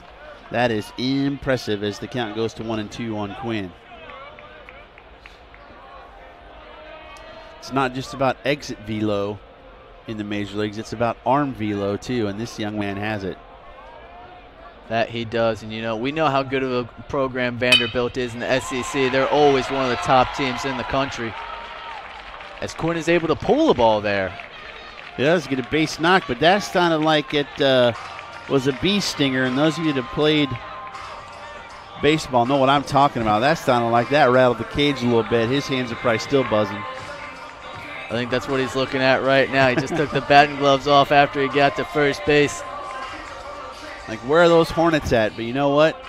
that is impressive as the count goes to 1-2 on Quinn. It's not just about exit velo in the major leagues, it's about arm velo too, and this young man has it. That he does, and we know how good of a program Vanderbilt is in the SEC. They're always one of the top teams in the country. As Quinn is able to pull the ball there. He does get a base knock, but that sounded like it was a bee stinger, and those of you that played baseball know what I'm talking about. That sounded like that rattled the cage a little bit. His hands are probably still buzzing. I think that's what he's looking at right now. He just took the batting gloves off after he got to first base. Like, where are those Hornets at? But you know what?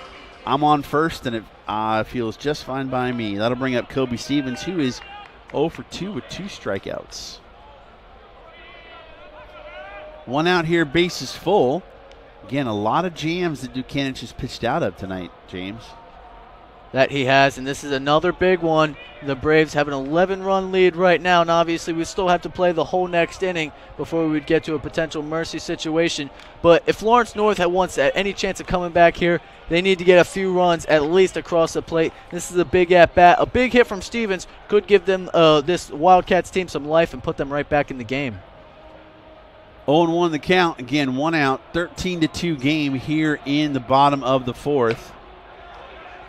I'm on first, and it feels just fine by me. That'll bring up Kobe Stevens, who is 0 for 2 with 2 strikeouts. 1 out here, bases full. Again, a lot of jams that Dukanich has pitched out of tonight, James. That he has, and this is another big one. The Braves have an 11-run lead right now, and obviously we still have to play the whole next inning before we would get to a potential mercy situation. But if Lawrence North wants any chance of coming back here, they need to get a few runs at least across the plate. This is a big at-bat. A big hit from Stevens could give them this Wildcats team some life and put them right back in the game. 0-1 the count. Again, 1 out, 13-2 game here in the bottom of the fourth.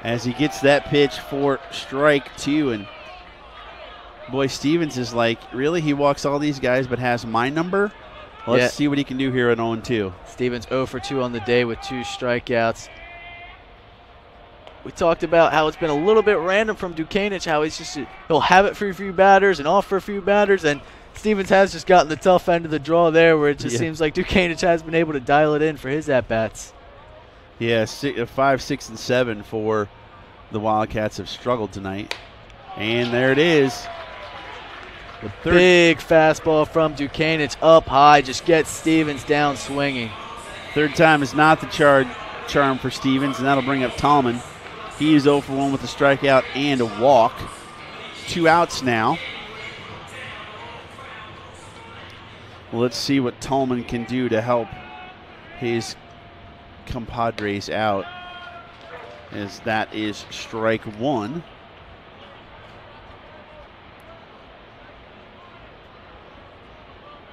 As he gets that pitch for strike 2. And boy, Stevens is like, really? He walks all these guys but has my number? Let's see what he can do here at 0-2. Stevens 0 for 2 on the day with 2 strikeouts. We talked about how it's been a little bit random from Dukanich, how he'll have it for a few batters and off for a few batters, and Stevens has just gotten the tough end of the draw there where it just seems like Dukanich has been able to dial it in for his at-bats. Yeah, 5, 6, and 7 for the Wildcats have struggled tonight. And there it is. The big fastball from Dukanich up high just gets Stevens down swinging. Third time is not the charm for Stevens, and that'll bring up Tallman. He is 0 for 1 with a strikeout and a walk. 2 outs now. Well, let's see what Tallman can do to help his compadres out, as that is strike 1.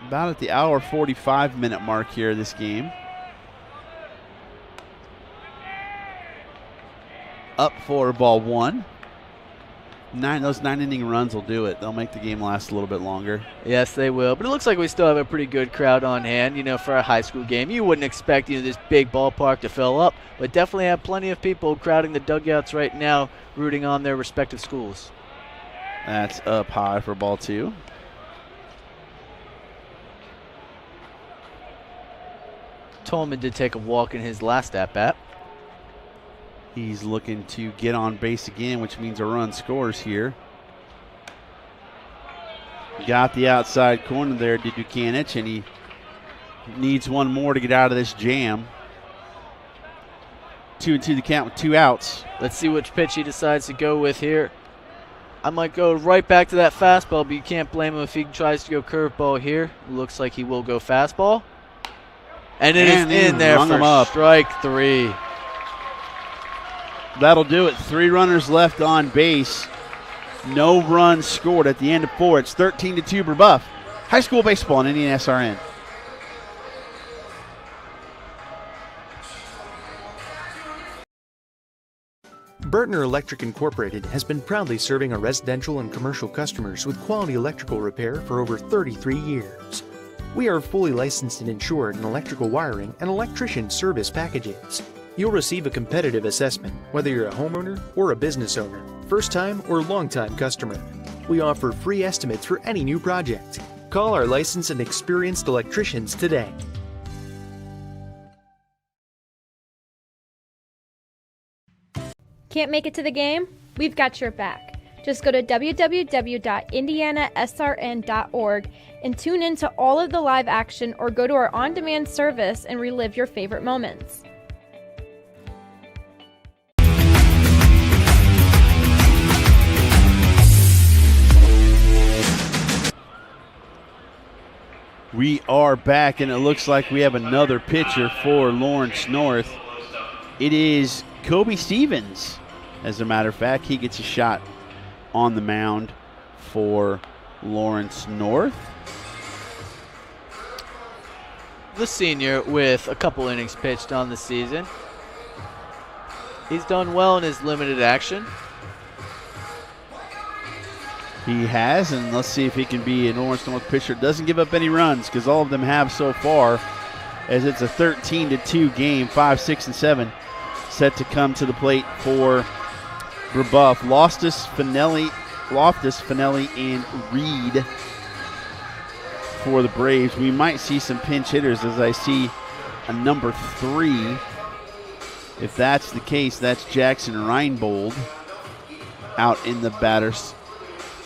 About at the hour 45 minute mark here of this game. Up for ball 1. Those 9-inning runs will do it. They'll make the game last a little bit longer. Yes, they will. But it looks like we still have a pretty good crowd on hand. For a high school game, you wouldn't expect this big ballpark to fill up, but definitely have plenty of people crowding the dugouts right now, rooting on their respective schools. That's up high for ball 2. Tolman did take a walk in his last at-bat. He's looking to get on base again, which means a run scores here. Got the outside corner there to Dukanich, and he needs one more to get out of this jam. 2-2 the count with 2 outs. Let's see which pitch he decides to go with here. I might go right back to that fastball, but you can't blame him if he tries to go curveball here. Looks like he will go fastball. And it is in there for strike 3. That'll do it. 3 runners left on base. No runs scored at the end of 4. It's 13-2 Brebeuf. High school baseball in IndianaSRN. Burtner Electric Incorporated has been proudly serving our residential and commercial customers with quality electrical repair for over 33 years. We are fully licensed and insured in electrical wiring and electrician service packages. You'll receive a competitive assessment whether you're a homeowner or a business owner, first-time or long-time customer. We offer free estimates for any new project. Call our licensed and experienced electricians today. Can't make it to the game? We've got your back. Just go to www.IndianaSRN.org and tune in to all of the live action or go to our on-demand service and relive your favorite moments. We are back, and it looks like we have another pitcher for Lawrence North. It is Kobe Stevens. As a matter of fact, he gets a shot on the mound for Lawrence North. The senior with a couple innings pitched on the season. He's done well in his limited action. He has, and let's see if he can be a Lawrence North pitcher. Doesn't give up any runs because all of them have so far, as it's a 13-2 game, 5, 6, and 7 set to come to the plate for Brebeuf. Loftus, Finelli, and Reed for the Braves. We might see some pinch hitters as I see a number 3. If that's the case, that's Jackson Reinbold out in the batter's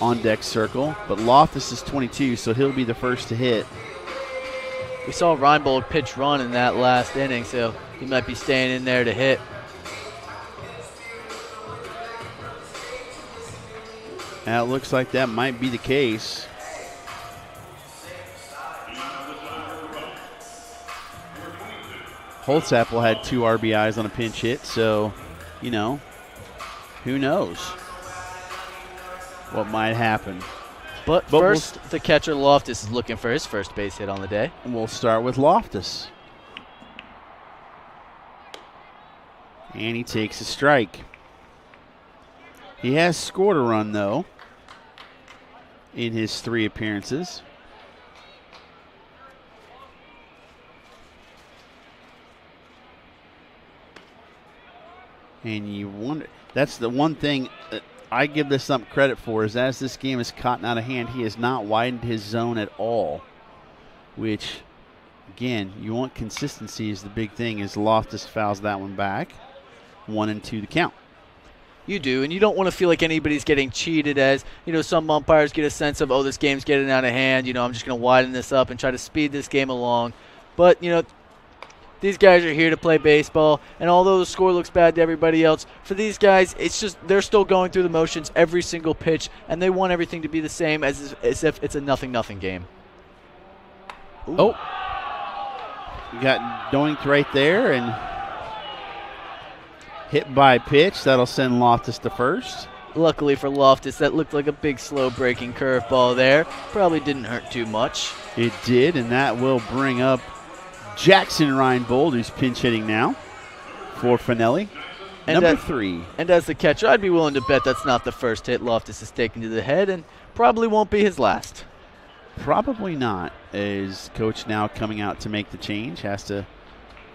on deck circle. But Loftus is 22, so he'll be the first to hit. We saw Reinbold pitch run in that last inning, so he might be staying in there to hit. Now it looks like that might be the case. Holtzapfel had 2 RBIs on a pinch hit, so, you know, who knows what might happen. But first, the catcher Loftus is looking for his first base hit on the day. And we'll start with Loftus. And he takes a strike. He has scored a run, though, in his 3 appearances. And you wonder, that's the one thing that I give this some credit for, is as this game has gotten out of hand, he has not widened his zone at all, which, again, you want consistency is the big thing, as Loftus fouls that one back. 1-2 the count. You do, and you don't want to feel like anybody's getting cheated, as, you know, some umpires get a sense of, oh, this game's getting out of hand, you know, I'm just going to widen this up and try to speed this game along. But, you know, these guys are here to play baseball, and although the score looks bad to everybody else, for these guys, it's just they're still going through the motions every single pitch, and they want everything to be the same as if it's a 0-0 game. Ooh. Oh, you got doinked right there and hit by pitch. That'll send Loftus to first. Luckily for Loftus, that looked like a big slow breaking curveball there. Probably didn't hurt too much. It did, and that will bring up Jackson Reinbold, who's pinch hitting now for Finelli. Number 3. And as the catcher, I'd be willing to bet that's not the first hit Loftus has taken to the head, and probably won't be his last. Probably not, as Coach now coming out to make the change. Has to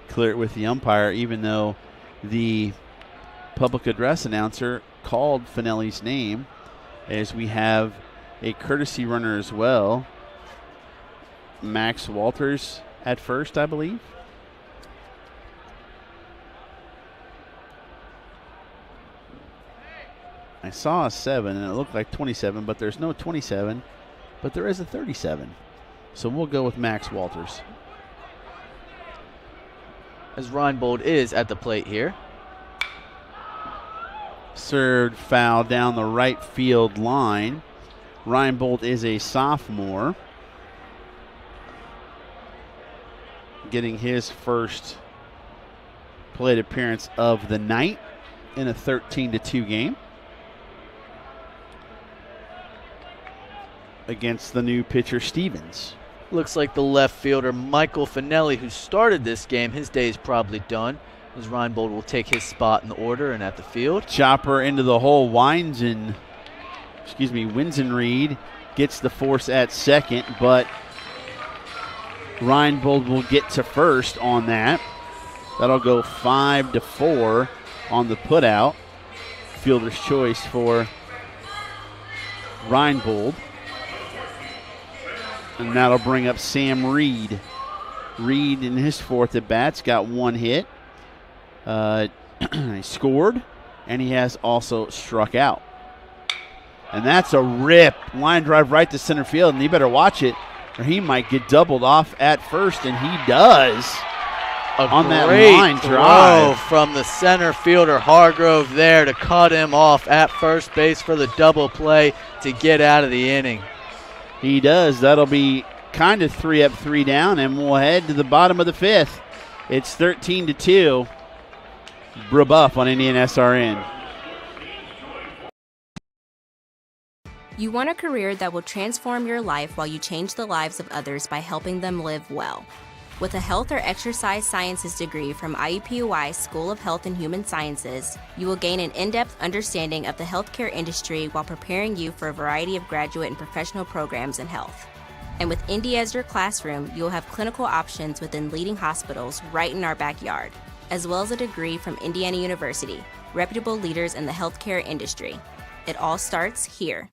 clear it with the umpire, even though the public address announcer called Finelli's name, as we have a courtesy runner as well. Max Walters at first, I believe. I saw a 7, and it looked like 27, but there's no 27, but there is a 37. So we'll go with Max Walters. As Reinbold is at the plate here. Served foul down the right field line. Reinbold is a sophomore, getting his first plate appearance of the night in a 13-2 game against the new pitcher Stevens. Looks like the left fielder Michael Finelli, who started this game, his day is probably done. as Reinbold will take his spot in the order and at the field. Chopper into the hole, Winsenreed gets the force at second, but Reinbold will get to first on that. That'll go 5-4 on the putout. Fielder's choice for Reinbold. And that'll bring up Sam Reed. Reed in his fourth at bat's got one hit. He scored, and he has also struck out. And that's a rip. Line drive right to center field, and he better watch it, or he might get doubled off at first, and he does. On that line drive from the center fielder Hargrove there to cut him off at first base for the double play to get out of the inning. He does. That'll be kind of 3 up, 3 down, and we'll head to the bottom of the fifth. It's 13-2. Brebeuf on IndianaSRN. You want a career that will transform your life while you change the lives of others by helping them live well. With a health or exercise sciences degree from IUPUI School of Health and Human Sciences, you will gain an in-depth understanding of the healthcare industry while preparing you for a variety of graduate and professional programs in health. And with Indy as your classroom, you will have clinical options within leading hospitals right in our backyard, as well as a degree from Indiana University, reputable leaders in the healthcare industry. It all starts here.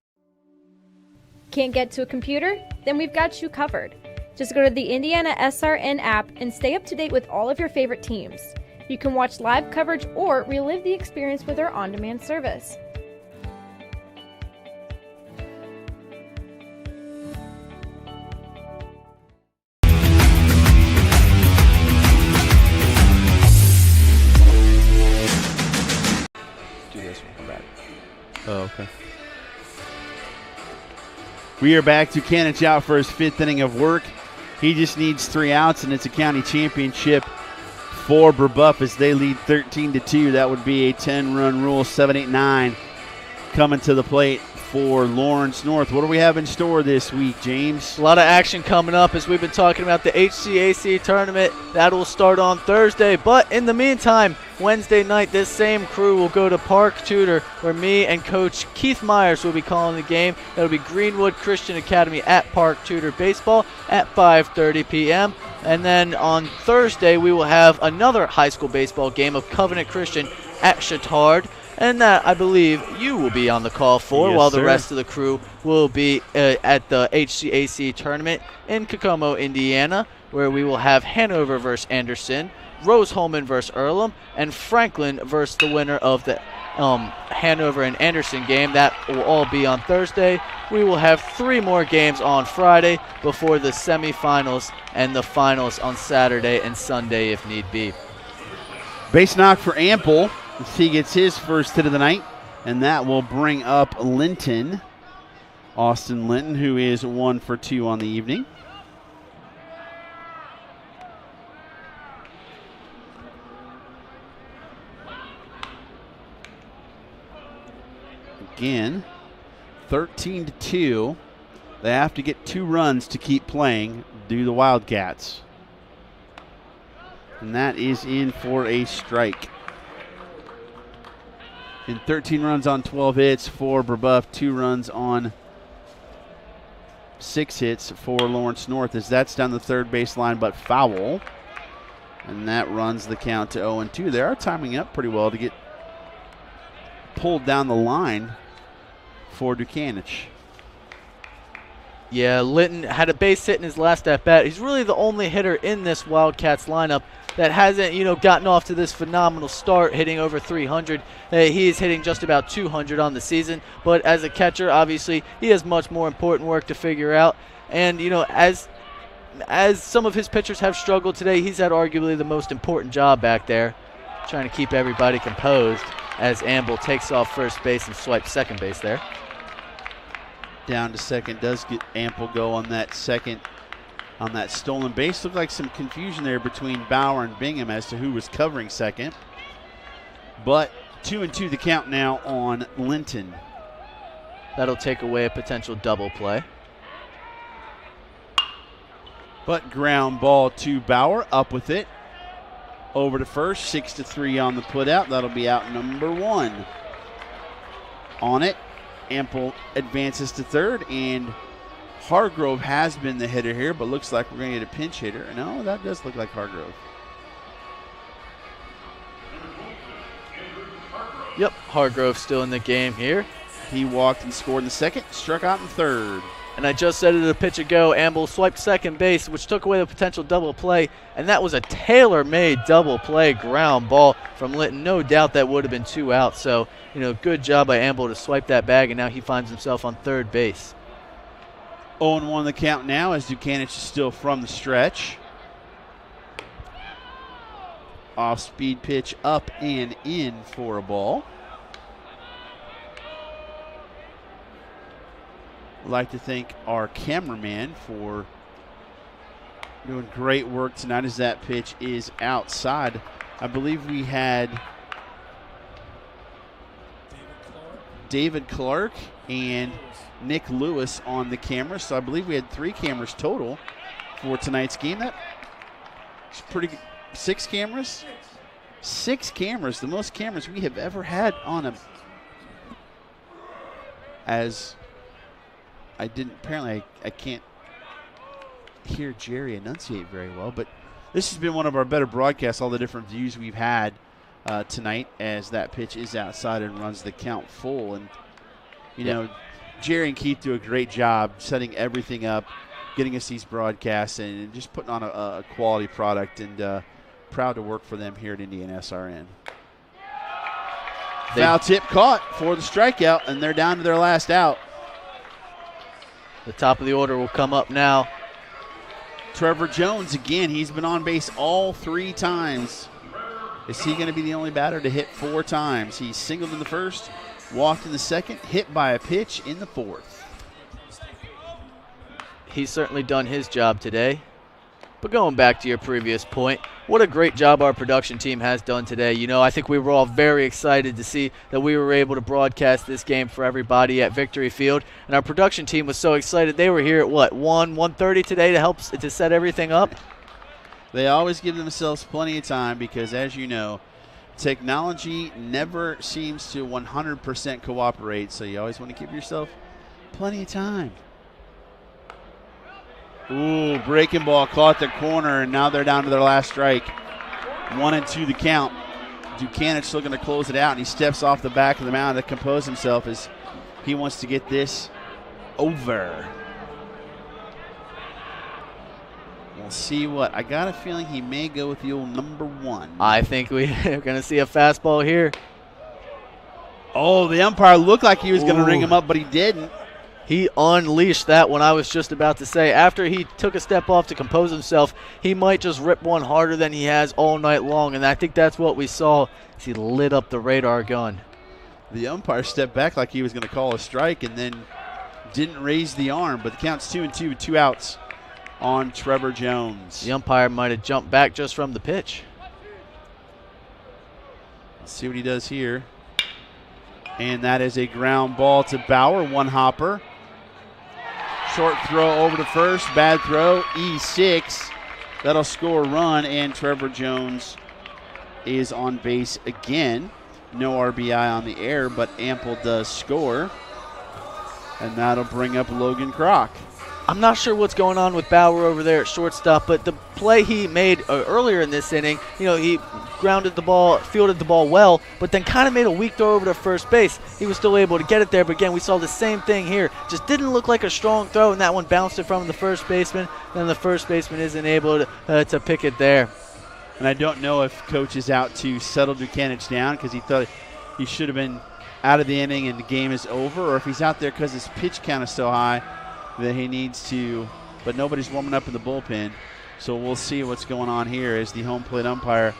Can't get to a computer? Then we've got you covered. Just go to the IndianaSRN app and stay up to date with all of your favorite teams. You can watch live coverage or relive the experience with our on-demand service. Do this one, come back. Oh, okay. We are back to Kanich out for his fifth inning of work. He just needs 3 outs, and it's a county championship for Brebeuf as they lead 13-2. That would be a 10-run rule, 7-8-9 coming to the plate for Lawrence North. What do we have in store this week, James? A lot of action coming up as we've been talking about the IHSAA tournament. That will start on Thursday. But in the meantime, Wednesday night, this same crew will go to Park Tudor, where me and Coach Keith Myers will be calling the game. That'll be Greenwood Christian Academy at Park Tudor Baseball at 5:30 p.m. And then on Thursday, we will have another high school baseball game of Covenant Christian at Chittard. And that, I believe, you will be on the call for, while the rest of the crew will be at the IHSAA tournament in Kokomo, Indiana, where we will have Hanover versus Anderson, Rose-Hulman versus Earlham, and Franklin versus the winner of the Hanover and Anderson game. That will all be on Thursday. We will have 3 more games on Friday before the semifinals and the finals on Saturday and Sunday if need be. Base knock for Ample. He gets his first hit of the night, and that will bring up Linton. Austin Linton, who is 1 for 2 on the evening. Again, 13-2. They have to get 2 runs to keep playing, do the Wildcats. And that is in for a strike. In 13 runs on 12 hits for Brebeuf, 2 runs on 6 hits for Lawrence North, as that's down the third baseline, but foul. And that runs the count to 0-2. They are timing up pretty well to get pulled down the line for Dukanich. Yeah, Linton had a base hit in his last at-bat. He's really the only hitter in this Wildcats lineup that hasn't, gotten off to this phenomenal start, hitting over 300. He is hitting just about 200 on the season. But as a catcher, obviously, he has much more important work to figure out. And, as some of his pitchers have struggled today, he's had arguably the most important job back there, trying to keep everybody composed as Amble takes off first base and swipes second base there. Down to second, does get Ample go on that second, on that stolen base. Looked like some confusion there between Bauer and Bingham as to who was covering second. But 2-2 the count now on Linton. That'll take away a potential double play. But ground ball to Bauer, up with it. over to first. 6-3 on the putout. That'll be out number 1. On it, Ample advances to third, and Hargrove has been the hitter here, but looks like we're going to get a pinch hitter. No, that does look like Hargrove. Yep, Hargrove still in the game here. He walked and scored in the second, struck out in third. And I just said it a pitch ago, Amble swiped second base, which took away the potential double play, and that was a tailor-made double play ground ball from Linton. No doubt that would have been 2 outs, so, good job by Amble to swipe that bag, and now he finds himself on third base. 0-1 the count now as Dukanich is still from the stretch. Off-speed pitch up and in for a ball. I'd like to thank our cameraman for doing great work tonight as that pitch is outside. I believe we had David Clark and Nick Lewis on the camera, so I believe we had 3 cameras total for tonight's game. That's pretty good. 6 cameras? 6 cameras, the most cameras we have ever had on a... As I didn't, apparently I can't hear Jerry enunciate very well, but this has been one of our better broadcasts, all the different views we've had tonight as that pitch is outside and runs the count full. And, Jerry and Keith do a great job setting everything up, getting us these broadcasts, and just putting on a quality product, and proud to work for them here at IndianaSRN. Foul tip caught for the strikeout, and they're down to their last out. The top of the order will come up now. Trevor Jones, again, he's been on base all 3 times. Is he going to be the only batter to hit 4 times? He singled in the first, walked in the second, hit by a pitch in the fourth. He's certainly done his job today. But going back to your previous point, what a great job our production team has done today. I think we were all very excited to see that we were able to broadcast this game for everybody at Victory Field. And our production team was so excited. They were here at, 1:30 today to help to set everything up? They always give themselves plenty of time because, as you know, technology never seems to 100% cooperate. So you always want to give yourself plenty of time. Ooh, breaking ball caught the corner, and now they're down to their last strike. 1-2 the count. Dukanich looking to close it out, and he steps off the back of the mound to compose himself as he wants to get this over. We'll see what. I got a feeling he may go with the old number 1. I think we're going to see a fastball here. Oh, the umpire looked like he was going to ring him up, but he didn't. He unleashed that one. I was just about to say, after he took a step off to compose himself, he might just rip one harder than he has all night long, and I think that's what we saw as he lit up the radar gun. The umpire stepped back like he was going to call a strike and then didn't raise the arm, but the count's 2-2 with 2 outs on Trevor Jones. The umpire might have jumped back just from the pitch. Let's see what he does here. And that is a ground ball to Bauer, 1 hopper. Short throw over to first, bad throw, E6. That'll score a run, and Trevor Jones is on base again. No RBI on the air, but Ample does score. And that'll bring up Logan Kroc. I'm not sure what's going on with Bauer over there at shortstop, but the play he made earlier in this inning, he grounded the ball, fielded the ball well, but then kind of made a weak throw over to first base. He was still able to get it there, but again, we saw the same thing here. Just didn't look like a strong throw, and that one bounced it from the first baseman. Then the first baseman isn't able to pick it there. And I don't know if Coach is out to settle Dukanich down because he thought he should have been out of the inning and the game is over, or if he's out there because his pitch count is so high that he needs to, but nobody's warming up in the bullpen. So we'll see what's going on here as the home plate umpire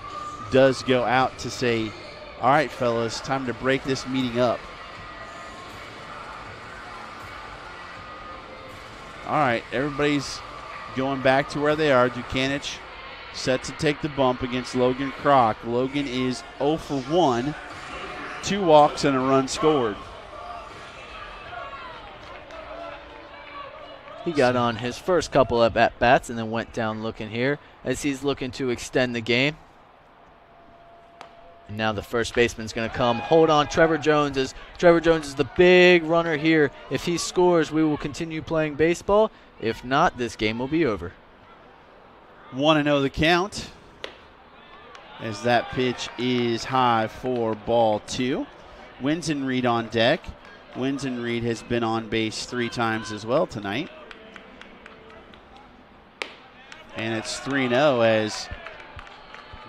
does go out to say, all right, fellas, time to break this meeting up. All right, everybody's going back to where they are. Dukanich set to take the bump against Logan Kroc. Logan is 0 for 1, 2 walks and a run scored. He got on his first couple of at-bats and then went down looking here as he's looking to extend the game. And now the first baseman's going to come. Hold on, Trevor Jones is the big runner here. If he scores, we will continue playing baseball. If not, this game will be over. 1-0 the count, as that pitch is high for ball 2. Winsenreed on deck. Winsenreed has been on base 3 times as well tonight. And it's 3-0 as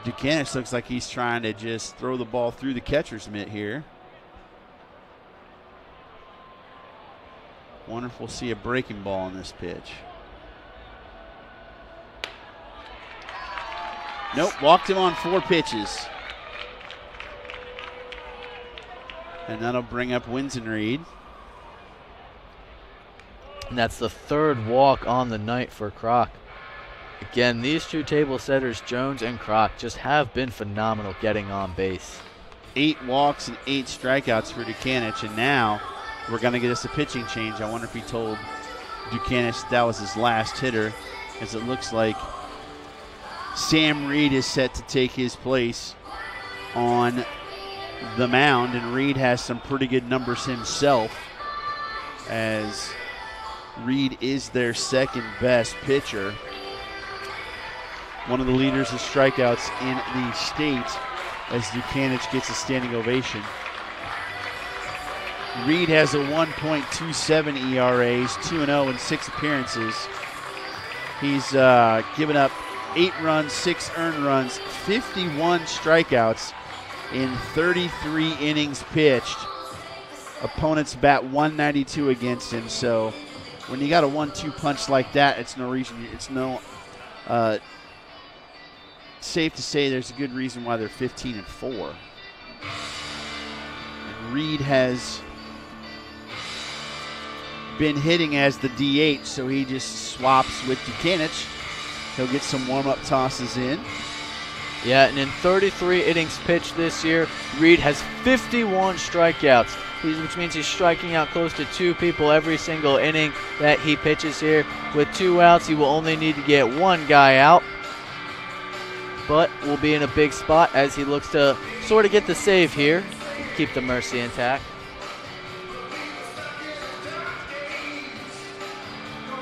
Dukanich looks like he's trying to just throw the ball through the catcher's mitt here. Wonder if we'll see a breaking ball on this pitch. Nope, walked him on 4 pitches. And that'll bring up Winsenreed. And that's the 3rd walk on the night for Kroc. Again, these 2 table setters, Jones and Kroc, just have been phenomenal getting on base. 8 walks and 8 strikeouts for Dukanich, and now we're going to get us a pitching change. I wonder if he told Dukanich that was his last hitter, as it looks like Sam Reed is set to take his place on the mound, and Reed has some pretty good numbers himself, as Reed is their 2nd best pitcher. One of the leaders of strikeouts in the state, as Dukanich gets a standing ovation. Reed has a 1.27 ERA, 2-0 in 6 appearances. He's given up 8 runs, 6 earned runs, 51 strikeouts in 33 innings pitched. Opponents bat 192 against him, so when you got a 1-2 punch like that, it's safe to say there's a good reason why they're 15-4. And Reed has been hitting as the DH, so he just swaps with Dukanich. He'll get some warm-up tosses in. Yeah, and in 33 innings pitched this year, Reed has 51 strikeouts, which means he's striking out close to 2 people every single inning that he pitches here. With 2 outs, he will only need to get 1 guy out, but will be in a big spot as he looks to sort of get the save here, keep the mercy intact.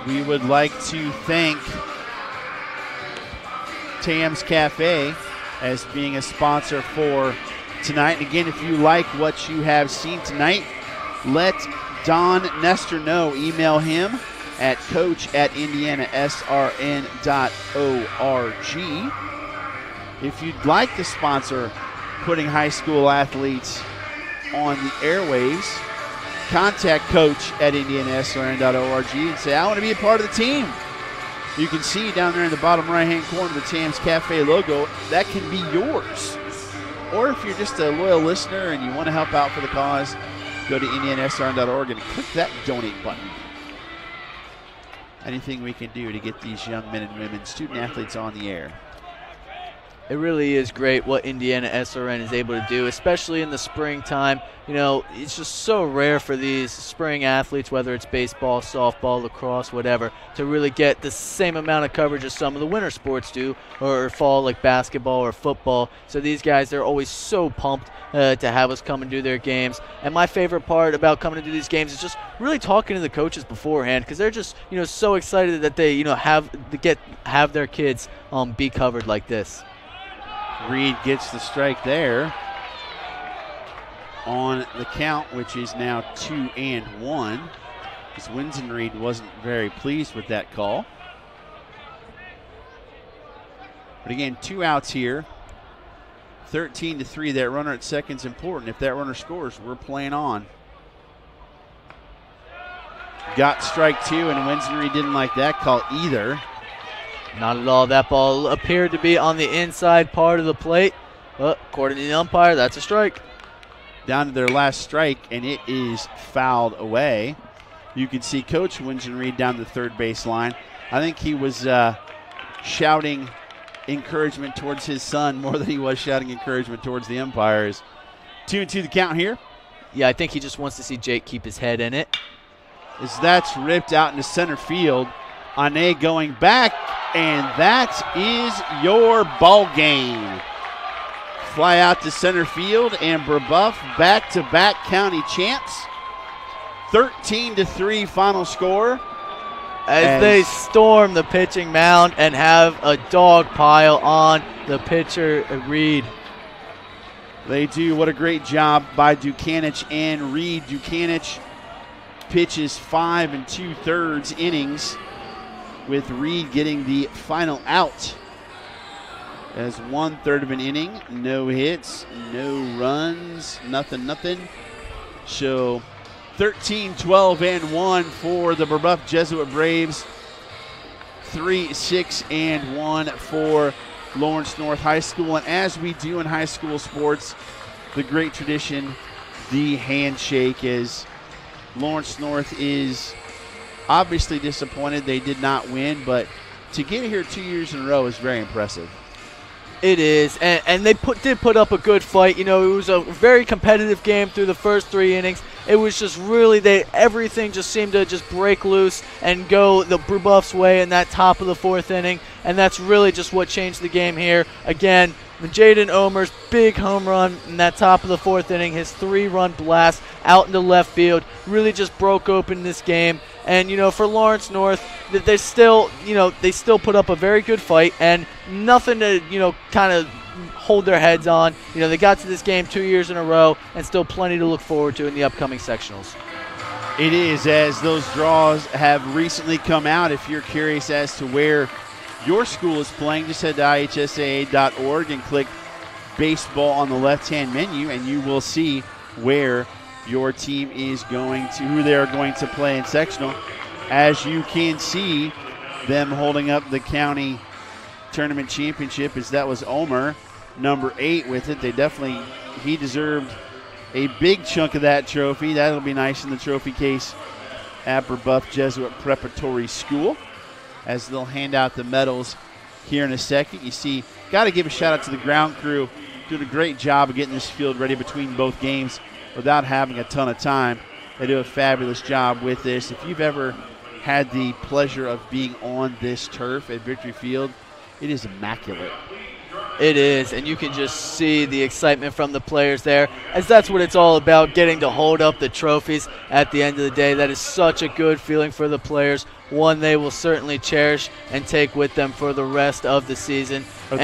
We would like to thank Tam's Cafe as being a sponsor for tonight. And again, if you like what you have seen tonight, let Don Nestor know. Email him at coach@IndianaSRN.org. If you'd like to sponsor putting high school athletes on the airwaves, contact coach@IndianaSRN.org and say, I want to be a part of the team. You can see down there in the bottom right-hand corner the Tam's Cafe logo. That can be yours. Or if you're just a loyal listener and you want to help out for the cause, go to IndianaSRN.org and click that donate button. Anything we can do to get these young men and women, student athletes, on the air. It really is great what IndianaSRN is able to do, especially in the springtime. You know, it's just so rare for these spring athletes, whether it's baseball, softball, lacrosse, whatever, to really get the same amount of coverage as some of the winter sports do, or fall like basketball or football. So these guys, they're always so pumped to have us come and do their games. And my favorite part about coming to do these games is just really talking to the coaches beforehand, because they're just, you know, so excited that they, you know, have their kids be covered like this. Reed gets the strike there on the count, which is now 2-1. Because Winsenreed wasn't very pleased with that call. But again, 2 outs here. 13-3. That runner at second's important. If that runner scores, we're playing on. Got strike 2, and Winsenreed didn't like that call either. Not at all. That ball appeared to be on the inside part of the plate. But according to the umpire, that's a strike. Down to their last strike, and it is fouled away. You can see Coach Winsenreed down the third base line. I think he was shouting encouragement towards his son more than he was shouting encouragement towards the umpires. 2-2 the count here. Yeah, I think he just wants to see Jake keep his head in it. As that's ripped out into center field. Ane going back, and that is your ball game. fly out to center field, and Brebeuf back-to-back county champs. 13-3 final score. As they storm the pitching mound and have a dog pile on the pitcher, Reed. They do. What a great job by Dukanich and Reed. Dukanich pitches 5 2/3 innings, with Reed getting the final out. As 1/3 of an inning, no hits, no runs, nothing. So 13-12-1 for the Brebeuf Jesuit Braves. 3-6-1 for Lawrence North High School. And as we do in high school sports, the great tradition, the handshake, is Lawrence North is obviously disappointed they did not win, but to get here 2 years in a row is very impressive. It is, and they did put up a good fight. It was a very competitive game through the first 3 innings. It was just really, everything just seemed to just break loose and go the Brebeuf's way in that top of the 4th inning, and that's really just what changed the game here. Again, Jaden Omer's big home run in that top of the 4th inning, his 3-run blast out into left field, really just broke open this game. And, for Lawrence North, they still put up a very good fight and nothing to, kind of hold their heads on. They got to this game 2 years in a row and still plenty to look forward to in the upcoming sectionals. It is, as those draws have recently come out. If you're curious as to where your school is playing, just head to IHSAA.org and click baseball on the left-hand menu, and you will see where your team is going to, who they are going to play in sectional. As you can see, them holding up the county tournament championship, as that was Omer, number 8 with it. He deserved a big chunk of that trophy. That'll be nice in the trophy case at Brebeuf Jesuit Preparatory School, as they'll hand out the medals here in a second. You see, got to give a shout out to the ground crew, doing a great job of getting this field ready between both games without having a ton of time. They do a fabulous job with this. If you've ever had the pleasure of being on this turf at Victory Field, it is immaculate. It is, and you can just see the excitement from the players there, as that's what it's all about, getting to hold up the trophies at the end of the day. That is such a good feeling for the players, one they will certainly cherish and take with them for the rest of the season. Are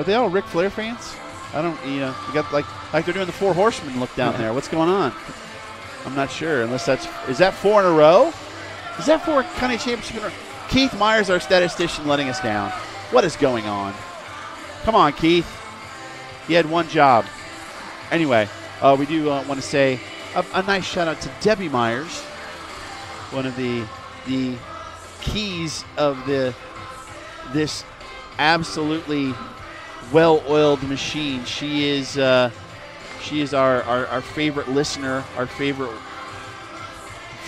they all Ric Flair fans? I don't, you got like they're doing the 4 Horsemen look down there. What's going on? I'm not sure, unless is that 4 in a row? Is that 4 county championship in a row? Keith Myers, our statistician, letting us down. What is going on? Come on, Keith. He had one job. Anyway, we do want to say a nice shout out to Debbie Myers, one of the keys of this absolutely well-oiled machine. She is our favorite listener, our favorite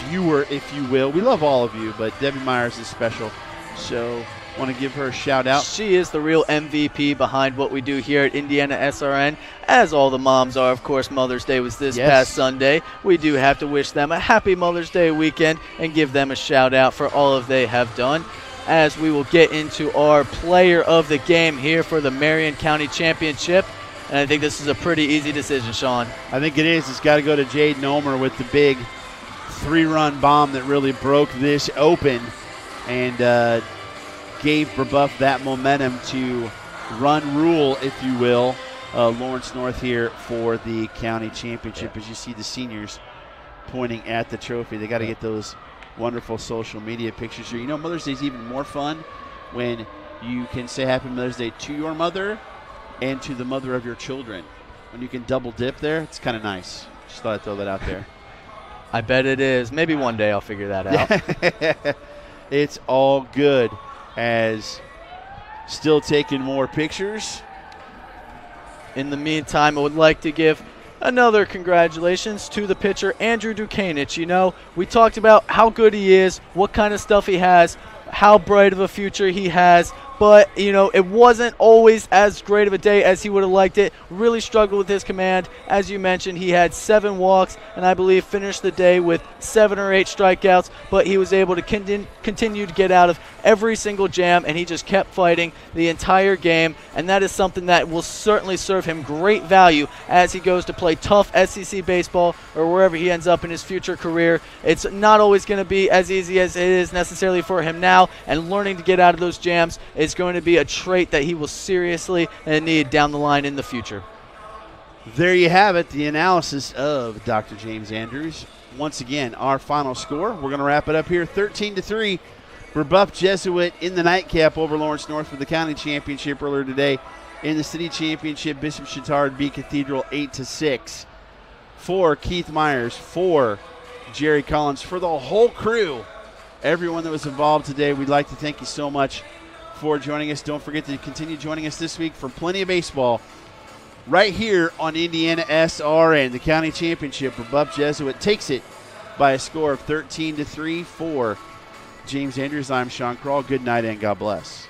viewer, if you will. We love all of you, but Debbie Myers is special. So want to give her a shout out. She is the real MVP behind what we do here at IndianaSRN, as all the moms are. Of course, Mother's Day was this past Sunday. We do have to wish them a happy Mother's Day weekend and give them a shout out for all of they have done, as we will get into our player of the game here for the Marion County Championship. And I think this is a pretty easy decision, Sean. I think it is. It's got to go to Jaden Omer with the big 3-run bomb that really broke this open and gave Brebeuf that momentum to run rule, if you will, Lawrence North here for the county championship. As you see the seniors pointing at the trophy, they got to get those wonderful social media pictures here. Mother's Day is even more fun when you can say Happy Mother's Day to your mother and to the mother of your children. When you can double dip there, it's kind of nice. Just thought I'd throw that out there. I bet it is. Maybe one day I'll figure that out. It's all good. As still taking more pictures. In the meantime, I would like to give another congratulations to the pitcher, Andrew Dukanich. We talked about how good he is, what kind of stuff he has, how bright of a future he has, but, it wasn't always as great of a day as he would have liked it. Really struggled with his command. As you mentioned, he had 7 walks and I believe finished the day with 7 or 8 strikeouts, but he was able to continue to get out of every single jam, and he just kept fighting the entire game, and that is something that will certainly serve him great value as he goes to play tough SEC baseball or wherever he ends up in his future career. It's not always going to be as easy as it is necessarily for him now, and learning to get out of those jams is going to be a trait that he will seriously need down the line in the future. There you have it, the analysis of Dr. James Andrews. Once again, our final score. We're going to wrap it up here, 13-3. Brebeuf Jesuit in the nightcap over Lawrence North for the county championship earlier today. In the city championship, Bishop Chatard beat Cathedral 8-6. For Keith Myers, for Jerry Collins, for the whole crew, everyone that was involved today, we'd like to thank you so much for joining us. Don't forget to continue joining us this week for plenty of baseball right here on IndianaSRN. The county championship, Brebeuf Jesuit takes it by a score of 13-3 for James Andrews. I'm Sean Kroll. Good night and God bless.